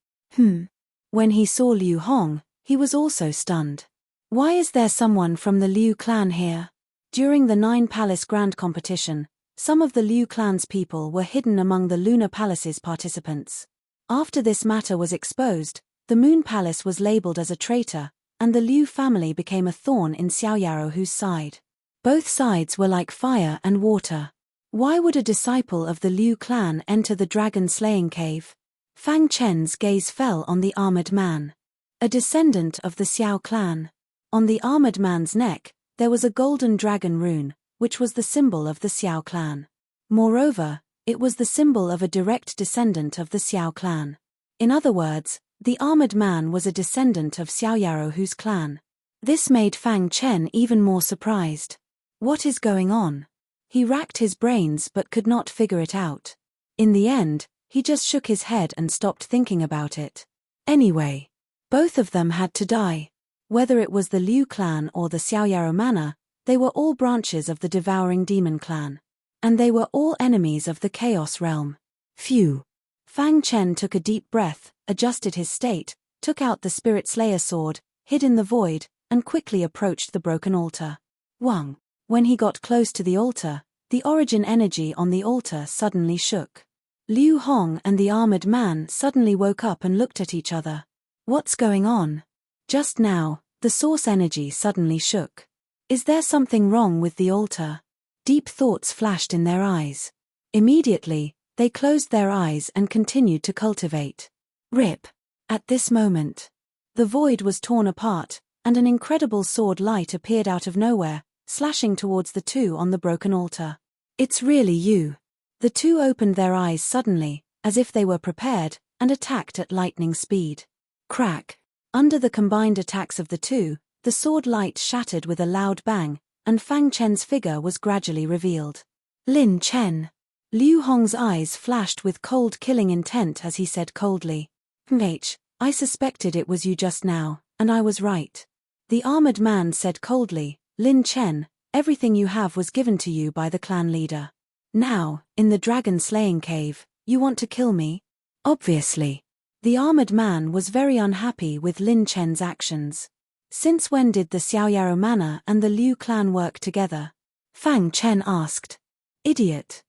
When he saw Liu Hong, he was also stunned. Why is there someone from the Liu clan here? During the 9 Palace Grand Competition, some of the Liu clan's people were hidden among the Lunar Palace's participants. After this matter was exposed, the Moon Palace was labeled as a traitor, and the Liu family became a thorn in Xiaoyarohu's side. Both sides were like fire and water. Why would a disciple of the Liu clan enter the dragon-slaying cave? Fang Chen's gaze fell on the armored man. A descendant of the Xiao clan. On the armored man's neck, there was a golden dragon rune, which was the symbol of the Xiao clan. Moreover, it was the symbol of a direct descendant of the Xiao clan. In other words, the armored man was a descendant of Xiaoyarohu's clan. This made Fang Chen even more surprised. What is going on? He racked his brains but could not figure it out. In the end, he just shook his head and stopped thinking about it. Anyway, both of them had to die. Whether it was the Liu clan or the Xiaoyaro manor, they were all branches of the devouring demon clan. And they were all enemies of the chaos realm. Phew. Fang Chen took a deep breath, adjusted his state, took out the Spirit Slayer sword, hid in the void, and quickly approached the broken altar. Wang. When he got close to the altar, the origin energy on the altar suddenly shook. Liu Hong and the armored man suddenly woke up and looked at each other. What's going on? Just now, the source energy suddenly shook. Is there something wrong with the altar? Deep thoughts flashed in their eyes. Immediately, they closed their eyes and continued to cultivate. Rip. At this moment, the void was torn apart, and an incredible sword light appeared out of nowhere, slashing towards the 2 on the broken altar. It's really you. The 2 opened their eyes suddenly, as if they were prepared, and attacked at lightning speed. Crack. Under the combined attacks of the 2, the sword light shattered with a loud bang, and Fang Chen's figure was gradually revealed. Lin Chen. Liu Hong's eyes flashed with cold killing intent as he said coldly. I suspected it was you just now, and I was right. The armored man said coldly, Lin Chen, everything you have was given to you by the clan leader. Now, in the dragon-slaying cave, you want to kill me? Obviously. The armored man was very unhappy with Lin Chen's actions. Since when did the Xiaoyaro manor and the Liu clan work together? Fang Chen asked. Idiot.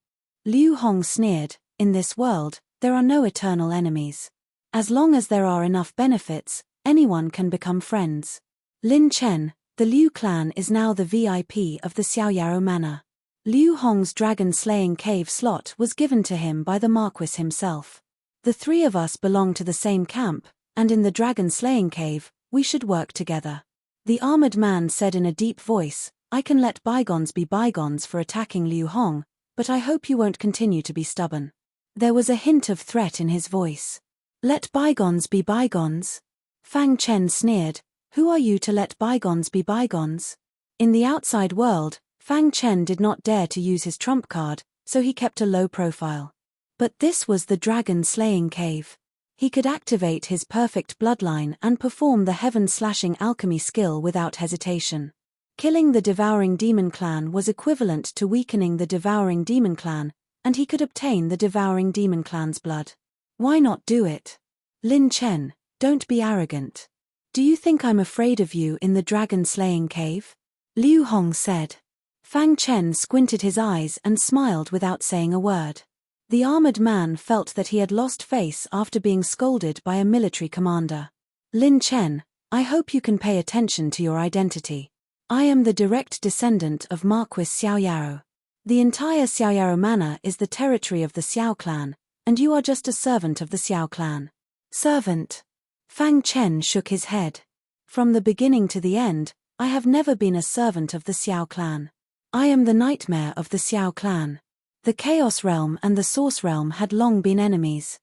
Liu Hong sneered, in this world, there are no eternal enemies. As long as there are enough benefits, anyone can become friends. Lin Chen, the Liu clan is now the VIP of the Xiaoyaro manor. Liu Hong's dragon-slaying cave slot was given to him by the Marquis himself. The 3 of us belong to the same camp, and in the dragon-slaying cave, we should work together. The armored man said in a deep voice, I can let bygones be bygones for attacking Liu Hong, but I hope you won't continue to be stubborn. There was a hint of threat in his voice. Let bygones be bygones? Fang Chen sneered. Who are you to let bygones be bygones? In the outside world, Fang Chen did not dare to use his trump card, so he kept a low profile. But this was the dragon-slaying cave. He could activate his perfect bloodline and perform the heaven-slashing alchemy skill without hesitation. Killing the Devouring Demon Clan was equivalent to weakening the Devouring Demon Clan, and he could obtain the Devouring Demon Clan's blood. Why not do it? Lin Chen, don't be arrogant. Do you think I'm afraid of you in the dragon-slaying cave? Liu Hong said. Fang Chen squinted his eyes and smiled without saying a word. The armored man felt that he had lost face after being scolded by a military commander. Lin Chen, I hope you can pay attention to your identity. I am the direct descendant of Marquis Xiaoyaro. The entire Xiaoyaro Manor is the territory of the Xiao clan, and you are just a servant of the Xiao clan. Servant? Fang Chen shook his head. From the beginning to the end, I have never been a servant of the Xiao clan. I am the nightmare of the Xiao clan. The Chaos Realm and the Source Realm had long been enemies.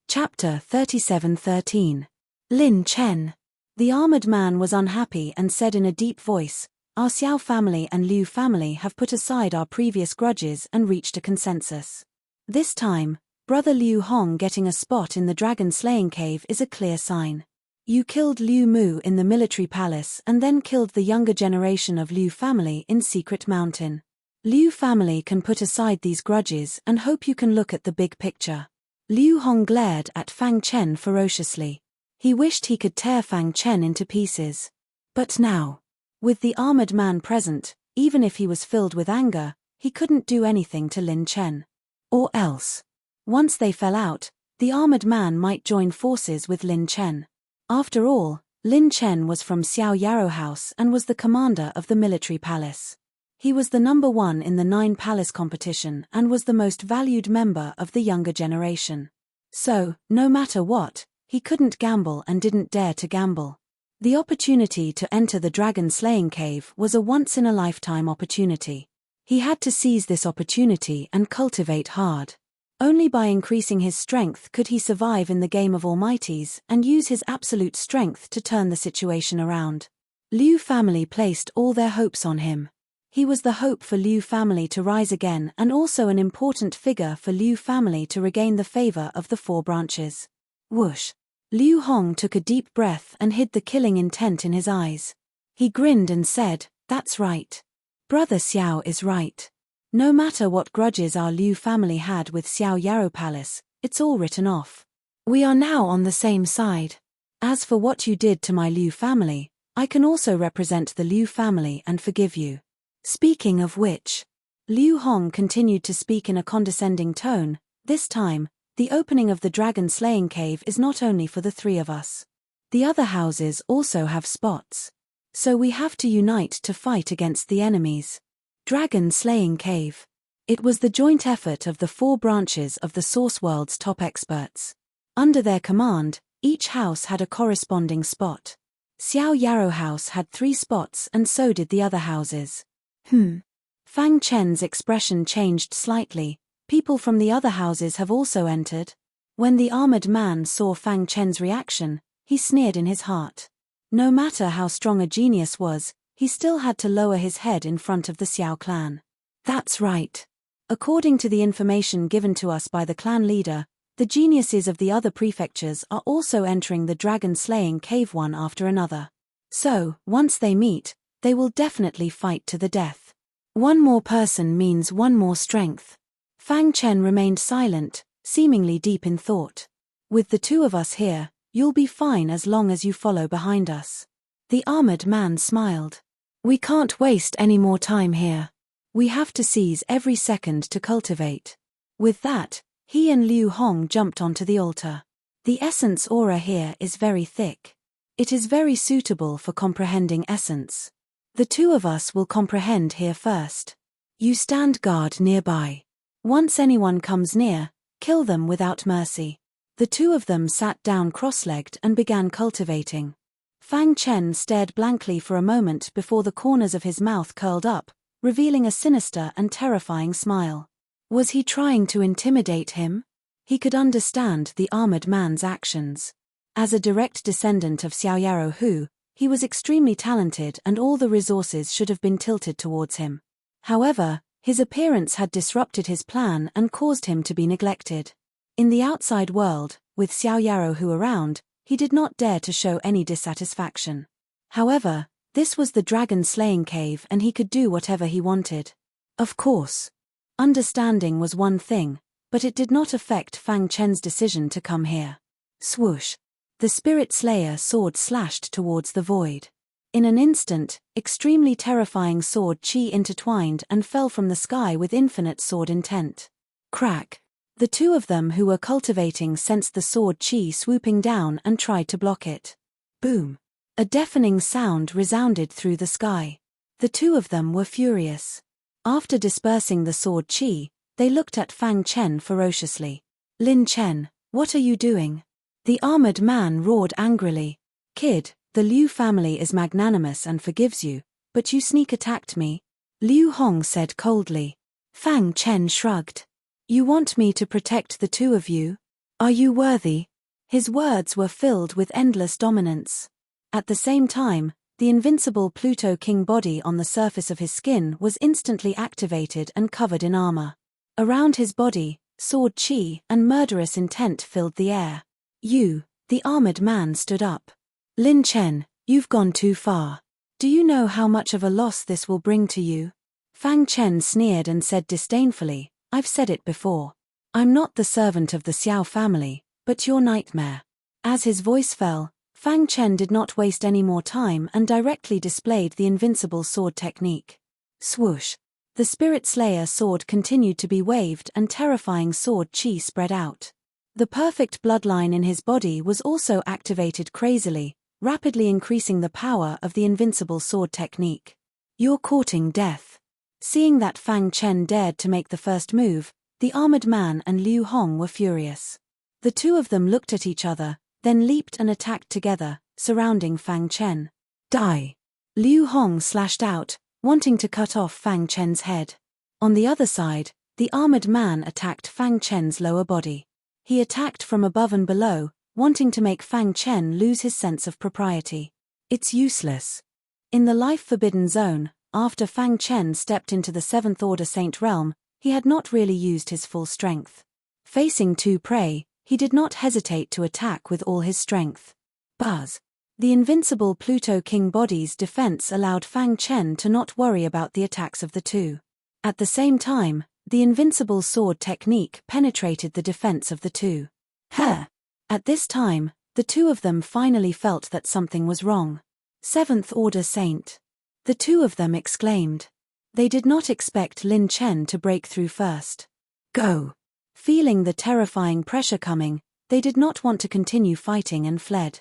Chapter 37:13. Lin Chen. The armored man was unhappy and said in a deep voice, Our Xiao family and Liu family have put aside our previous grudges and reached a consensus. This time, Brother Liu Hong getting a spot in the dragon-slaying cave is a clear sign. You killed Liu Mu in the military palace and then killed the younger generation of Liu family in Secret Mountain. Liu family can put aside these grudges and hope you can look at the big picture. Liu Hong glared at Fang Chen ferociously. He wished he could tear Fang Chen into pieces. But now, with the armored man present, even if he was filled with anger, he couldn't do anything to Lin Chen. Or else, once they fell out, the armored man might join forces with Lin Chen. After all, Lin Chen was from Xiao Yarrow House and was the commander of the military palace. He was the number 1 in the 9 palace competition and was the most valued member of the younger generation. So, no matter what, he couldn't gamble and didn't dare to gamble. The opportunity to enter the dragon-slaying cave was a once-in-a-lifetime opportunity. He had to seize this opportunity and cultivate hard. Only by increasing his strength could he survive in the game of almighties and use his absolute strength to turn the situation around. Liu family placed all their hopes on him. He was the hope for Liu family to rise again and also an important figure for Liu family to regain the favor of the 4 branches. Whoosh! Liu Hong took a deep breath and hid the killing intent in his eyes. He grinned and said, That's right. Brother Xiao is right. No matter what grudges our Liu family had with Xiao Yarrow Palace, it's all written off. We are now on the same side. As for what you did to my Liu family, I can also represent the Liu family and forgive you. Speaking of which, Liu Hong continued to speak in a condescending tone. This time, the opening of the dragon-slaying cave is not only for the 3 of us. The other houses also have spots. So we have to unite to fight against the enemies. Dragon-slaying cave. It was the joint effort of the 4 branches of the Source World's top experts. Under their command, each house had a corresponding spot. Xiao Yarrow House had 3 spots and so did the other houses. Fang Chen's expression changed slightly. People from the other houses have also entered. When the armored man saw Fang Chen's reaction, he sneered in his heart. No matter how strong a genius was, he still had to lower his head in front of the Xiao clan. That's right. According to the information given to us by the clan leader, the geniuses of the other prefectures are also entering the dragon-slaying cave one after another. So, once they meet, they will definitely fight to the death. One more person means one more strength. Fang Chen remained silent, seemingly deep in thought. With the 2 of us here, you'll be fine as long as you follow behind us. The armored man smiled. We can't waste any more time here. We have to seize every second to cultivate. With that, he and Liu Hong jumped onto the altar. The essence aura here is very thick. It is very suitable for comprehending essence. The 2 of us will comprehend here first. You stand guard nearby. Once anyone comes near, kill them without mercy. The 2 of them sat down cross-legged and began cultivating. Fang Chen stared blankly for a moment before the corners of his mouth curled up, revealing a sinister and terrifying smile. Was he trying to intimidate him? He could understand the armored man's actions. As a direct descendant of Xiaoyaro Hu, he was extremely talented and all the resources should have been tilted towards him. However, his appearance had disrupted his plan and caused him to be neglected. In the outside world, with Xiaoyaro Hu around, he did not dare to show any dissatisfaction. However, this was the dragon-slaying cave and he could do whatever he wanted. Of course. Understanding was one thing, but it did not affect Fang Chen's decision to come here. Swoosh. The Spirit Slayer sword slashed towards the void. In an instant, extremely terrifying sword chi intertwined and fell from the sky with infinite sword intent. Crack. The two of them who were cultivating sensed the sword chi swooping down and tried to block it. Boom. A deafening sound resounded through the sky. The two of them were furious. After dispersing the sword chi, they looked at Fang Chen ferociously. Lin Chen, what are you doing? The armored man roared angrily. Kid, the Liu family is magnanimous and forgives you, but you sneak attacked me. Liu Hong said coldly. Fang Chen shrugged. You want me to protect the two of you? Are you worthy? His words were filled with endless dominance. At the same time, the invincible Pluto King body on the surface of his skin was instantly activated and covered in armor. Around his body, sword chi and murderous intent filled the air. You, the armored man stood up. Lin Chen, you've gone too far. Do you know how much of a loss this will bring to you? Fang Chen sneered and said disdainfully, I've said it before. I'm not the servant of the Xiao family, but your nightmare. As his voice fell, Fang Chen did not waste any more time and directly displayed the invincible sword technique. Swoosh. The Spirit Slayer sword continued to be waved and terrifying sword chi spread out. The perfect bloodline in his body was also activated crazily, rapidly increasing the power of the invincible sword technique. You're courting death. Seeing that Fang Chen dared to make the first move, the armored man and Liu Hong were furious. The two of them looked at each other, then leaped and attacked together, surrounding Fang Chen. Die! Liu Hong slashed out, wanting to cut off Fang Chen's head. On the other side, the armored man attacked Fang Chen's lower body. He attacked from above and below, wanting to make Fang Chen lose his sense of propriety. It's useless. In the life-forbidden zone, after Fang Chen stepped into the 7th Order Saint realm, he had not really used his full strength. Facing two prey, he did not hesitate to attack with all his strength. Buzz. The invincible Pluto King body's defense allowed Fang Chen to not worry about the attacks of the two. At the same time, the invincible sword technique penetrated the defense of the two. At this time, the two of them finally felt that something was wrong. 7th Order Saint. The two of them exclaimed. They did not expect Lin Chen to break through first. Go! Feeling the terrifying pressure coming, they did not want to continue fighting and fled.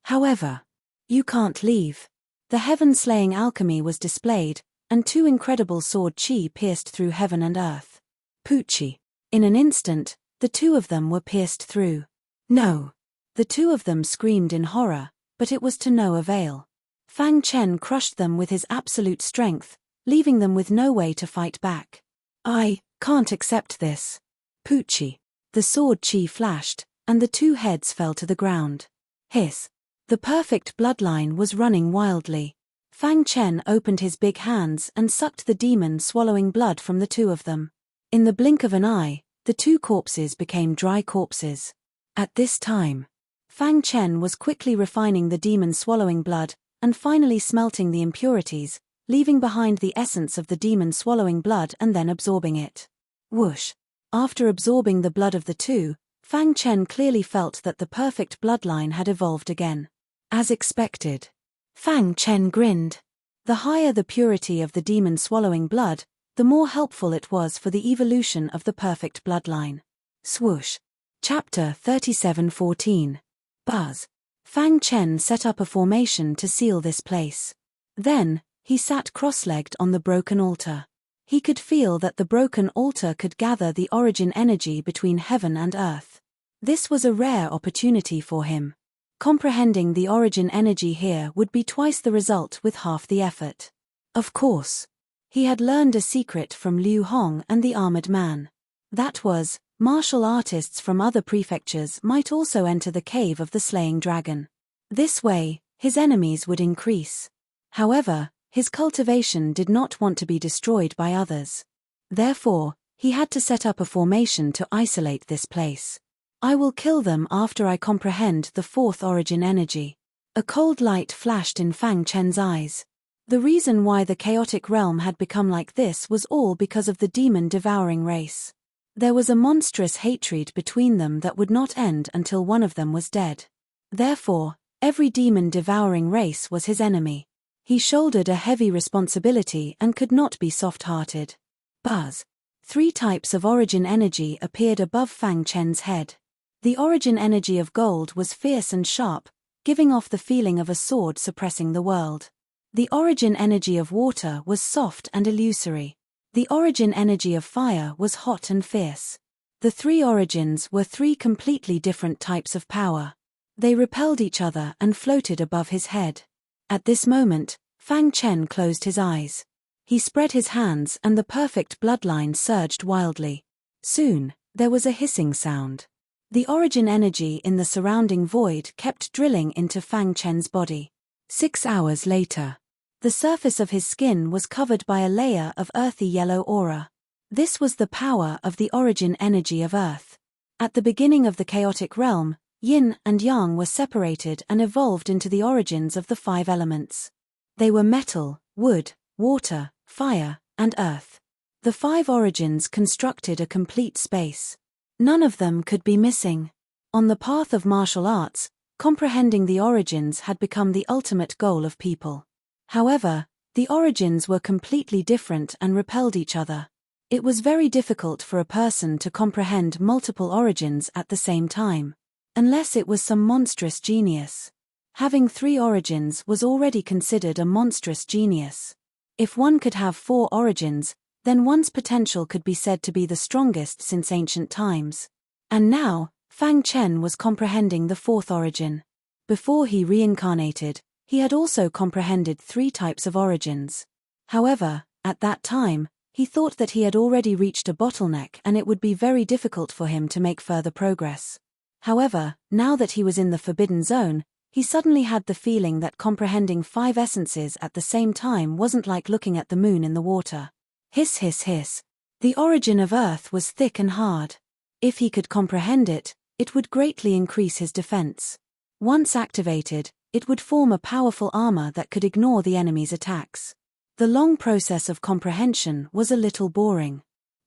However, you can't leave. The heaven-slaying alchemy was displayed, and two incredible sword chi pierced through heaven and earth. Poochie. In an instant, the two of them were pierced through. No! The two of them screamed in horror, but it was to no avail. Fang Chen crushed them with his absolute strength, leaving them with no way to fight back. I can't accept this. Poochie. The sword chi flashed, and the two heads fell to the ground. Hiss. The perfect bloodline was running wildly. Fang Chen opened his big hands and sucked the demon swallowing blood from the two of them. In the blink of an eye, the two corpses became dry corpses. At this time, Fang Chen was quickly refining the demon swallowing blood, and finally smelting the impurities, leaving behind the essence of the demon swallowing blood and then absorbing it. Whoosh! After absorbing the blood of the two, Fang Chen clearly felt that the perfect bloodline had evolved again. As expected. Fang Chen grinned. The higher the purity of the demon swallowing blood, the more helpful it was for the evolution of the perfect bloodline. Swoosh. Chapter 37:14. Buzz. Fang Chen set up a formation to seal this place. Then, he sat cross-legged on the broken altar. He could feel that the broken altar could gather the origin energy between heaven and earth. This was a rare opportunity for him. Comprehending the origin energy here would be twice the result with half the effort. Of course. He had learned a secret from Liu Hong and the armored man. That was, martial artists from other prefectures might also enter the cave of the slaying dragon. This way, his enemies would increase. However, his cultivation did not want to be destroyed by others. Therefore, he had to set up a formation to isolate this place. I will kill them after I comprehend the fourth origin energy. A cold light flashed in Fang Chen's eyes. The reason why the chaotic realm had become like this was all because of the demon-devouring race. There was a monstrous hatred between them that would not end until one of them was dead. Therefore, every demon-devouring race was his enemy. He shouldered a heavy responsibility and could not be soft-hearted. Buzz. 3 types of origin energy appeared above Fang Chen's head. The origin energy of gold was fierce and sharp, giving off the feeling of a sword suppressing the world. The origin energy of water was soft and illusory. The origin energy of fire was hot and fierce. The 3 origins were 3 completely different types of power. They repelled each other and floated above his head. At this moment, Fang Chen closed his eyes. He spread his hands and the perfect bloodline surged wildly. Soon, there was a hissing sound. The origin energy in the surrounding void kept drilling into Fang Chen's body. 6 hours later, the surface of his skin was covered by a layer of earthy yellow aura. This was the power of the origin energy of Earth. At the beginning of the chaotic realm, Yin and Yang were separated and evolved into the origins of the 5 elements. They were metal, wood, water, fire, and earth. The 5 origins constructed a complete space. None of them could be missing. On the path of martial arts, comprehending the origins had become the ultimate goal of people. However, the origins were completely different and repelled each other. It was very difficult for a person to comprehend multiple origins at the same time. Unless it was some monstrous genius. Having 3 origins was already considered a monstrous genius. If one could have 4 origins, then one's potential could be said to be the strongest since ancient times. And now, Fang Chen was comprehending the 4th origin. Before he reincarnated, he had also comprehended 3 types of origins. However, at that time, he thought that he had already reached a bottleneck and it would be very difficult for him to make further progress. However, now that he was in the forbidden zone, he suddenly had the feeling that comprehending 5 essences at the same time wasn't like looking at the moon in the water. Hiss hiss hiss. The origin of Earth was thick and hard. If he could comprehend it, it would greatly increase his defense. Once activated, it would form a powerful armor that could ignore the enemy's attacks. The long process of comprehension was a little boring.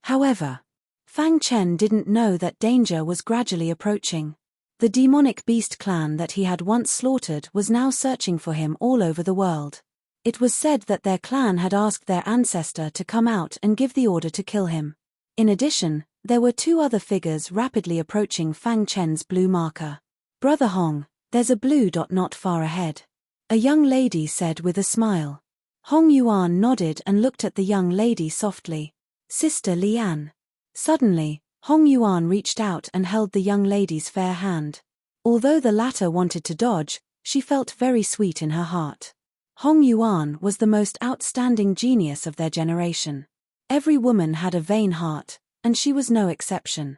However, Fang Chen didn't know that danger was gradually approaching. The demonic beast clan that he had once slaughtered was now searching for him all over the world. It was said that their clan had asked their ancestor to come out and give the order to kill him. In addition, there were 2 other figures rapidly approaching Fang Chen's blue marker. "Brother Hong, there's a blue dot not far ahead," a young lady said with a smile. Hong Yuan nodded and looked at the young lady softly. "Sister Lian." Suddenly, Hong Yuan reached out and held the young lady's fair hand. Although the latter wanted to dodge, she felt very sweet in her heart. Hong Yuan was the most outstanding genius of their generation. Every woman had a vain heart, and she was no exception.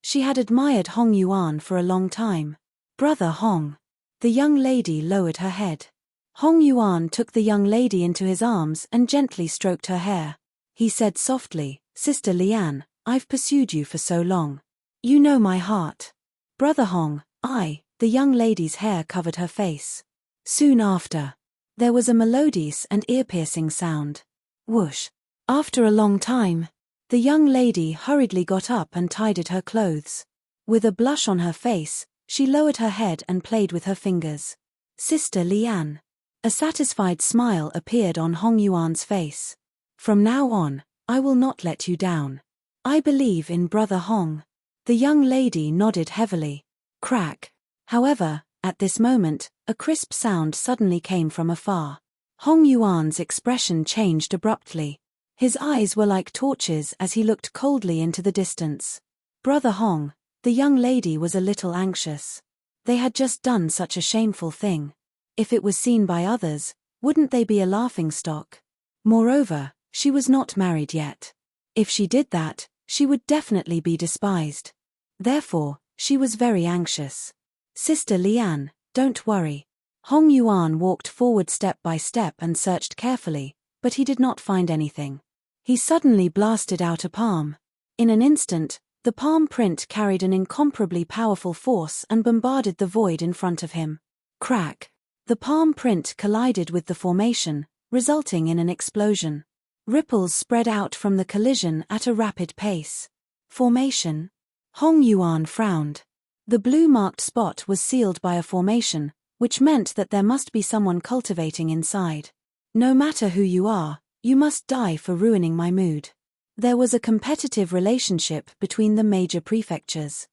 She had admired Hong Yuan for a long time. "Brother Hong." The young lady lowered her head. Hong Yuan took the young lady into his arms and gently stroked her hair. He said softly, "Sister Lian, I've pursued you for so long. You know my heart." "Brother Hong, the young lady's hair covered her face. Soon after, there was a melodious and ear-piercing sound. Whoosh. After a long time, the young lady hurriedly got up and tidied her clothes. With a blush on her face, she lowered her head and played with her fingers. "Sister Lian." A satisfied smile appeared on Hong Yuan's face. "From now on, I will not let you down. I believe in Brother Hong." The young lady nodded heavily. Crack. However, at this moment, a crisp sound suddenly came from afar. Hong Yuan's expression changed abruptly. His eyes were like torches as he looked coldly into the distance. "Brother Hong." The young lady was a little anxious. They had just done such a shameful thing. If it was seen by others, wouldn't they be a laughingstock? Moreover, she was not married yet. If she did that, she would definitely be despised. Therefore, she was very anxious. Sister Lian, don't worry. Hong Yuan walked forward step by step and searched carefully, but he did not find anything. He suddenly blasted out a palm. In an instant, the palm print carried an incomparably powerful force and bombarded the void in front of him. Crack! The palm print collided with the formation, resulting in an explosion. Ripples spread out from the collision at a rapid pace. Formation? Hong Yuan frowned. The blue-marked spot was sealed by a formation, which meant that there must be someone cultivating inside. No matter who you are, you must die for ruining my mood. There was a competitive relationship between the major prefectures.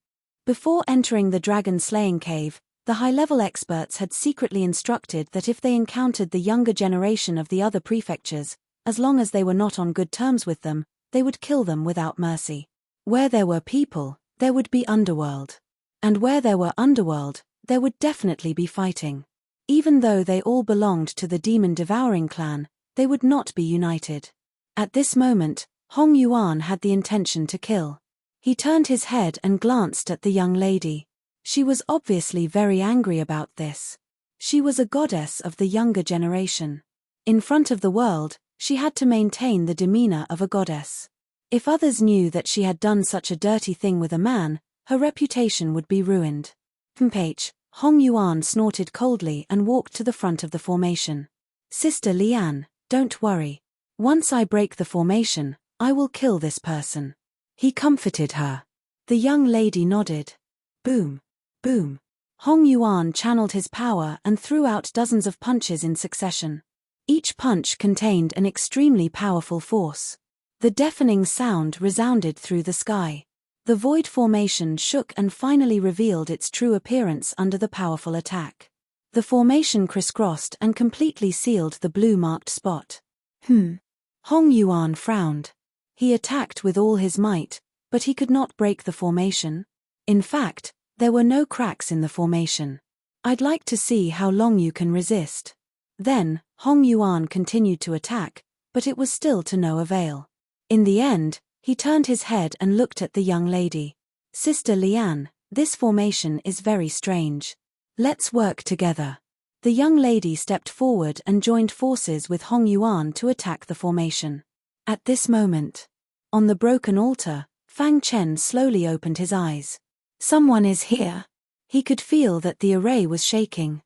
Before entering the dragon-slaying cave, the high-level experts had secretly instructed that if they encountered the younger generation of the other prefectures, as long as they were not on good terms with them, they would kill them without mercy. Where there were people, there would be underworld. And where there were underworld, there would definitely be fighting. Even though they all belonged to the demon-devouring clan, they would not be united. At this moment, Hong Yuan had the intention to kill. He turned his head and glanced at the young lady. She was obviously very angry about this. She was a goddess of the younger generation. In front of the world, she had to maintain the demeanor of a goddess. If others knew that she had done such a dirty thing with a man, her reputation would be ruined. Hong Yuan snorted coldly and walked to the front of the formation. Sister Lian, don't worry. Once I break the formation, I will kill this person. He comforted her. The young lady nodded. Boom. Boom. Hong Yuan channeled his power and threw out dozens of punches in succession. Each punch contained an extremely powerful force. The deafening sound resounded through the sky. The void formation shook and finally revealed its true appearance under the powerful attack. The formation crisscrossed and completely sealed the blue-marked spot. Hong Yuan frowned. He attacked with all his might, but he could not break the formation. In fact, there were no cracks in the formation. I'd like to see how long you can resist. Then, Hong Yuan continued to attack, but it was still to no avail. In the end, he turned his head and looked at the young lady. Sister Lian, this formation is very strange. Let's work together. The young lady stepped forward and joined forces with Hong Yuan to attack the formation. At this moment, on the broken altar, Fang Chen slowly opened his eyes. Someone is here. He could feel that the array was shaking.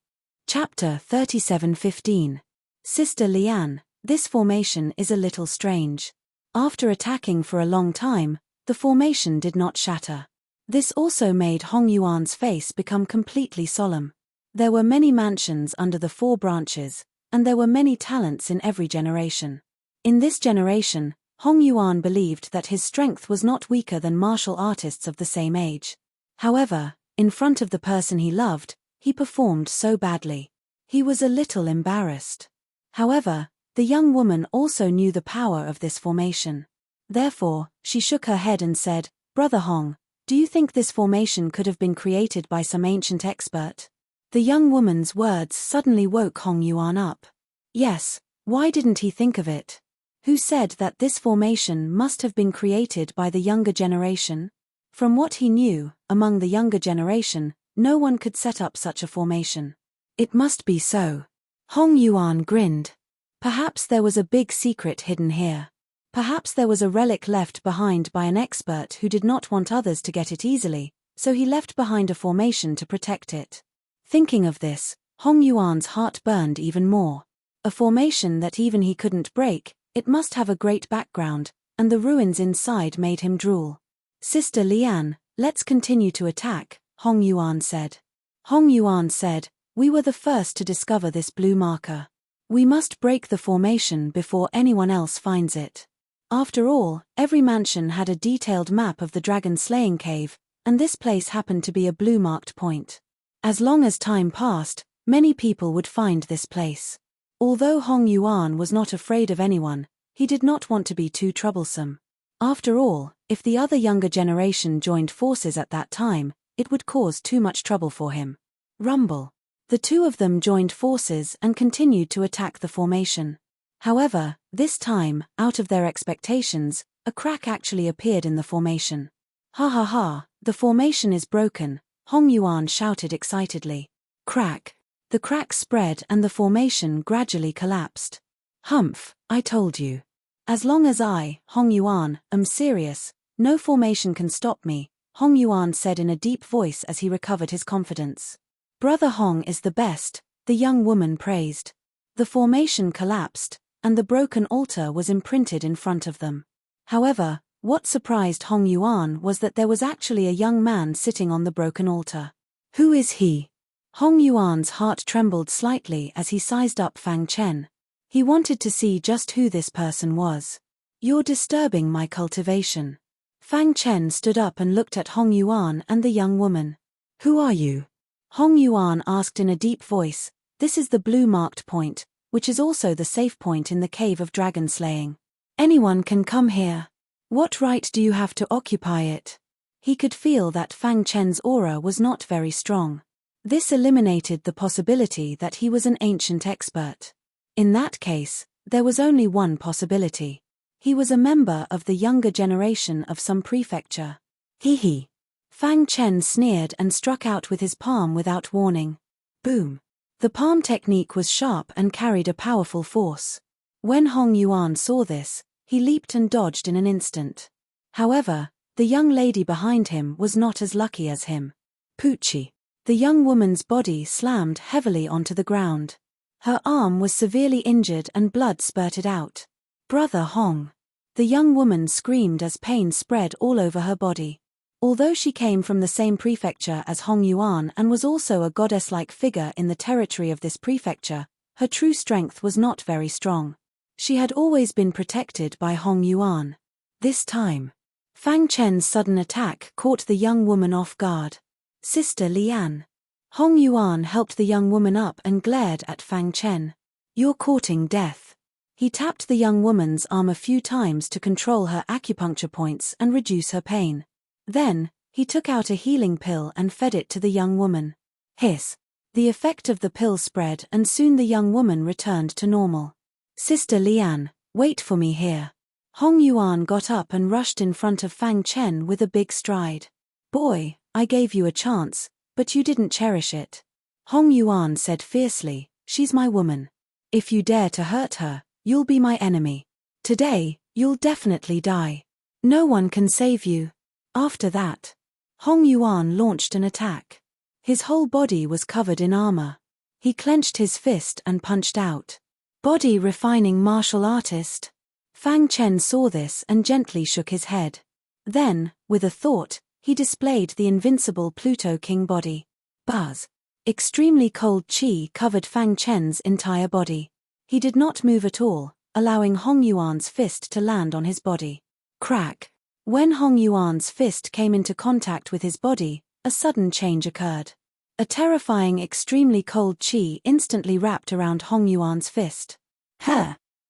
Chapter 37:15. Sister Lian, this formation is a little strange. After attacking for a long time, the formation did not shatter. This also made Hong Yuan's face become completely solemn. There were many mansions under the 4 branches, and there were many talents in every generation. In this generation, Hong Yuan believed that his strength was not weaker than martial artists of the same age. However, in front of the person he loved, he performed so badly. He was a little embarrassed. However, the young woman also knew the power of this formation. Therefore, she shook her head and said, "Brother Hong, do you think this formation could have been created by some ancient expert?" The young woman's words suddenly woke Hong Yuan up. Yes, why didn't he think of it? Who said that this formation must have been created by the younger generation? From what he knew, among the younger generation, no one could set up such a formation. It must be so. Hong Yuan grinned. Perhaps there was a big secret hidden here. Perhaps there was a relic left behind by an expert who did not want others to get it easily, so he left behind a formation to protect it. Thinking of this, Hong Yuan's heart burned even more. A formation that even he couldn't break, it must have a great background, and the ruins inside made him drool. Sister Lian, let's continue to attack, Hong Yuan said. Hong Yuan said, we were the first to discover this blue marker. We must break the formation before anyone else finds it. After all, every mansion had a detailed map of the dragon-slaying cave, and this place happened to be a blue-marked point. As long as time passed, many people would find this place. Although Hong Yuan was not afraid of anyone, he did not want to be too troublesome. After all, if the other younger generation joined forces at that time, it would cause too much trouble for him. rumble. The two of them joined forces and continued to attack the formation. However, this time, out of their expectations, a crack actually appeared in the formation. Ha ha ha, the formation is broken, Hong Yuan shouted excitedly. Crack. The crack spread and the formation gradually collapsed. Humph, I told you. As long as I, Hong Yuan, am serious, no formation can stop me, Hong Yuan said in a deep voice as he recovered his confidence. Brother Hong is the best, the young woman praised. The formation collapsed, and the broken altar was imprinted in front of them. However, what surprised Hong Yuan was that there was actually a young man sitting on the broken altar. Who is he? Hong Yuan's heart trembled slightly as he sized up Fang Chen. He wanted to see just who this person was. You're disturbing my cultivation. Fang Chen stood up and looked at Hong Yuan and the young woman. Who are you? Hong Yuan asked in a deep voice. This is the blue marked point, which is also the safe point in the cave of dragon slaying. Anyone can come here. What right do you have to occupy it? He could feel that Fang Chen's aura was not very strong. This eliminated the possibility that he was an ancient expert. In that case, there was only one possibility. He was a member of the younger generation of some prefecture. Hee. Fang Chen sneered and struck out with his palm without warning. Boom. The palm technique was sharp and carried a powerful force. When Hong Yuan saw this, he leaped and dodged in an instant. However, the young lady behind him was not as lucky as him. Poochie. The young woman's body slammed heavily onto the ground. Her arm was severely injured and blood spurted out. Brother Hong. The young woman screamed as pain spread all over her body. Although she came from the same prefecture as Hong Yuan and was also a goddess-like figure in the territory of this prefecture, her true strength was not very strong. She had always been protected by Hong Yuan. This time, Fang Chen's sudden attack caught the young woman off guard. Sister Lian. Hong Yuan helped the young woman up and glared at Fang Chen. You're courting death. He tapped the young woman's arm a few times to control her acupuncture points and reduce her pain. Then, he took out a healing pill and fed it to the young woman. Hiss. The effect of the pill spread and soon the young woman returned to normal. Sister Lian, wait for me here. Hong Yuan got up and rushed in front of Fang Chen with a big stride. Boy, I gave you a chance, but you didn't cherish it. Hong Yuan said fiercely, she's my woman. If you dare to hurt her, you'll be my enemy. Today, you'll definitely die. No one can save you. After that, Hong Yuan launched an attack. His whole body was covered in armor. He clenched his fist and punched out. Body refining martial artist. Fang Chen saw this and gently shook his head. Then, with a thought, he displayed the invincible Pluto King body. Buzz. Extremely cold qi covered Fang Chen's entire body. He did not move at all, allowing Hong Yuan's fist to land on his body. Crack. When Hong Yuan's fist came into contact with his body, a sudden change occurred. A terrifying extremely cold qi instantly wrapped around Hong Yuan's fist.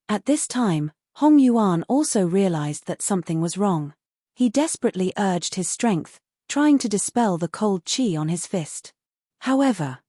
At this time, Hong Yuan also realized that something was wrong. He desperately urged his strength, trying to dispel the cold qi on his fist. However,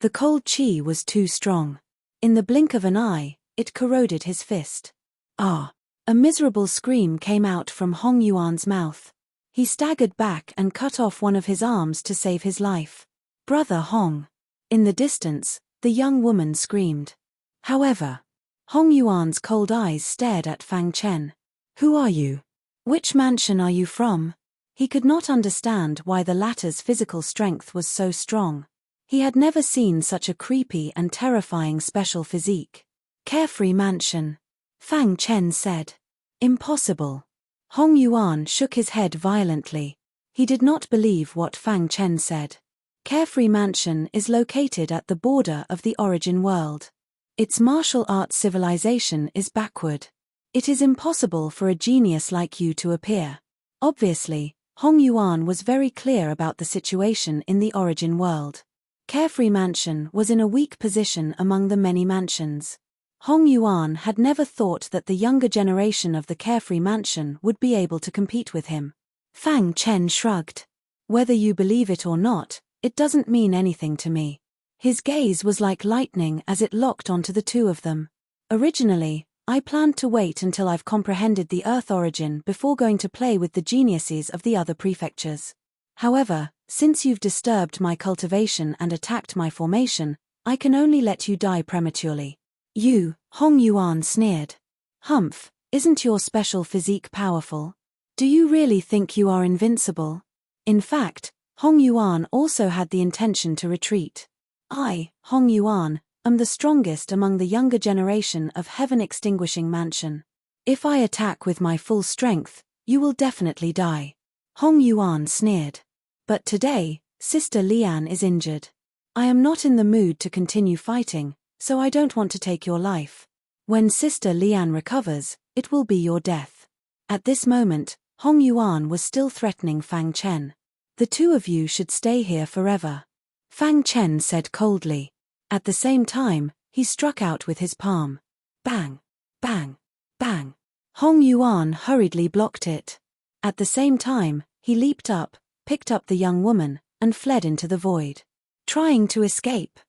the cold qi was too strong. In the blink of an eye, it corroded his fist. Ah! A miserable scream came out from Hong Yuan's mouth. He staggered back and cut off one of his arms to save his life. Brother Hong. In the distance, the young woman screamed. However, Hong Yuan's cold eyes stared at Fang Chen. Who are you? Which mansion are you from? He could not understand why the latter's physical strength was so strong. He had never seen such a creepy and terrifying special physique. Carefree mansion. Fang Chen said. Impossible. Hong Yuan shook his head violently. He did not believe what Fang Chen said. Carefree Mansion is located at the border of the origin world. Its martial arts civilization is backward. It is impossible for a genius like you to appear. Obviously, Hong Yuan was very clear about the situation in the origin world. Carefree Mansion was in a weak position among the many mansions. Hong Yuan had never thought that the younger generation of the Carefree Mansion would be able to compete with him. Fang Chen shrugged. Whether you believe it or not, it doesn't mean anything to me. His gaze was like lightning as it locked onto the two of them. Originally, I planned to wait until I've comprehended the Earth origin before going to play with the geniuses of the other prefectures. However, since you've disturbed my cultivation and attacked my formation, I can only let you die prematurely. You, Hong Yuan sneered. Humph, isn't your special physique powerful? Do you really think you are invincible? In fact, Hong Yuan also had the intention to retreat. I, Hong Yuan, am the strongest among the younger generation of heaven-extinguishing mansion. If I attack with my full strength, you will definitely die. Hong Yuan sneered. But today, Sister Lian is injured. I am not in the mood to continue fighting, so I don't want to take your life. When Sister Lian recovers, it will be your death. At this moment, Hong Yuan was still threatening Fang Chen. The two of you should stay here forever. Fang Chen said coldly. At the same time, he struck out with his palm. Bang! Bang! Bang! Hong Yuan hurriedly blocked it. At the same time, he leaped up, picked up the young woman, and fled into the void. Trying to escape.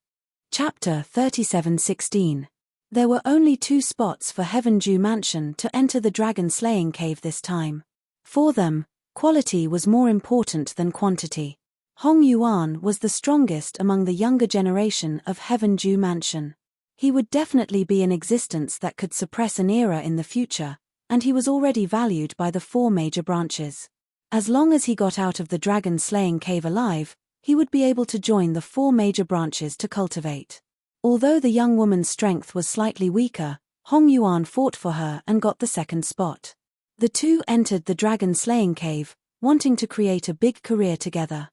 Chapter 37:16. There were only 2 spots for Heavendew Mansion to enter the dragon-slaying cave this time. For them, quality was more important than quantity. Hong Yuan was the strongest among the younger generation of Heavendew Mansion. He would definitely be an existence that could suppress an era in the future, and he was already valued by the 4 major branches. As long as he got out of the dragon-slaying cave alive, he would be able to join the 4 major branches to cultivate. Although the young woman's strength was slightly weaker, Hong Yuan fought for her and got the 2nd spot. The two entered the dragon-slaying cave, wanting to create a big career together.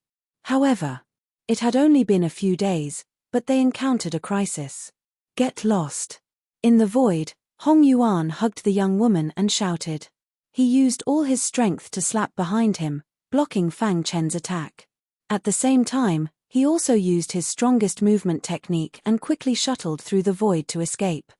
However, it had only been a few days, but they encountered a crisis. Get lost. In the void, Hong Yuan hugged the young woman and shouted. He used all his strength to slap behind him, blocking Fang Chen's attack. At the same time, he also used his strongest movement technique and quickly shuttled through the void to escape.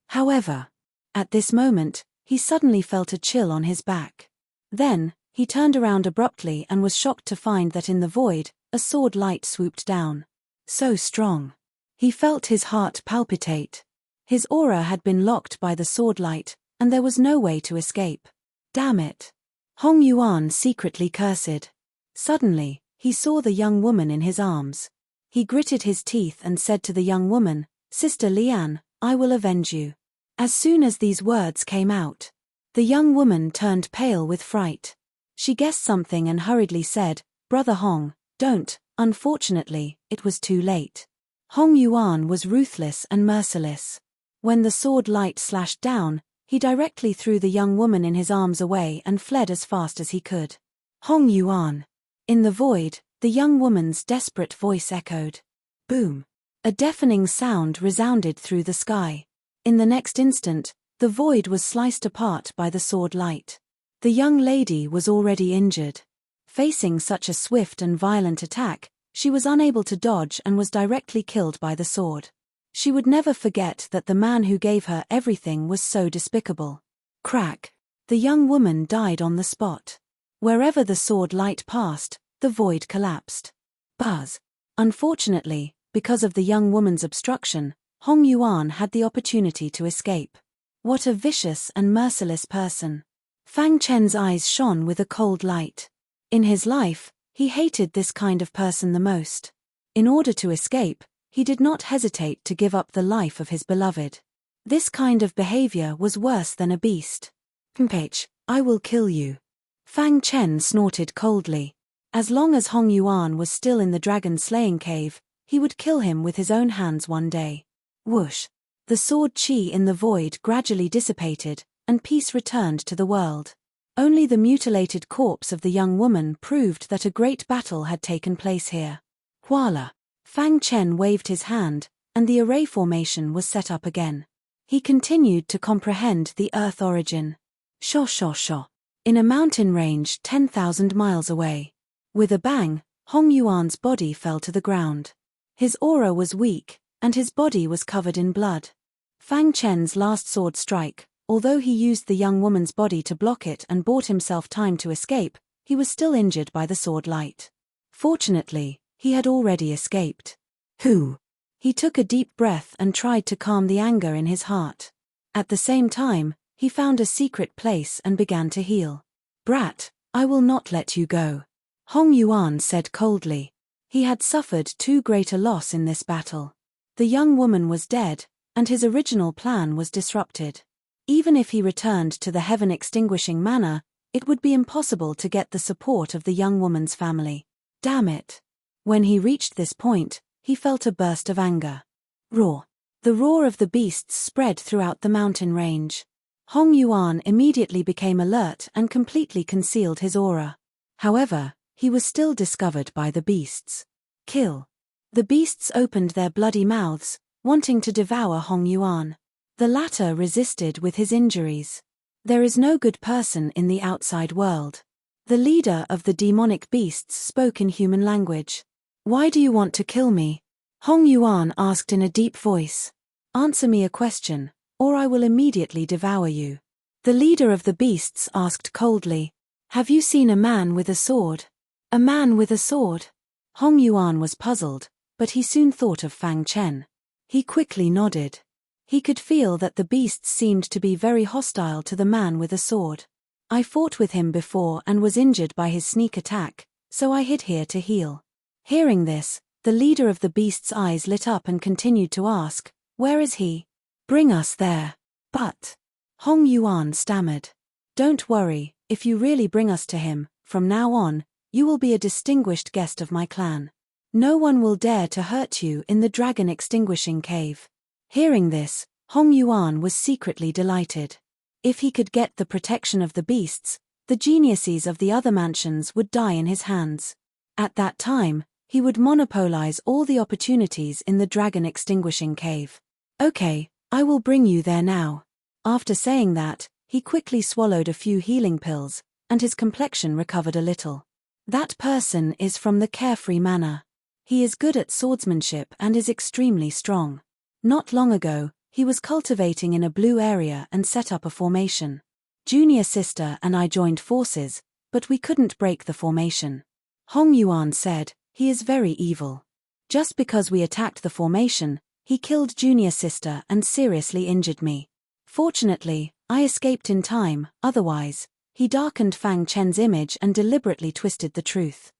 However, at this moment, he suddenly felt a chill on his back. Then, he turned around abruptly and was shocked to find that in the void, a sword light swooped down. So strong. He felt his heart palpitate. His aura had been locked by the sword light, and there was no way to escape. Damn it. Hong Yuan secretly cursed. Suddenly, he saw the young woman in his arms. He gritted his teeth and said to the young woman, Sister Lian, I will avenge you. As soon as these words came out, the young woman turned pale with fright. She guessed something and hurriedly said, Brother Hong, don't. Unfortunately, it was too late. Hong Yuan was ruthless and merciless. When the sword light slashed down, he directly threw the young woman in his arms away and fled as fast as he could. Hong Yuan. In the void, the young woman's desperate voice echoed. Boom. A deafening sound resounded through the sky. In the next instant, the void was sliced apart by the sword light. The young lady was already injured. Facing such a swift and violent attack, she was unable to dodge and was directly killed by the sword. She would never forget that the man who gave her everything was so despicable. Crack. The young woman died on the spot. Wherever the sword light passed, the void collapsed. Buzz. Unfortunately, because of the young woman's obstruction, Hong Yuan had the opportunity to escape. What a vicious and merciless person. Fang Chen's eyes shone with a cold light. In his life, he hated this kind of person the most. In order to escape, he did not hesitate to give up the life of his beloved. This kind of behavior was worse than a beast. Mpage, I will kill you. Fang Chen snorted coldly. As long as Hong Yuan was still in the dragon-slaying cave, he would kill him with his own hands one day. Whoosh! The sword chi in the void gradually dissipated, and peace returned to the world. Only the mutilated corpse of the young woman proved that a great battle had taken place here. Voila! Fang Chen waved his hand, and the array formation was set up again. He continued to comprehend the Earth origin. Shaw shaw shaw. In a mountain range 10,000 miles away. With a bang, Hong Yuan's body fell to the ground. His aura was weak, and his body was covered in blood. Fang Chen's last sword strike, although he used the young woman's body to block it and bought himself time to escape, he was still injured by the sword light. Fortunately, he had already escaped. Who? He took a deep breath and tried to calm the anger in his heart. At the same time, he found a secret place and began to heal. "Brat, I will not let you go," Hong Yuan said coldly. He had suffered too great a loss in this battle. The young woman was dead, and his original plan was disrupted. Even if he returned to the heaven-extinguishing manor, it would be impossible to get the support of the young woman's family. Damn it. When he reached this point, he felt a burst of anger. Roar. The roar of the beasts spread throughout the mountain range. Hong Yuan immediately became alert and completely concealed his aura. However, he was still discovered by the beasts. Kill. The beasts opened their bloody mouths, wanting to devour Hong Yuan. The latter resisted with his injuries. There is no good person in the outside world. The leader of the demonic beasts spoke in human language. "Why do you want to kill me?" Hong Yuan asked in a deep voice. "Answer me a question, or I will immediately devour you." The leader of the beasts asked coldly, "Have you seen a man with a sword?" "A man with a sword?" Hong Yuan was puzzled, but he soon thought of Fang Chen. He quickly nodded. He could feel that the beasts seemed to be very hostile to the man with a sword. "I fought with him before and was injured by his sneak attack, so I hid here to heal." Hearing this, the leader of the beasts' eyes lit up and continued to ask, "Where is he? Bring us there." "But," Hong Yuan stammered. "Don't worry, if you really bring us to him, from now on, you will be a distinguished guest of my clan. No one will dare to hurt you in the dragon extinguishing cave." Hearing this, Hong Yuan was secretly delighted. If he could get the protection of the beasts, the geniuses of the other mansions would die in his hands. At that time, he would monopolize all the opportunities in the dragon extinguishing cave. "Okay, I will bring you there now." After saying that, he quickly swallowed a few healing pills, and his complexion recovered a little. "That person is from the Carefree Manor. He is good at swordsmanship and is extremely strong. Not long ago, he was cultivating in a blue area and set up a formation. Junior sister and I joined forces, but we couldn't break the formation." Hong Yuan said, "He is very evil. Just because we attacked the formation, he killed junior sister and seriously injured me. Fortunately, I escaped in time, otherwise, he darkened Fang Chen's image and deliberately twisted the truth."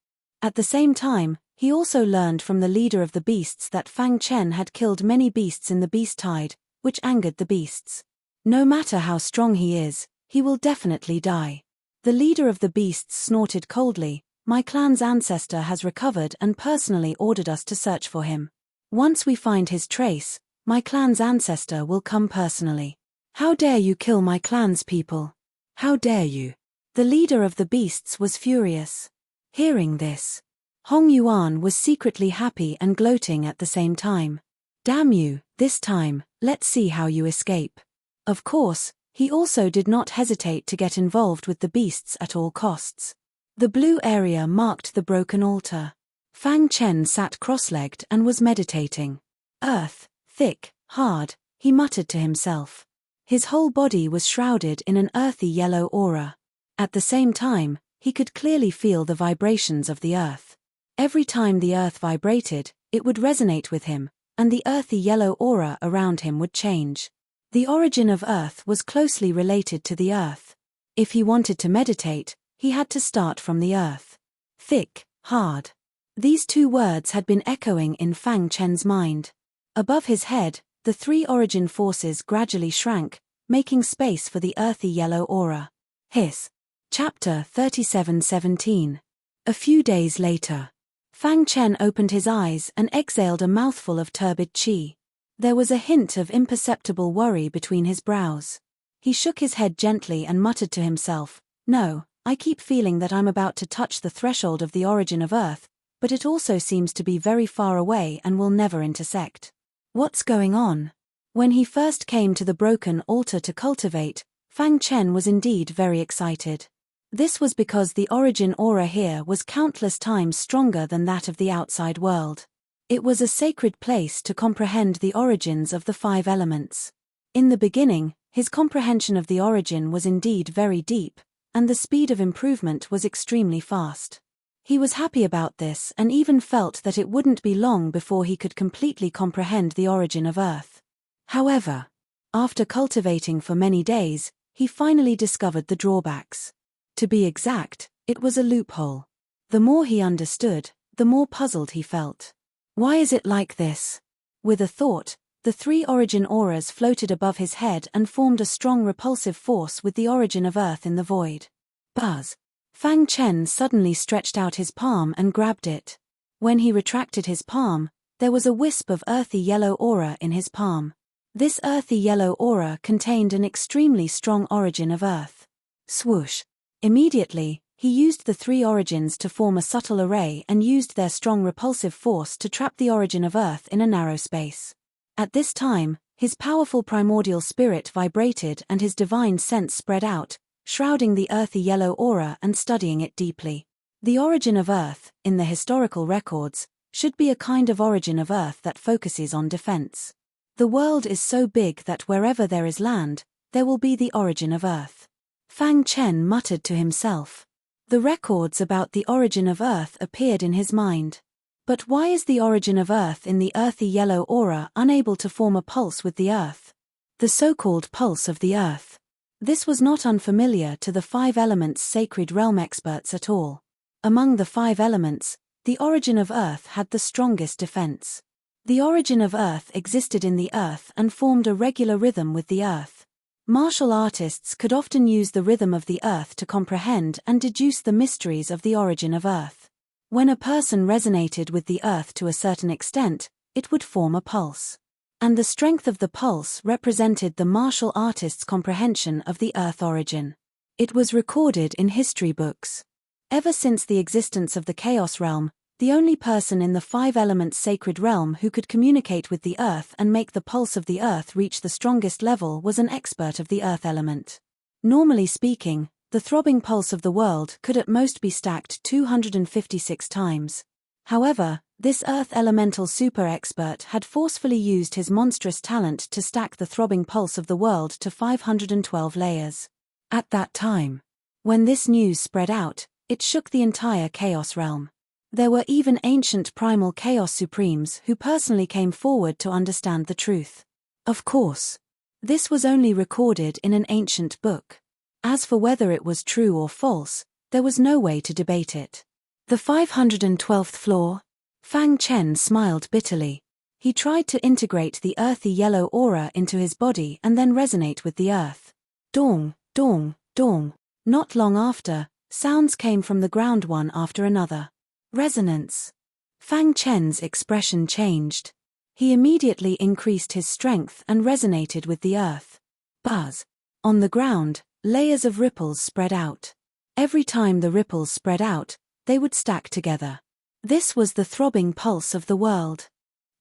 At the same time, he also learned from the leader of the beasts that Fang Chen had killed many beasts in the beast tide, which angered the beasts. "No matter how strong he is, he will definitely die." The leader of the beasts snorted coldly, "My clan's ancestor has recovered and personally ordered us to search for him. Once we find his trace, my clan's ancestor will come personally. How dare you kill my clan's people? How dare you?" The leader of the beasts was furious. Hearing this, Hong Yuan was secretly happy and gloating at the same time. "Damn you, this time, let's see how you escape." Of course, he also did not hesitate to get involved with the beasts at all costs. The blue area marked the broken altar. Fang Chen sat cross-legged and was meditating. "Earth, thick, hard," he muttered to himself. His whole body was shrouded in an earthy yellow aura. At the same time, he could clearly feel the vibrations of the earth. Every time the earth vibrated, it would resonate with him, and the earthy yellow aura around him would change. The origin of earth was closely related to the earth. If he wanted to meditate, he had to start from the earth. Thick, hard. These two words had been echoing in Fang Chen's mind. Above his head, the three origin forces gradually shrank, making space for the earthy yellow aura. Hiss. Chapter 37:17. A few days later. Fang Chen opened his eyes and exhaled a mouthful of turbid qi. There was a hint of imperceptible worry between his brows. He shook his head gently and muttered to himself, "No, I keep feeling that I'm about to touch the threshold of the origin of Earth, but it also seems to be very far away and will never intersect. What's going on?" When he first came to the broken altar to cultivate, Fang Chen was indeed very excited. This was because the origin aura here was countless times stronger than that of the outside world. It was a sacred place to comprehend the origins of the 5 elements. In the beginning, his comprehension of the origin was indeed very deep, and the speed of improvement was extremely fast. He was happy about this and even felt that it wouldn't be long before he could completely comprehend the origin of Earth. However, after cultivating for many days, he finally discovered the drawbacks. To be exact, it was a loophole. The more he understood, the more puzzled he felt. Why is it like this? With a thought, the 3 origin auras floated above his head and formed a strong repulsive force with the origin of Earth in the void. Buzz! Fang Chen suddenly stretched out his palm and grabbed it. When he retracted his palm, there was a wisp of earthy yellow aura in his palm. This earthy yellow aura contained an extremely strong origin of Earth. Swoosh! Immediately, he used the 3 origins to form a subtle array and used their strong repulsive force to trap the origin of Earth in a narrow space. At this time, his powerful primordial spirit vibrated and his divine sense spread out, shrouding the earthy yellow aura and studying it deeply. The origin of Earth, in the historical records, should be a kind of origin of Earth that focuses on defense. The world is so big that wherever there is land, there will be the origin of Earth. Fang Chen muttered to himself. The records about the origin of Earth appeared in his mind. But why is the origin of Earth in the earthy yellow aura unable to form a pulse with the Earth? The so-called pulse of the Earth. This was not unfamiliar to the 5 elements sacred realm experts at all. Among the 5 elements, the origin of Earth had the strongest defense. The origin of Earth existed in the Earth and formed a regular rhythm with the Earth. Martial artists could often use the rhythm of the Earth to comprehend and deduce the mysteries of the origin of Earth. When a person resonated with the Earth to a certain extent, it would form a pulse. And the strength of the pulse represented the martial artist's comprehension of the Earth origin. It was recorded in history books. Ever since the existence of the Chaos Realm, the only person in the 5 elements sacred realm who could communicate with the Earth and make the pulse of the Earth reach the strongest level was an expert of the Earth element. Normally speaking, the throbbing pulse of the world could at most be stacked 256 times. However, this Earth elemental super expert had forcefully used his monstrous talent to stack the throbbing pulse of the world to 512 layers. At that time, when this news spread out, it shook the entire Chaos Realm. There were even ancient primal Chaos Supremes who personally came forward to understand the truth. Of course, this was only recorded in an ancient book. As for whether it was true or false, there was no way to debate it. The 512th floor? Fang Chen smiled bitterly. He tried to integrate the earthy yellow aura into his body and then resonate with the Earth. Dong, dong, dong. Not long after, sounds came from the ground one after another. Resonance. Fang Chen's expression changed. He immediately increased his strength and resonated with the Earth. Buzz. On the ground, layers of ripples spread out. Every time the ripples spread out, they would stack together. This was the throbbing pulse of the world.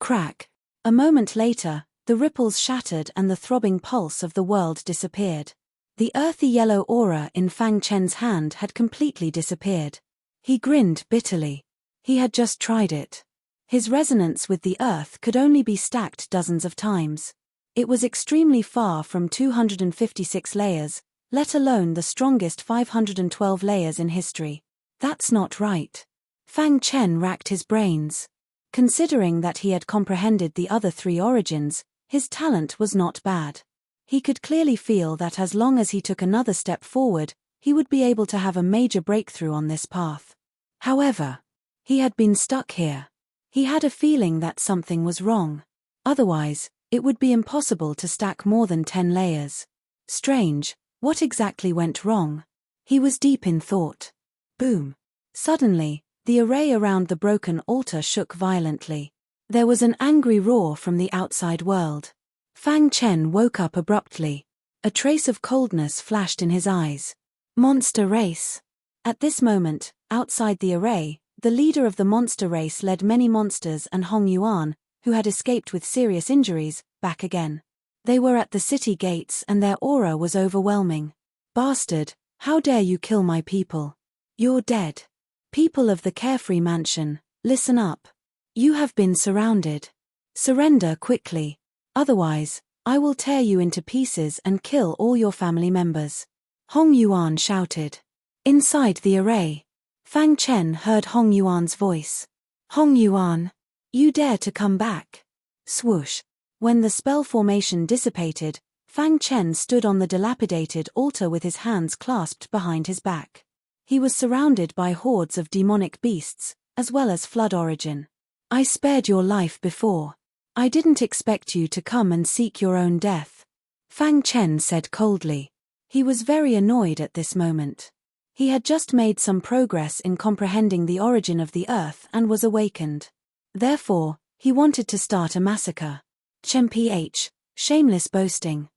Crack. A moment later, the ripples shattered and the throbbing pulse of the world disappeared. The earthy yellow aura in Fang Chen's hand had completely disappeared. He grinned bitterly. He had just tried it. His resonance with the Earth could only be stacked dozens of times. It was extremely far from 256 layers, let alone the strongest 512 layers in history. That's not right. Fang Chen racked his brains. Considering that he had comprehended the other 3 origins, his talent was not bad. He could clearly feel that as long as he took another step forward, he would be able to have a major breakthrough on this path. However, he had been stuck here. He had a feeling that something was wrong. Otherwise, it would be impossible to stack more than 10 layers. Strange, what exactly went wrong? He was deep in thought. Boom. Suddenly, the array around the broken altar shook violently. There was an angry roar from the outside world. Fang Chen woke up abruptly. A trace of coldness flashed in his eyes. Monster race. At this moment, outside the array, the leader of the monster race led many monsters and Hong Yuan, who had escaped with serious injuries, back again. They were at the city gates and their aura was overwhelming. Bastard, how dare you kill my people? You're dead. People of the Carefree Mansion, listen up. You have been surrounded. Surrender quickly. Otherwise, I will tear you into pieces and kill all your family members. Hong Yuan shouted. Inside the array, Fang Chen heard Hong Yuan's voice. Hong Yuan, you dare to come back? Swoosh. When the spell formation dissipated, Fang Chen stood on the dilapidated altar with his hands clasped behind his back. He was surrounded by hordes of demonic beasts, as well as flood origin. I spared your life before. I didn't expect you to come and seek your own death. Fang Chen said coldly. He was very annoyed at this moment. He had just made some progress in comprehending the origin of the earth and was awakened. Therefore, he wanted to start a massacre. Chen-ph, shameless boasting.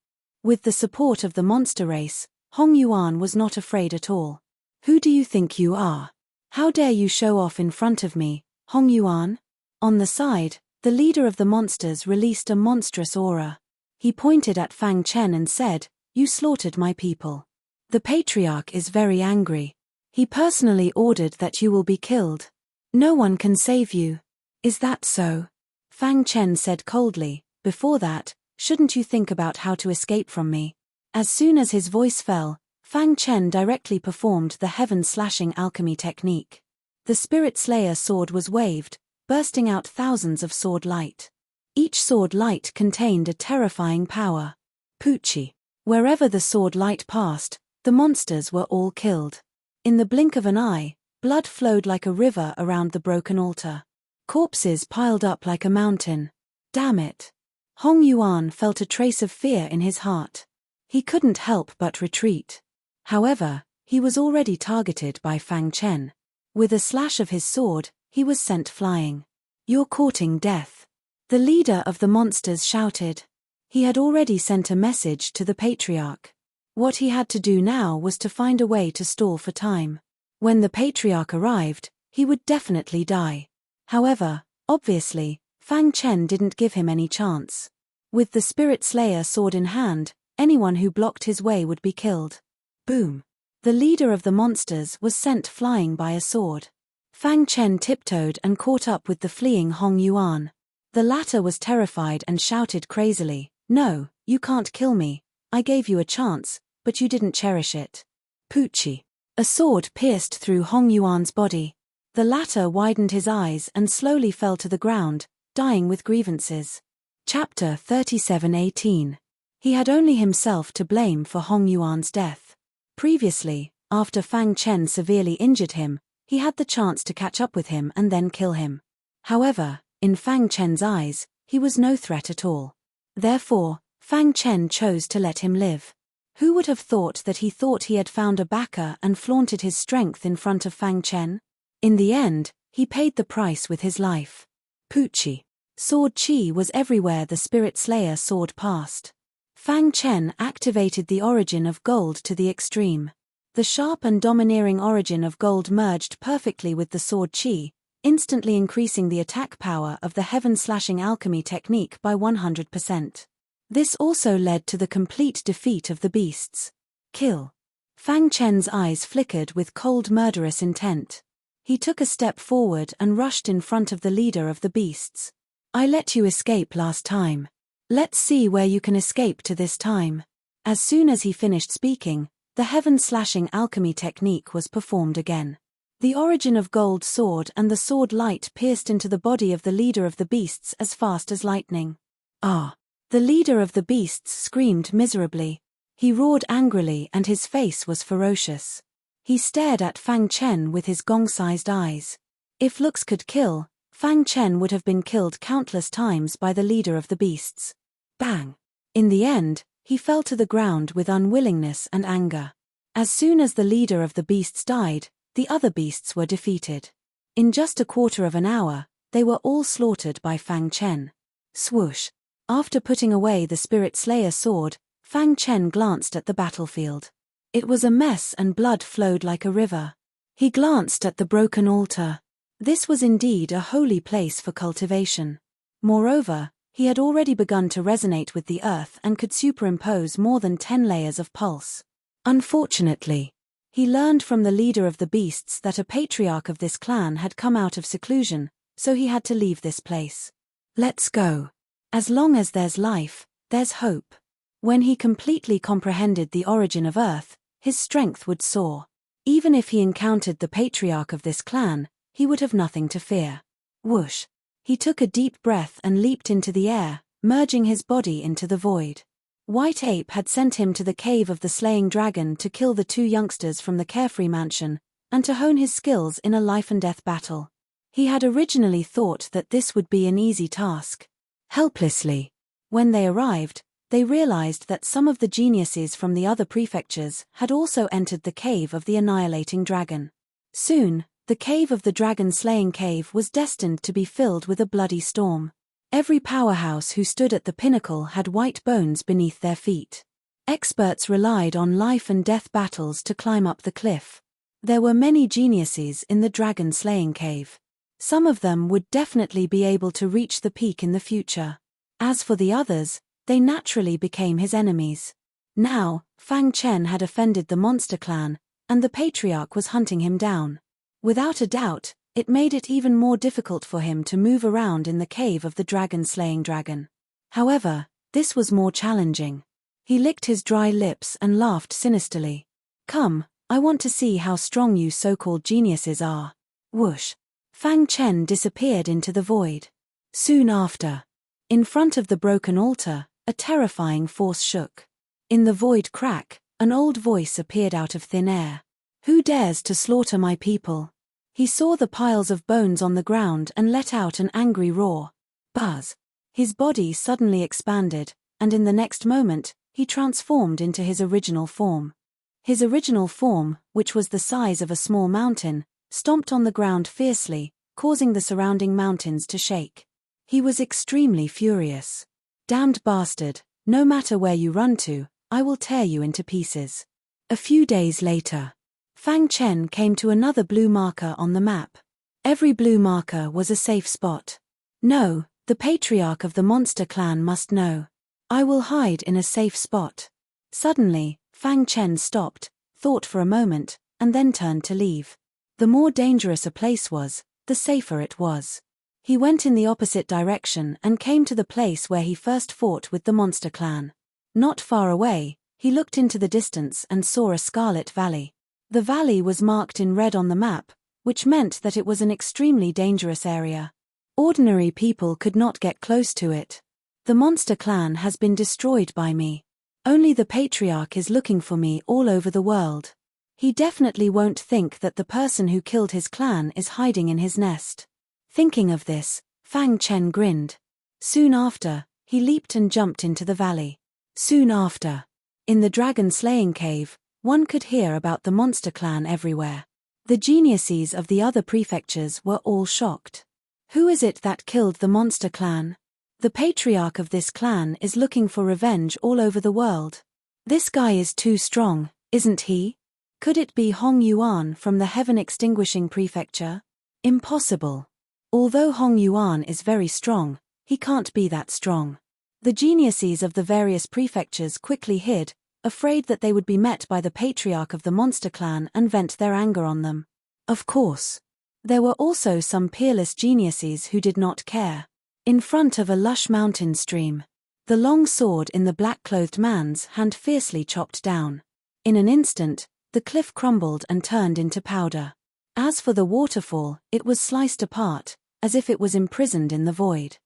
With the support of the monster race, Hong Yuan was not afraid at all. Who do you think you are? How dare you show off in front of me, Hong Yuan? On the side, the leader of the monsters released a monstrous aura. He pointed at Fang Chen and said, You slaughtered my people. The patriarch is very angry. He personally ordered that you will be killed. No one can save you. Is that so? Fang Chen said coldly, Before that, shouldn't you think about how to escape from me? As soon as his voice fell, Fang Chen directly performed the heaven-slashing alchemy technique. The Spirit Slayer sword was waved, bursting out thousands of sword light. Each sword light contained a terrifying power. Poochie. Wherever the sword light passed, the monsters were all killed. In the blink of an eye, blood flowed like a river around the broken altar. Corpses piled up like a mountain. Damn it. Hong Yuan felt a trace of fear in his heart. He couldn't help but retreat. However, he was already targeted by Fang Chen. With a slash of his sword, he was sent flying. You're courting death. The leader of the monsters shouted. He had already sent a message to the patriarch. What he had to do now was to find a way to stall for time. When the patriarch arrived, he would definitely die. However, obviously, Fang Chen didn't give him any chance. With the Spirit Slayer sword in hand, anyone who blocked his way would be killed. Boom. The leader of the monsters was sent flying by a sword. Fang Chen tiptoed and caught up with the fleeing Hong Yuan. The latter was terrified and shouted crazily, No, you can't kill me. I gave you a chance, but you didn't cherish it. Poochie. A sword pierced through Hong Yuan's body. The latter widened his eyes and slowly fell to the ground, dying with grievances. Chapter 37:18. He had only himself to blame for Hong Yuan's death. Previously, after Fang Chen severely injured him, he had the chance to catch up with him and then kill him. However, in Fang Chen's eyes, he was no threat at all. Therefore, Fang Chen chose to let him live. Who would have thought that he had found a backer and flaunted his strength in front of Fang Chen? In the end, he paid the price with his life. Poochie. Sword chi was everywhere the Spirit Slayer sword passed. Fang Chen activated the origin of gold to the extreme. The sharp and domineering origin of gold merged perfectly with the sword chi, instantly increasing the attack power of the heaven-slashing alchemy technique by 100%. This also led to the complete defeat of the beasts. Kill. Fang Chen's eyes flickered with cold murderous intent. He took a step forward and rushed in front of the leader of the beasts. I let you escape last time. Let's see where you can escape to this time. As soon as he finished speaking, the heaven-slashing alchemy technique was performed again. The origin of gold sword and the sword light pierced into the body of the leader of the beasts as fast as lightning. Ah! The leader of the beasts screamed miserably. He roared angrily and his face was ferocious. He stared at Fang Chen with his gong-sized eyes. If looks could kill, Fang Chen would have been killed countless times by the leader of the beasts. Bang! In the end, he fell to the ground with unwillingness and anger. As soon as the leader of the beasts died, the other beasts were defeated. In just a quarter of an hour, they were all slaughtered by Fang Chen. Swoosh! After putting away the Spirit Slayer sword, Fang Chen glanced at the battlefield. It was a mess and blood flowed like a river. He glanced at the broken altar. This was indeed a holy place for cultivation. Moreover, he had already begun to resonate with the earth and could superimpose more than 10 layers of pulse. Unfortunately, he learned from the leader of the beasts that a patriarch of this clan had come out of seclusion, so he had to leave this place. Let's go. As long as there's life, there's hope. When he completely comprehended the origin of Earth, his strength would soar. Even if he encountered the patriarch of this clan, he would have nothing to fear. Whoosh! He took a deep breath and leaped into the air, merging his body into the void. White Ape had sent him to the cave of the slaying dragon to kill the two youngsters from the carefree mansion, and to hone his skills in a life-and-death battle. He had originally thought that this would be an easy task. Helplessly. When they arrived, they realized that some of the geniuses from the other prefectures had also entered the cave of the annihilating dragon. Soon, the cave of the dragon-slaying cave was destined to be filled with a bloody storm. Every powerhouse who stood at the pinnacle had white bones beneath their feet. Experts relied on life-and-death battles to climb up the cliff. There were many geniuses in the dragon-slaying cave. Some of them would definitely be able to reach the peak in the future. As for the others, they naturally became his enemies. Now, Fang Chen had offended the monster clan, and the patriarch was hunting him down. Without a doubt, it made it even more difficult for him to move around in the cave of the dragon-slaying dragon. However, this was more challenging. He licked his dry lips and laughed sinisterly. Come, I want to see how strong you so-called geniuses are. Whoosh! Fang Chen disappeared into the void. Soon after, in front of the broken altar, a terrifying force shook. In the void crack, an old voice appeared out of thin air. Who dares to slaughter my people? He saw the piles of bones on the ground and let out an angry roar. Buzz! His body suddenly expanded, and in the next moment, he transformed into his original form. His original form, which was the size of a small mountain, stomped on the ground fiercely, causing the surrounding mountains to shake. He was extremely furious. Damned bastard, no matter where you run to, I will tear you into pieces. A few days later, Fang Chen came to another blue marker on the map. Every blue marker was a safe spot. No, the patriarch of the monster clan must know. I will hide in a safe spot. Suddenly, Fang Chen stopped, thought for a moment, and then turned to leave. The more dangerous a place was, the safer it was. He went in the opposite direction and came to the place where he first fought with the monster clan. Not far away, he looked into the distance and saw a scarlet valley. The valley was marked in red on the map, which meant that it was an extremely dangerous area. Ordinary people could not get close to it. The monster clan has been destroyed by me. Only the patriarch is looking for me all over the world. He definitely won't think that the person who killed his clan is hiding in his nest. Thinking of this, Fang Chen grinned. Soon after, he leaped and jumped into the valley. Soon after, in the dragon-slaying cave, one could hear about the monster clan everywhere. The geniuses of the other prefectures were all shocked. Who is it that killed the monster clan? The patriarch of this clan is looking for revenge all over the world. This guy is too strong, isn't he? Could it be Hong Yuan from the Heaven Extinguishing Prefecture? Impossible. Although Hong Yuan is very strong, he can't be that strong. The geniuses of the various prefectures quickly hid, afraid that they would be met by the patriarch of the monster clan and vent their anger on them. Of course. There were also some peerless geniuses who did not care. In front of a lush mountain stream, the long sword in the black-clothed man's hand fiercely chopped down. In an instant, the cliff crumbled and turned into powder. As for the waterfall, it was sliced apart, as if it was imprisoned in the void.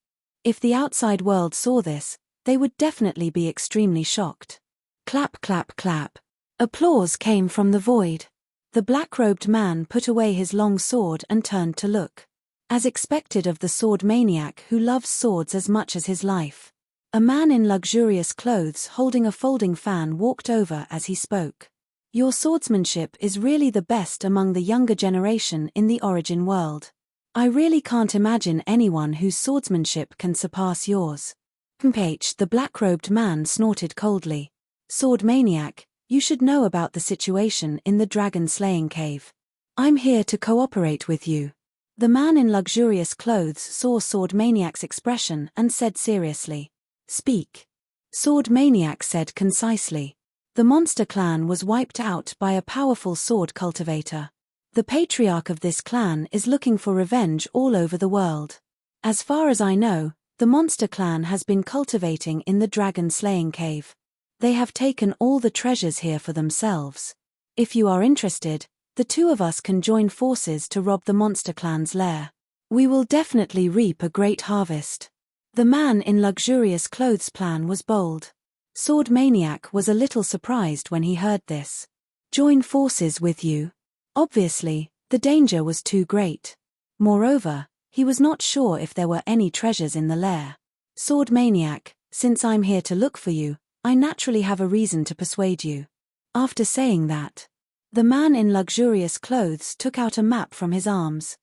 If the outside world saw this, they would definitely be extremely shocked. Clap, clap, clap. Applause came from the void. The black-robed man put away his long sword and turned to look. As expected of the sword maniac who loves swords as much as his life. A man in luxurious clothes holding a folding fan walked over as he spoke. Your swordsmanship is really the best among the younger generation in the origin world. I really can't imagine anyone whose swordsmanship can surpass yours. The black-robed man snorted coldly. Sword maniac, you should know about the situation in the dragon-slaying cave. I'm here to cooperate with you. The man in luxurious clothes saw Sword Maniac's expression and said seriously. Speak. Sword Maniac said concisely. The monster clan was wiped out by a powerful sword cultivator. The patriarch of this clan is looking for revenge all over the world. As far as I know, the monster clan has been cultivating in the dragon-slaying cave. They have taken all the treasures here for themselves. If you are interested, The two of us can join forces to rob the monster clan's lair. We will definitely reap a great harvest. The man in luxurious clothes' plan was bold. Sword Maniac was a little surprised when he heard this. Join forces with you? Obviously, the danger was too great. Moreover, he was not sure if there were any treasures in the lair. Sword Maniac, since I'm here to look for you, I naturally have a reason to persuade you. After saying that, the man in luxurious clothes took out a map from his arms.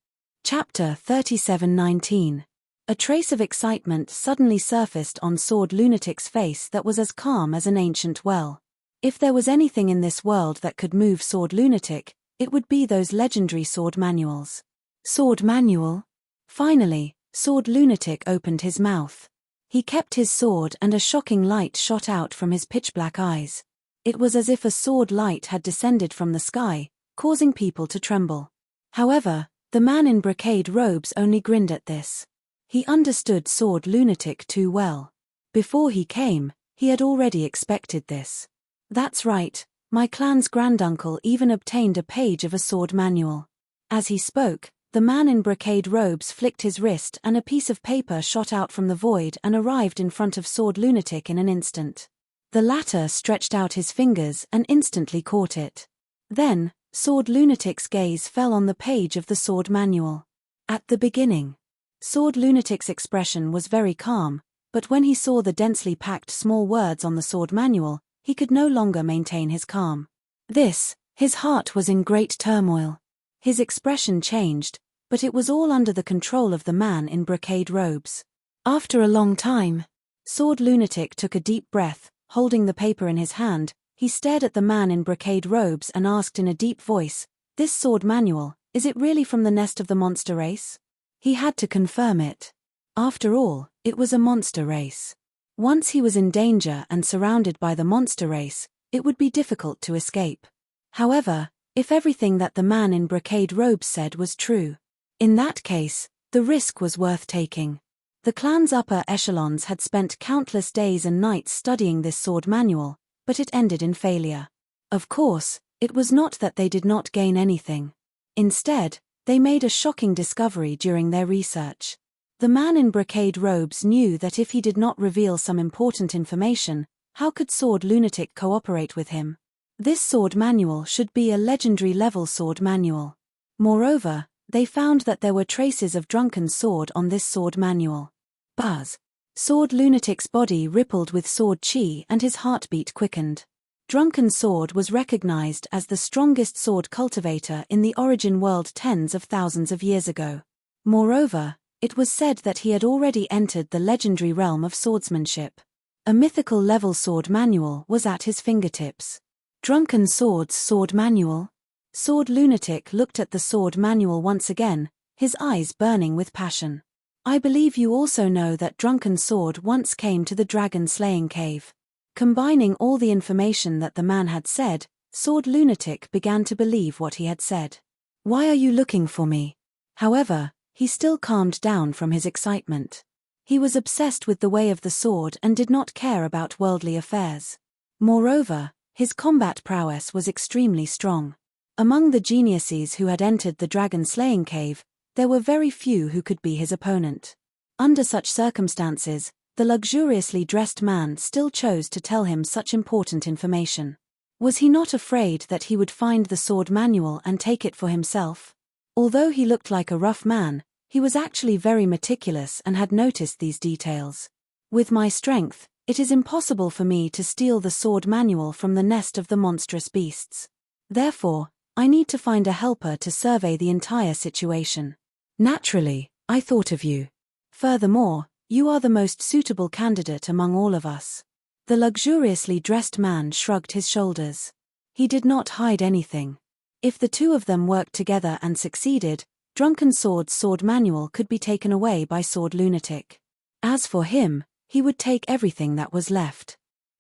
Chapter 37:19. A trace of excitement suddenly surfaced on Sword Lunatic's face that was as calm as an ancient well. If there was anything in this world that could move Sword Lunatic, it would be those legendary sword manuals. Sword manual? Finally, Sword Lunatic opened his mouth. He kept his sword and a shocking light shot out from his pitch-black eyes. It was as if a sword light had descended from the sky, causing people to tremble. However, the man in brocade robes only grinned at this. He understood Sword Lunatic too well. Before he came, he had already expected this. That's right, my clan's granduncle even obtained a page of a sword manual. As he spoke, the man in brocade robes flicked his wrist and a piece of paper shot out from the void and arrived in front of Sword Lunatic in an instant. The latter stretched out his fingers and instantly caught it. Then, Sword Lunatic's gaze fell on the page of the sword manual. At the beginning, Sword Lunatic's expression was very calm, but when he saw the densely packed small words on the sword manual, he could no longer maintain his calm. His heart was in great turmoil. His expression changed, but it was all under the control of the man in brocade robes. After a long time, Sword Lunatic took a deep breath. Holding the paper in his hand, he stared at the man in brocade robes and asked in a deep voice, "This sword manual, is it really from the nest of the monster race?" He had to confirm it. After all, it was a monster race. Once he was in danger and surrounded by the monster race, it would be difficult to escape. However, if everything that the man in brocade robes said was true, in that case, the risk was worth taking. The clan's upper echelons had spent countless days and nights studying this sword manual, but it ended in failure. Of course, it was not that they did not gain anything. Instead, they made a shocking discovery during their research. The man in brocade robes knew that if he did not reveal some important information, how could Sword Lunatic cooperate with him? This sword manual should be a legendary level sword manual. Moreover, they found that there were traces of Drunken Sword on this sword manual. Buzz. Sword Lunatic's body rippled with sword chi and his heartbeat quickened. Drunken Sword was recognized as the strongest sword cultivator in the origin world tens of thousands of years ago. Moreover, it was said that he had already entered the legendary realm of swordsmanship. A mythical level sword manual was at his fingertips. Drunken Sword's sword manual? Sword Lunatic looked at the sword manual once again, his eyes burning with passion. I believe you also know that Drunken Sword once came to the dragon-slaying cave. Combining all the information that the man had said, Sword Lunatic began to believe what he had said. Why are you looking for me? However, he still calmed down from his excitement. He was obsessed with the way of the sword and did not care about worldly affairs. Moreover, his combat prowess was extremely strong. Among the geniuses who had entered the dragon-slaying cave, there were very few who could be his opponent. Under such circumstances, the luxuriously dressed man still chose to tell him such important information. Was he not afraid that he would find the sword manual and take it for himself? Although he looked like a rough man, he was actually very meticulous and had noticed these details. With my strength, it is impossible for me to steal the sword manual from the nest of the monstrous beasts. Therefore, I need to find a helper to survey the entire situation. Naturally, I thought of you. Furthermore, you are the most suitable candidate among all of us. The luxuriously dressed man shrugged his shoulders. He did not hide anything. If the two of them worked together and succeeded, Drunken Sword's sword manual could be taken away by Sword Lunatic. As for him, he would take everything that was left.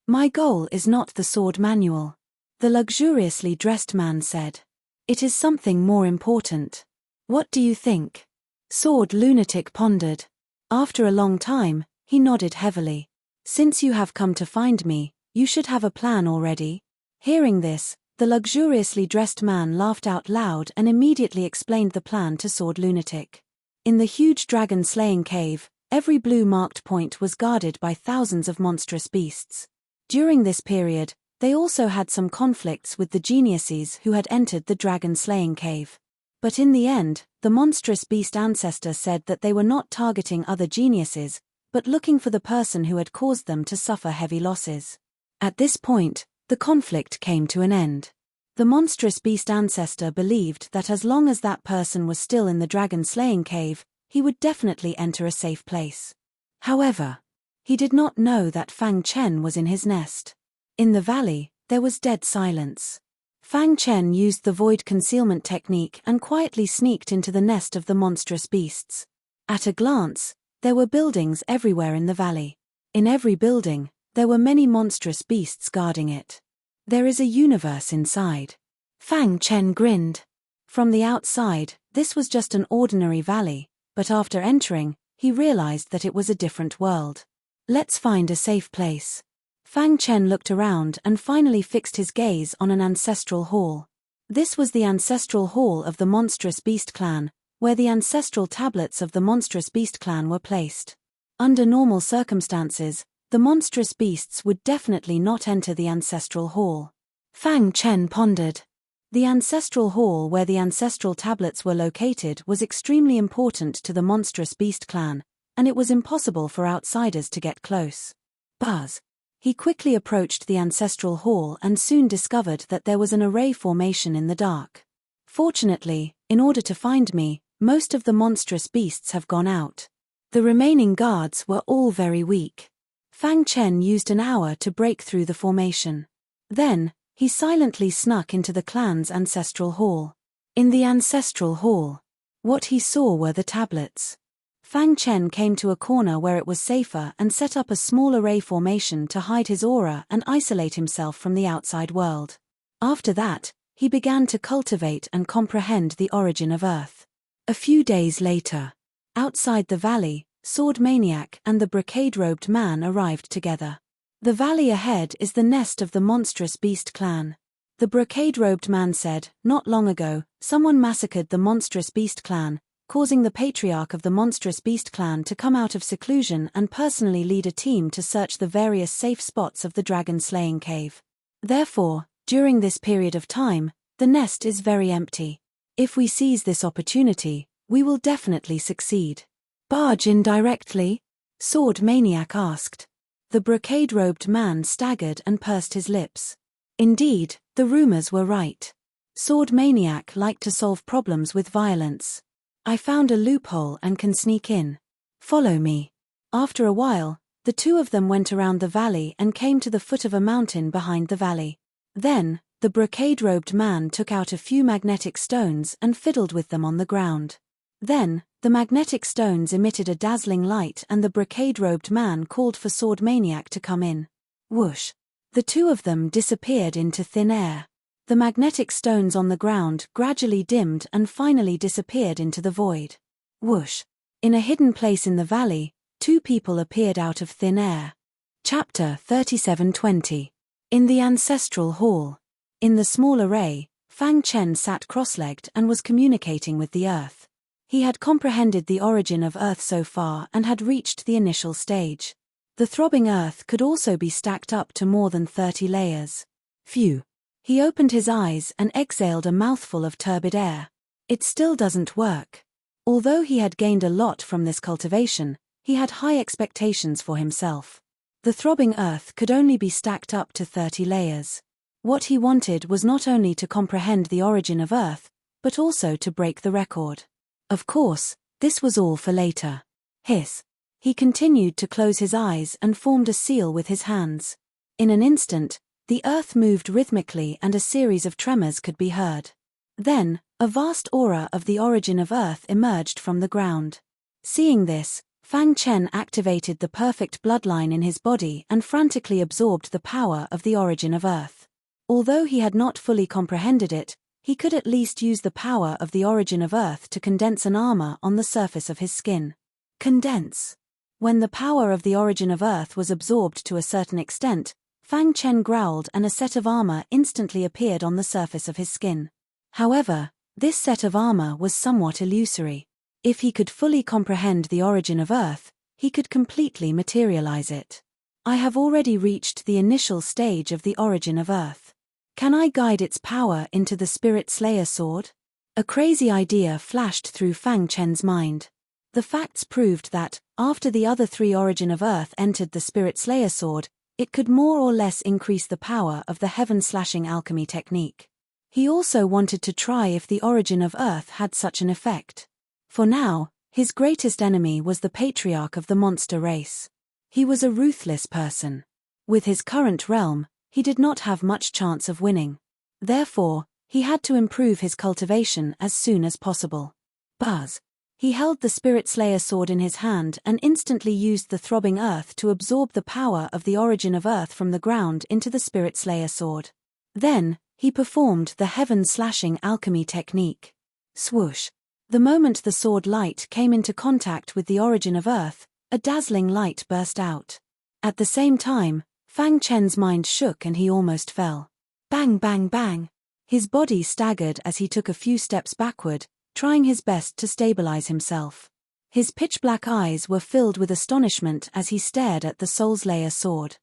My goal is not the sword manual, the luxuriously dressed man said. It is something more important. What do you think? Sword Lunatic pondered. After a long time, he nodded heavily. Since you have come to find me, you should have a plan already. Hearing this, The luxuriously dressed man laughed out loud and immediately explained the plan to Sword Lunatic. In the huge dragon-slaying cave, every blue-marked point was guarded by thousands of monstrous beasts. During this period, they also had some conflicts with the geniuses who had entered the dragon-slaying cave. But in the end, the monstrous beast ancestor said that they were not targeting other geniuses, but looking for the person who had caused them to suffer heavy losses. At this point, the conflict came to an end. The monstrous beast ancestor believed that as long as that person was still in the dragon-slaying cave, he would definitely enter a safe place. However, he did not know that Fang Chen was in his nest. In the valley, there was dead silence. Fang Chen used the void concealment technique and quietly sneaked into the nest of the monstrous beasts. At a glance, there were buildings everywhere in the valley. In every building, there were many monstrous beasts guarding it. There is a universe inside. Fang Chen grinned. From the outside, this was just an ordinary valley, but after entering, he realized that it was a different world. Let's find a safe place. Fang Chen looked around and finally fixed his gaze on an ancestral hall. This was the ancestral hall of the monstrous beast clan, where the ancestral tablets of the monstrous beast clan were placed. Under normal circumstances, the monstrous beasts would definitely not enter the ancestral hall. Fang Chen pondered. The ancestral hall where the ancestral tablets were located was extremely important to the monstrous beast clan, and it was impossible for outsiders to get close. Buzz. He quickly approached the ancestral hall and soon discovered that there was an array formation in the dark. Fortunately, in order to find me, most of the monstrous beasts have gone out. The remaining guards were all very weak. Fang Chen used an hour to break through the formation. Then, he silently snuck into the clan's ancestral hall. In the ancestral hall, what he saw were the tablets. Fang Chen came to a corner where it was safer and set up a small array formation to hide his aura and isolate himself from the outside world. After that, he began to cultivate and comprehend the origin of Earth. A few days later, outside the valley, Sword Maniac and the brocade-robed man arrived together. The valley ahead is the nest of the monstrous beast clan. The brocade-robed man said, "Not long ago, someone massacred the monstrous beast clan, causing the patriarch of the monstrous beast clan to come out of seclusion and personally lead a team to search the various safe spots of the dragon-slaying cave. Therefore, during this period of time, the nest is very empty. If we seize this opportunity, we will definitely succeed." "Barge in directly?" Sword Maniac asked. The brocade-robed man staggered and pursed his lips. Indeed, the rumors were right. Sword Maniac liked to solve problems with violence. "I found a loophole and can sneak in. Follow me." After a while, the two of them went around the valley and came to the foot of a mountain behind the valley. Then, the brocade-robed man took out a few magnetic stones and fiddled with them on the ground. Then, the magnetic stones emitted a dazzling light and the brocade-robed man called for Sword Maniac to come in. Whoosh! The two of them disappeared into thin air. The magnetic stones on the ground gradually dimmed and finally disappeared into the void. Whoosh! In a hidden place in the valley, two people appeared out of thin air. Chapter 37:20. In the Ancestral Hall. In the small array, Fang Chen sat cross-legged and was communicating with the Earth. He had comprehended the origin of Earth so far and had reached the initial stage. The throbbing Earth could also be stacked up to more than 30 layers. Phew! He opened his eyes and exhaled a mouthful of turbid air. It still doesn't work. Although he had gained a lot from this cultivation, he had high expectations for himself. The throbbing Earth could only be stacked up to 30 layers. What he wanted was not only to comprehend the origin of Earth, but also to break the record. Of course, this was all for later. Hiss. He continued to close his eyes and formed a seal with his hands. In an instant, the Earth moved rhythmically and a series of tremors could be heard. Then, a vast aura of the origin of Earth emerged from the ground. Seeing this, Fang Chen activated the perfect bloodline in his body and frantically absorbed the power of the origin of Earth. Although he had not fully comprehended it, he could at least use the power of the origin of Earth to condense an armor on the surface of his skin. Condense. When the power of the origin of Earth was absorbed to a certain extent, Fang Chen growled and a set of armor instantly appeared on the surface of his skin. However, this set of armor was somewhat illusory. If he could fully comprehend the origin of Earth, he could completely materialize it. I have already reached the initial stage of the origin of Earth. Can I guide its power into the Spirit Slayer sword? A crazy idea flashed through Fang Chen's mind. The facts proved that, after the other three origin of Earth entered the Spirit Slayer sword, it could more or less increase the power of the heaven-slashing alchemy technique. He also wanted to try if the origin of Earth had such an effect. For now, his greatest enemy was the patriarch of the monster race. He was a ruthless person. With his current realm, he did not have much chance of winning. Therefore, he had to improve his cultivation as soon as possible. Buzz. He held the Spirit Slayer sword in his hand and instantly used the throbbing earth to absorb the power of the origin of Earth from the ground into the Spirit Slayer sword. Then, he performed the heaven-slashing alchemy technique. Swoosh. The moment the sword light came into contact with the origin of Earth, a dazzling light burst out. At the same time, Fang Chen's mind shook and he almost fell. Bang bang bang. His body staggered as he took a few steps backward, trying his best to stabilize himself. His pitch-black eyes were filled with astonishment as he stared at the Soulslayer sword.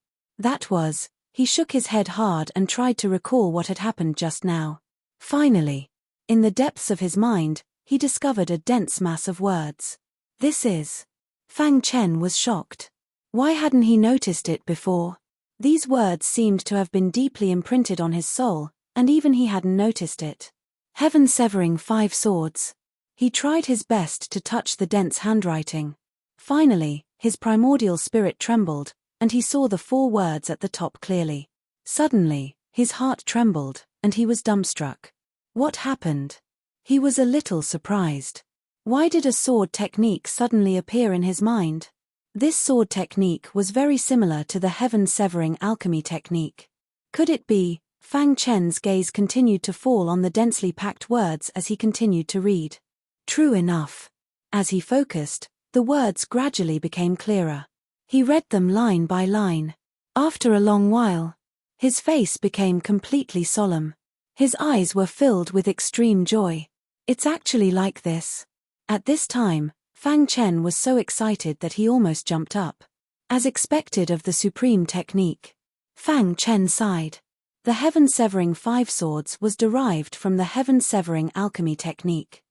He shook his head hard and tried to recall what had happened just now. Finally, in the depths of his mind, he discovered a dense mass of words. This is... Fang Chen was shocked. Why hadn't he noticed it before? These words seemed to have been deeply imprinted on his soul, and even he hadn't noticed it. Heaven-severing 5 swords. He tried his best to touch the dense handwriting. Finally, his primordial spirit trembled, and he saw the 4 words at the top clearly. Suddenly, his heart trembled, and he was dumbstruck. What happened? He was a little surprised. Why did a sword technique suddenly appear in his mind? This sword technique was very similar to the heaven-severing alchemy technique. Could it be? Fang Chen's gaze continued to fall on the densely packed words as he continued to read. True enough. As he focused, the words gradually became clearer. He read them line by line. After a long while, his face became completely solemn. His eyes were filled with extreme joy. It's actually like this. At this time, Fang Chen was so excited that he almost jumped up. As expected of the supreme technique. Fang Chen sighed. The heaven-severing 5 swords was derived from the heaven-severing alchemy technique.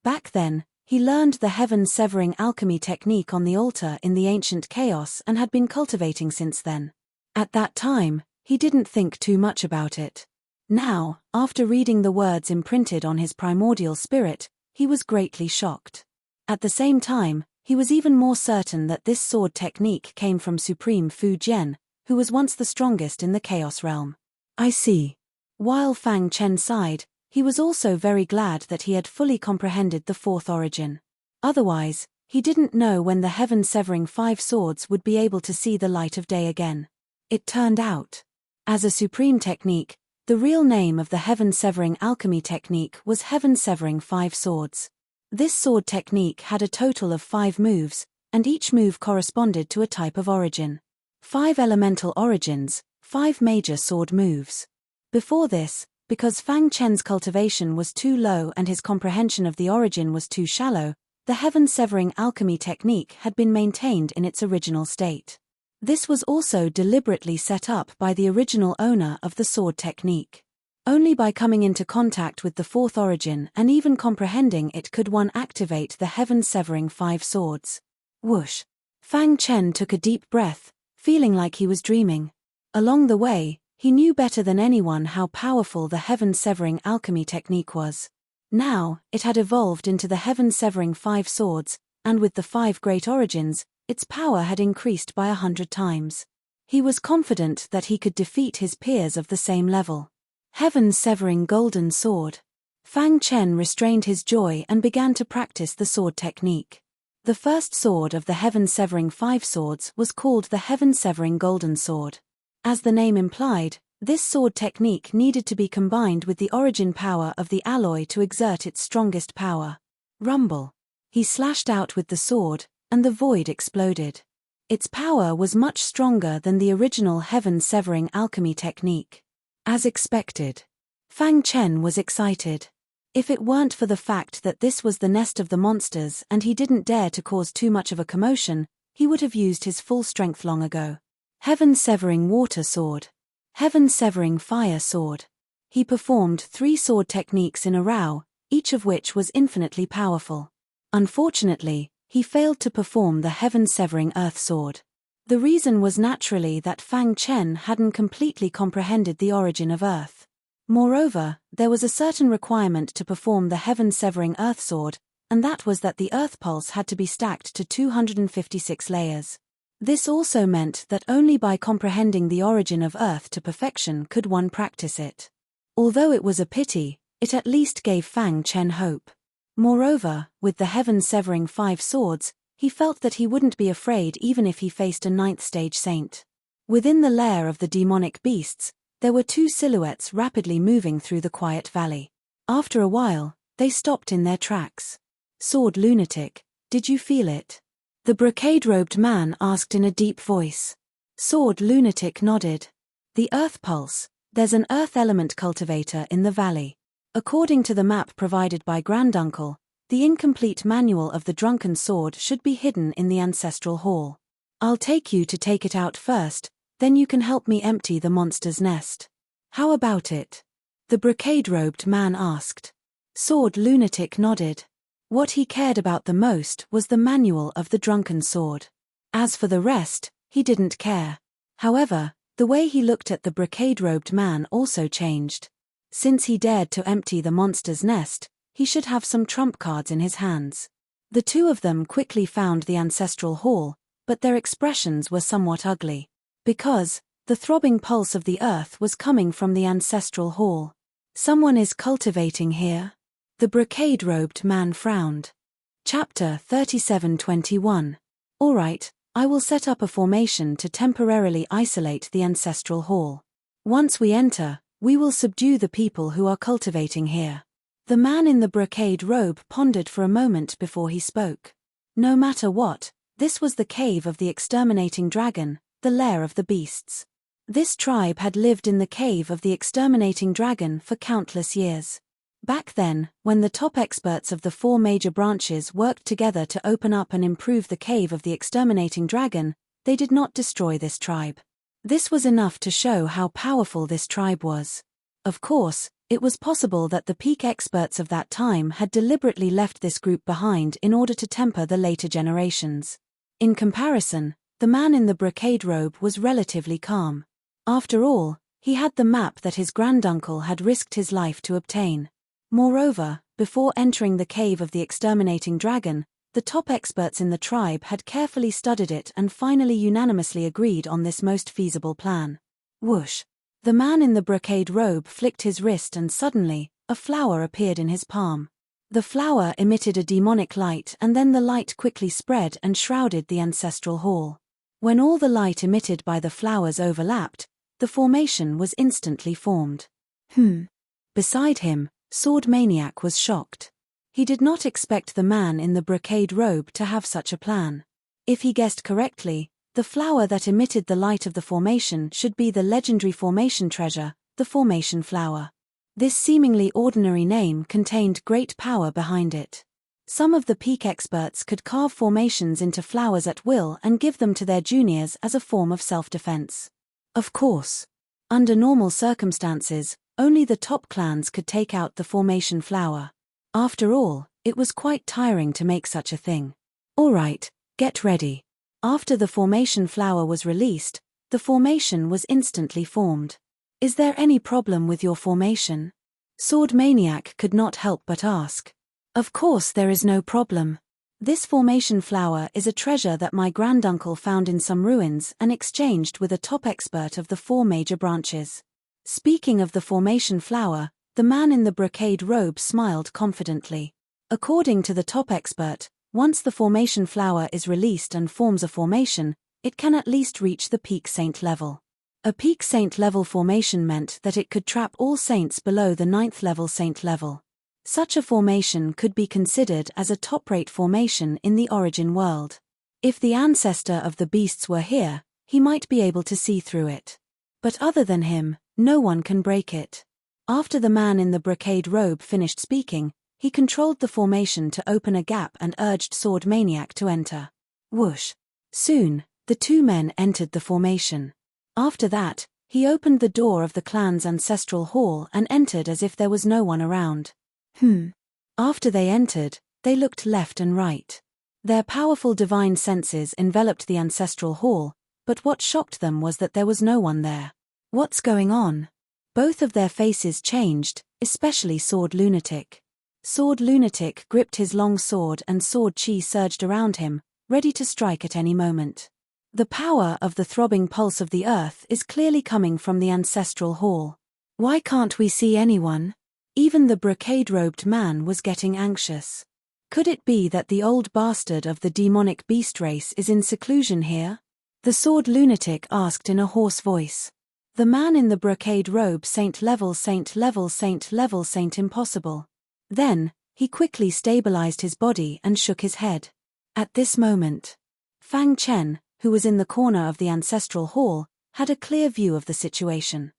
Back then, he learned the heaven-severing alchemy technique on the altar in the ancient chaos and had been cultivating since then. At that time, he didn't think too much about it. Now, after reading the words imprinted on his primordial spirit, he was greatly shocked. At the same time, he was even more certain that this sword technique came from Supreme Fu Jian, who was once the strongest in the Chaos realm. I see. While Fang Chen sighed, he was also very glad that he had fully comprehended the 4th origin. Otherwise, he didn't know when the heaven-severing 5 swords would be able to see the light of day again. It turned out. As a supreme technique, the real name of the heaven-severing alchemy technique was heaven-severing 5 swords. This sword technique had a total of 5 moves, and each move corresponded to a type of origin. 5 elemental origins, 5 major sword moves. Before this, because Fang Chen's cultivation was too low and his comprehension of the origin was too shallow, the heaven-severing alchemy technique had been maintained in its original state. This was also deliberately set up by the original owner of the sword technique. Only by coming into contact with the 4th origin and even comprehending it could one activate the heaven-severing 5 swords. Whoosh! Fang Chen took a deep breath, feeling like he was dreaming. Along the way, he knew better than anyone how powerful the heaven-severing alchemy technique was. Now, it had evolved into the heaven-severing 5 swords, and with the 5 great origins, its power had increased by 100 times. He was confident that he could defeat his peers of the same level. Heaven-severing golden sword. Fang Chen restrained his joy and began to practice the sword technique. The first sword of the heaven-severing 5 swords was called the heaven-severing golden sword. As the name implied, this sword technique needed to be combined with the origin power of the alloy to exert its strongest power. Rumble. He slashed out with the sword, and the void exploded. Its power was much stronger than the original heaven-severing alchemy technique. As expected, Fang Chen was excited. If it weren't for the fact that this was the nest of the monsters and he didn't dare to cause too much of a commotion, he would have used his full strength long ago. Heaven-severing water sword. Heaven-severing fire sword. He performed 3 sword techniques in a row, each of which was infinitely powerful. Unfortunately, he failed to perform the heaven-severing earth sword. The reason was naturally that Fang Chen hadn't completely comprehended the origin of earth. Moreover, there was a certain requirement to perform the heaven-severing earth sword, and that was that the earth pulse had to be stacked to 256 layers. This also meant that only by comprehending the origin of earth to perfection could one practice it. Although it was a pity, it at least gave Fang Chen hope. Moreover, with the heaven-severing 5 swords, he felt that he wouldn't be afraid even if he faced a 9th-stage saint. Within the lair of the demonic beasts, there were 2 silhouettes rapidly moving through the quiet valley. After a while, they stopped in their tracks. "Sword lunatic, did you feel it?" the brocade-robed man asked in a deep voice. Sword lunatic nodded. "The earth pulse, there's an earth element cultivator in the valley. According to the map provided by Granduncle, the incomplete manual of the drunken sword should be hidden in the ancestral hall. I'll take you to take it out first, then you can help me empty the monster's nest. How about it?" the brocade-robed man asked. Sword lunatic nodded. What he cared about the most was the manual of the drunken sword. As for the rest, he didn't care. However, the way he looked at the brocade-robed man also changed. Since he dared to empty the monster's nest, he should have some trump cards in his hands. The 2 of them quickly found the ancestral hall, but their expressions were somewhat ugly. Because the throbbing pulse of the earth was coming from the ancestral hall. "Someone is cultivating here?" the brocade-robed man frowned. Chapter 37:21. All right, I will set up a formation to temporarily isolate the ancestral hall. Once we enter, we will subdue the people who are cultivating here. The man in the brocade robe pondered for a moment before he spoke. No matter what, this was the cave of the exterminating dragon, the lair of the beasts. This tribe had lived in the cave of the exterminating dragon for countless years. Back then, when the top experts of the 4 major branches worked together to open up and improve the cave of the exterminating dragon, they did not destroy this tribe. This was enough to show how powerful this tribe was. Of course, it was possible that the peak experts of that time had deliberately left this group behind in order to temper the later generations. In comparison, the man in the brocade robe was relatively calm. After all, he had the map that his granduncle had risked his life to obtain. Moreover, before entering the cave of the exterminating dragon, the top experts in the tribe had carefully studied it and finally unanimously agreed on this most feasible plan. Whoosh! The man in the brocade robe flicked his wrist and suddenly, a flower appeared in his palm. The flower emitted a demonic light and then the light quickly spread and shrouded the ancestral hall. When all the light emitted by the flowers overlapped, the formation was instantly formed. Beside him, Sword Maniac was shocked. He did not expect the man in the brocade robe to have such a plan. If he guessed correctly, the flower that emitted the light of the formation should be the legendary formation treasure, the formation flower. This seemingly ordinary name contained great power behind it. Some of the peak experts could carve formations into flowers at will and give them to their juniors as a form of self-defense. Of course, under normal circumstances, only the top clans could take out the formation flower. After all, it was quite tiring to make such a thing. All right, get ready. After the formation flower was released, the formation was instantly formed. Is there any problem with your formation? Sword Maniac could not help but ask. Of course there is no problem. This formation flower is a treasure that my granduncle found in some ruins and exchanged with a top expert of the 4 major branches. Speaking of the formation flower, the man in the brocade robe smiled confidently. According to the top expert, once the formation flower is released and forms a formation, it can at least reach the peak saint level. A peak saint level formation meant that it could trap all saints below the 9th level saint level. Such a formation could be considered as a top-rate formation in the origin world. If the ancestor of the beasts were here, he might be able to see through it. But other than him, no one can break it. After the man in the brocade robe finished speaking, he controlled the formation to open a gap and urged Sword Maniac to enter. Whoosh! Soon, the two men entered the formation. After that, he opened the door of the clan's ancestral hall and entered as if there was no one around. After they entered, they looked left and right. Their powerful divine senses enveloped the ancestral hall, but what shocked them was that there was no one there. What's going on? Both of their faces changed, especially Sword Lunatic. Sword Lunatic gripped his long sword and sword chi surged around him, ready to strike at any moment. The power of the throbbing pulse of the earth is clearly coming from the ancestral hall. Why can't we see anyone? Even the brocade-robed man was getting anxious. Could it be that the old bastard of the demonic beast race is in seclusion here? The Sword Lunatic asked in a hoarse voice. The man in the brocade robe Saint Level Impossible. Then, he quickly stabilized his body and shook his head. At this moment, Fang Chen, who was in the corner of the ancestral hall, had a clear view of the situation.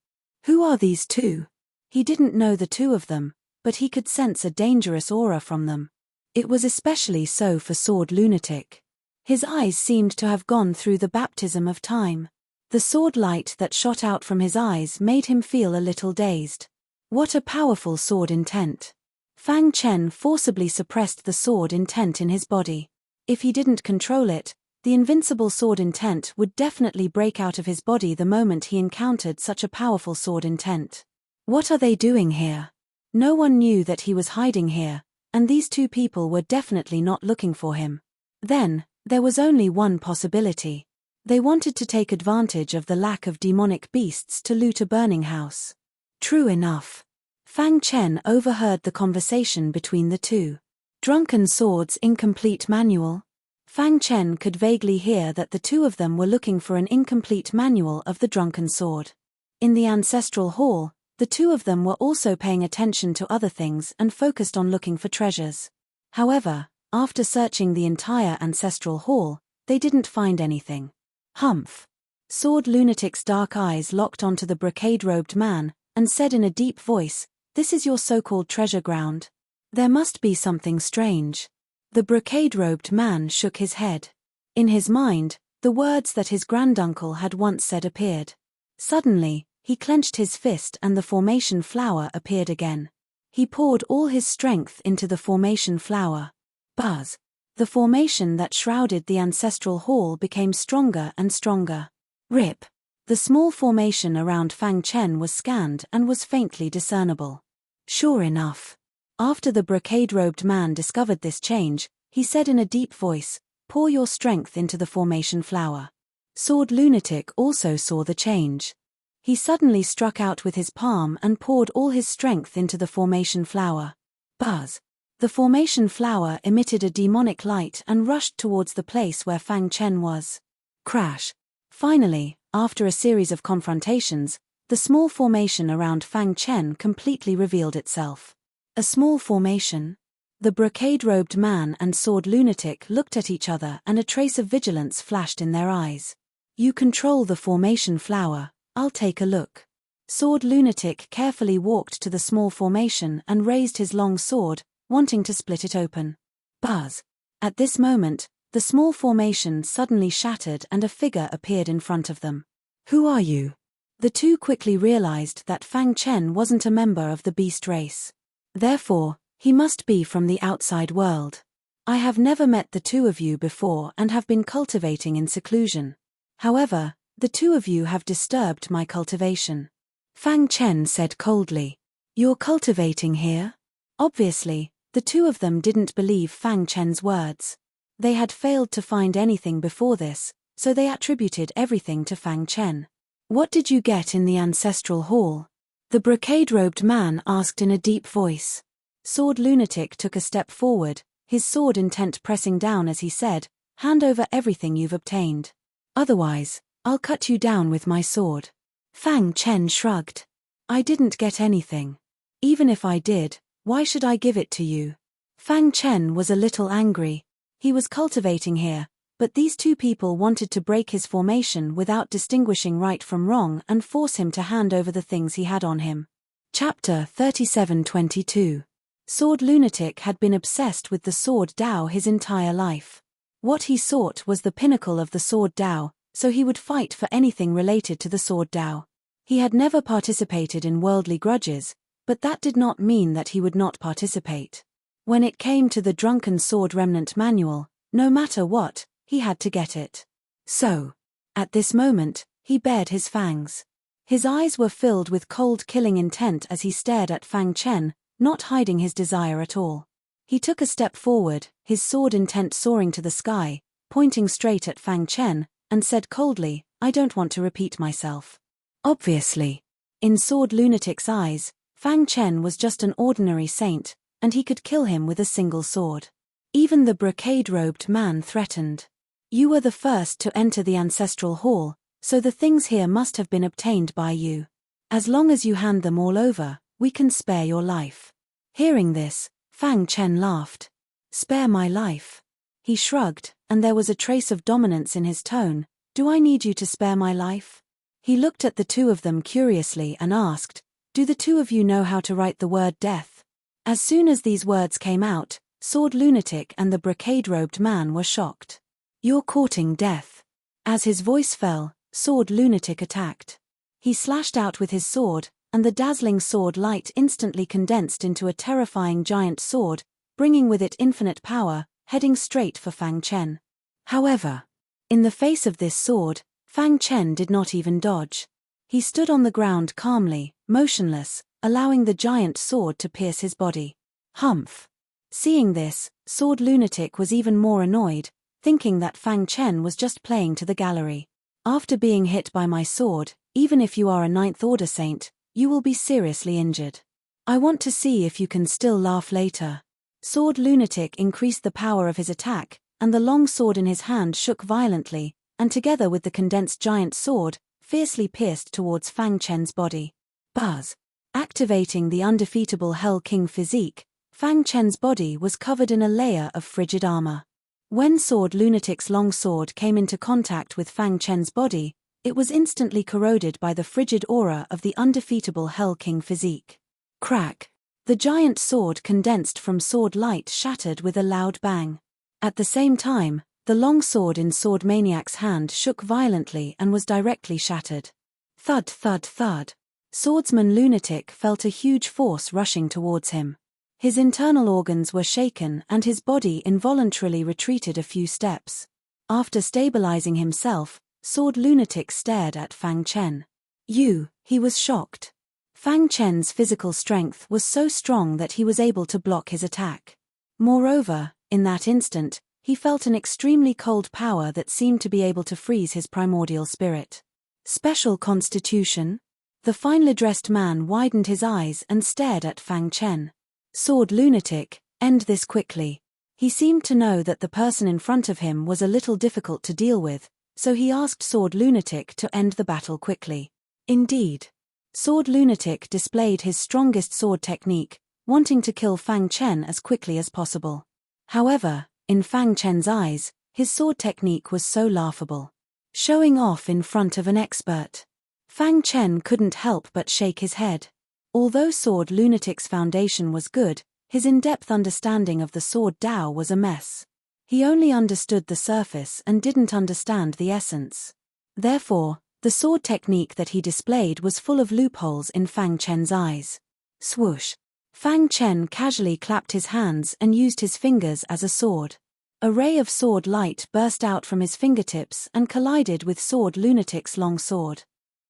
Who are these two? He didn't know the two of them, but he could sense a dangerous aura from them. It was especially so for Sword Lunatic. His eyes seemed to have gone through the baptism of time. The sword light that shot out from his eyes made him feel a little dazed. What a powerful sword intent. Fang Chen forcibly suppressed the sword intent in his body. If he didn't control it, the invincible sword intent would definitely break out of his body the moment he encountered such a powerful sword intent. What are they doing here? No one knew that he was hiding here, and these two people were definitely not looking for him. Then, there was only one possibility. They wanted to take advantage of the lack of demonic beasts to loot a burning house. True enough. Fang Chen overheard the conversation between the two. Drunken Sword's incomplete manual? Fang Chen could vaguely hear that the two of them were looking for an incomplete manual of the Drunken Sword. In the ancestral hall, the two of them were also paying attention to other things and focused on looking for treasures. However, after searching the entire ancestral hall, they didn't find anything. Humph! Sword Lunatic's dark eyes locked onto the brocade-robed man, and said in a deep voice, "This is your so-called treasure ground? There must be something strange." The brocade-robed man shook his head. In his mind, the words that his granduncle had once said appeared. Suddenly, he clenched his fist and the formation flower appeared again. He poured all his strength into the formation flower. Buzz! The formation that shrouded the ancestral hall became stronger and stronger. Rip! The small formation around Fang Chen was scanned and was faintly discernible. Sure enough. After the brocade-robed man discovered this change, he said in a deep voice, "Pour your strength into the formation flower." Sword Lunatic also saw the change. He suddenly struck out with his palm and poured all his strength into the formation flower. Buzz! The formation flower emitted a demonic light and rushed towards the place where Fang Chen was. Crash! Finally, after a series of confrontations, the small formation around Fang Chen completely revealed itself. A small formation? The brocade-robed man and Sword Lunatic looked at each other and a trace of vigilance flashed in their eyes. "You control the formation flower, I'll take a look." Sword Lunatic carefully walked to the small formation and raised his long sword, wanting to split it open. Buzz! At this moment, the small formation suddenly shattered and a figure appeared in front of them. "Who are you?" The two quickly realized that Fang Chen wasn't a member of the beast race. Therefore, he must be from the outside world. "I have never met the two of you before and have been cultivating in seclusion. However, the two of you have disturbed my cultivation," Fang Chen said coldly. "You're cultivating here?" Obviously, the two of them didn't believe Fang Chen's words. They had failed to find anything before this, so they attributed everything to Fang Chen. "What did you get in the ancestral hall?" the brocade-robed man asked in a deep voice. Sword Lunatic took a step forward, his sword intent pressing down as he said, "Hand over everything you've obtained. Otherwise, I'll cut you down with my sword." Fang Chen shrugged. "I didn't get anything. Even if I did, why should I give it to you?" Fang Chen was a little angry. He was cultivating here, But these two people wanted to break his formation without distinguishing right from wrong and force him to hand over the things he had on him. Chapter 37:22. Sword Lunatic had been obsessed with the sword Tao his entire life. What he sought was the pinnacle of the sword Tao, so he would fight for anything related to the sword Tao. He had never participated in worldly grudges, but that did not mean that he would not participate. When it came to the Drunken Sword Remnant Manual, no matter what, he had to get it. So, at this moment, he bared his fangs. His eyes were filled with cold killing intent as he stared at Fang Chen, not hiding his desire at all. He took a step forward, his sword intent soaring to the sky, pointing straight at Fang Chen, and said coldly, "I don't want to repeat myself." Obviously. In Sword Lunatic's eyes, Fang Chen was just an ordinary saint, and he could kill him with a single sword. Even the brocade-robed man threatened. "You were the first to enter the ancestral hall, so the things here must have been obtained by you. As long as you hand them all over, we can spare your life." Hearing this, Fang Chen laughed. "Spare my life?" He shrugged, and there was a trace of dominance in his tone. "Do I need you to spare my life?" He looked at the two of them curiously and asked, "Do the two of you know how to write the word death?" As soon as these words came out, Sword Lunatic and the brocade-robed man were shocked. "You're courting death." As his voice fell, Sword Lunatic attacked. He slashed out with his sword, and the dazzling sword light instantly condensed into a terrifying giant sword, bringing with it infinite power, heading straight for Fang Chen. However, in the face of this sword, Fang Chen did not even dodge. He stood on the ground calmly, motionless, allowing the giant sword to pierce his body. Humph! Seeing this, Sword Lunatic was even more annoyed, thinking that Fang Chen was just playing to the gallery. "After being hit by my sword, even if you are a Ninth Order saint, you will be seriously injured. I want to see if you can still laugh later." Sword Lunatic increased the power of his attack, and the long sword in his hand shook violently, and together with the condensed giant sword, fiercely pierced towards Fang Chen's body. Buzz! Activating the undefeatable Hell King physique, Fang Chen's body was covered in a layer of frigid armor. When Sword Lunatic's long sword came into contact with Fang Chen's body, it was instantly corroded by the frigid aura of the undefeatable Hell King physique. Crack! The giant sword condensed from sword light shattered with a loud bang. At the same time, the long sword in Sword Maniac's hand shook violently and was directly shattered. Thud, thud, thud. Swordsman Lunatic felt a huge force rushing towards him. His internal organs were shaken and his body involuntarily retreated a few steps. After stabilizing himself, Sword Lunatic stared at Fang Chen. He was shocked. Fang Chen's physical strength was so strong that he was able to block his attack. Moreover, in that instant, he felt an extremely cold power that seemed to be able to freeze his primordial spirit. Special constitution? The finely dressed man widened his eyes and stared at Fang Chen. Sword Lunatic, end this quickly. He seemed to know that the person in front of him was a little difficult to deal with, so he asked Sword Lunatic to end the battle quickly. Indeed. Sword Lunatic displayed his strongest sword technique, wanting to kill Fang Chen as quickly as possible. However, in Fang Chen's eyes, his sword technique was so laughable. Showing off in front of an expert. Fang Chen couldn't help but shake his head. Although Sword Lunatic's foundation was good, his in-depth understanding of the sword Tao was a mess. He only understood the surface and didn't understand the essence. Therefore, the sword technique that he displayed was full of loopholes in Fang Chen's eyes. Swoosh! Fang Chen casually clapped his hands and used his fingers as a sword. A ray of sword light burst out from his fingertips and collided with Sword Lunatic's long sword.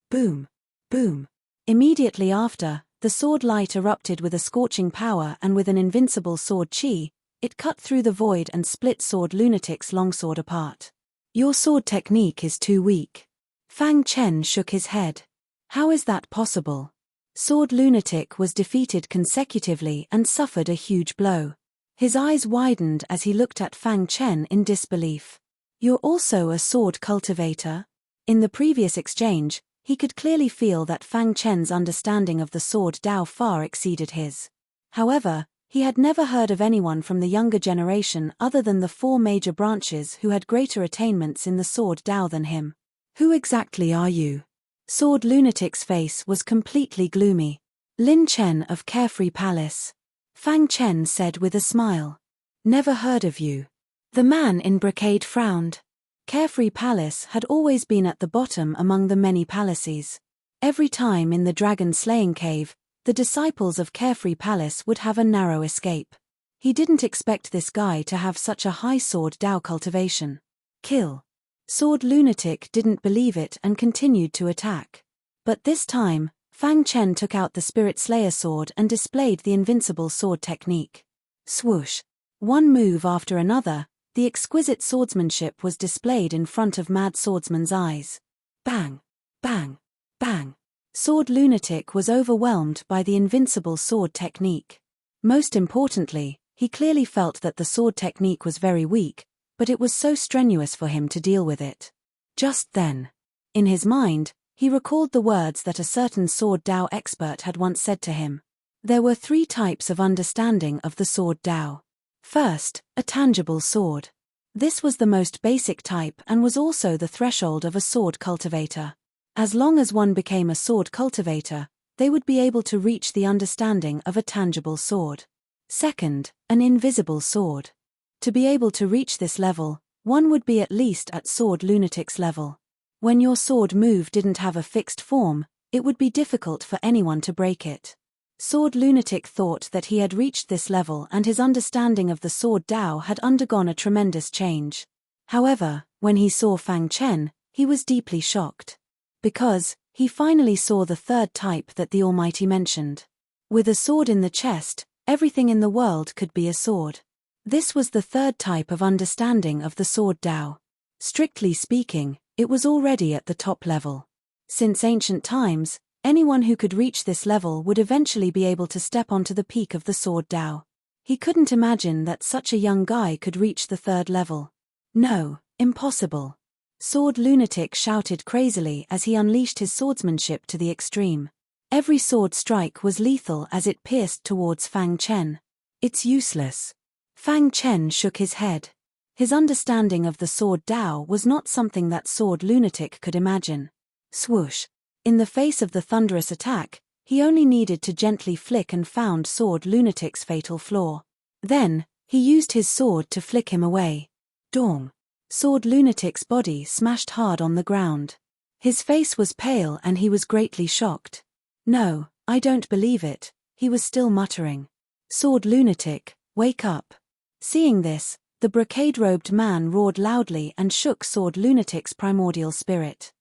Boom! Boom! Immediately after, the sword light erupted with a scorching power and with an invincible sword chi, it cut through the void and split Sword Lunatic's longsword apart. Your sword technique is too weak. Fang Chen shook his head. How is that possible? Sword Lunatic was defeated consecutively and suffered a huge blow. His eyes widened as he looked at Fang Chen in disbelief. You're also a sword cultivator? In the previous exchange, he could clearly feel that Fang Chen's understanding of the sword Tao far exceeded his. However, He had never heard of anyone from the younger generation other than the 4 major branches who had greater attainments in the Sword Dao than him. Who exactly are you? Sword Lunatic's face was completely gloomy. Lin Chen of Carefree Palace. Fang Chen said with a smile. Never heard of you. The man in brocade frowned. Carefree Palace had always been at the bottom among the many palaces. Every time in the dragon-slaying cave, the disciples of Carefree Palace would have a narrow escape. He didn't expect this guy to have such a high Sword Dao cultivation. Kill. Sword Lunatic didn't believe it and continued to attack. But this time, Fang Chen took out the Spirit Slayer sword and displayed the invincible sword technique. Swoosh. One move after another, the exquisite swordsmanship was displayed in front of Mad Swordsman's eyes. Bang! Bang! Bang! Sword Lunatic was overwhelmed by the invincible sword technique. Most importantly, he clearly felt that the sword technique was very weak, but it was so strenuous for him to deal with it. Just then, in his mind, he recalled the words that a certain Sword Dao expert had once said to him. There were 3 types of understanding of the Sword Dao. First, a tangible sword. This was the most basic type and was also the threshold of a sword cultivator. As long as one became a sword cultivator, they would be able to reach the understanding of a tangible sword. Second, an invisible sword. To be able to reach this level, one would be at least at Sword Lunatic's level. When your sword move didn't have a fixed form, it would be difficult for anyone to break it. Sword Lunatic thought that he had reached this level and his understanding of the Sword Dao had undergone a tremendous change. However, when he saw Fang Chen, he was deeply shocked. Because, he finally saw the 3rd type that the Almighty mentioned. With a sword in the chest, everything in the world could be a sword. This was the 3rd type of understanding of the Sword Dao. Strictly speaking, it was already at the top level. Since ancient times, anyone who could reach this level would eventually be able to step onto the peak of the Sword Dao. He couldn't imagine that such a young guy could reach the 3rd level. No, impossible. Sword Lunatic shouted crazily as he unleashed his swordsmanship to the extreme. Every sword strike was lethal as it pierced towards Fang Chen. It's useless. Fang Chen shook his head. His understanding of the Sword Dao was not something that Sword Lunatic could imagine. Swoosh. In the face of the thunderous attack, he only needed to gently flick and found Sword Lunatic's fatal flaw. Then, he used his sword to flick him away. Dong. Sword Lunatic's body smashed hard on the ground. His face was pale and he was greatly shocked. No, I don't believe it, he was still muttering. Sword Lunatic, wake up. Seeing this, the brocade-robed man roared loudly and shook Sword Lunatic's primordial spirit.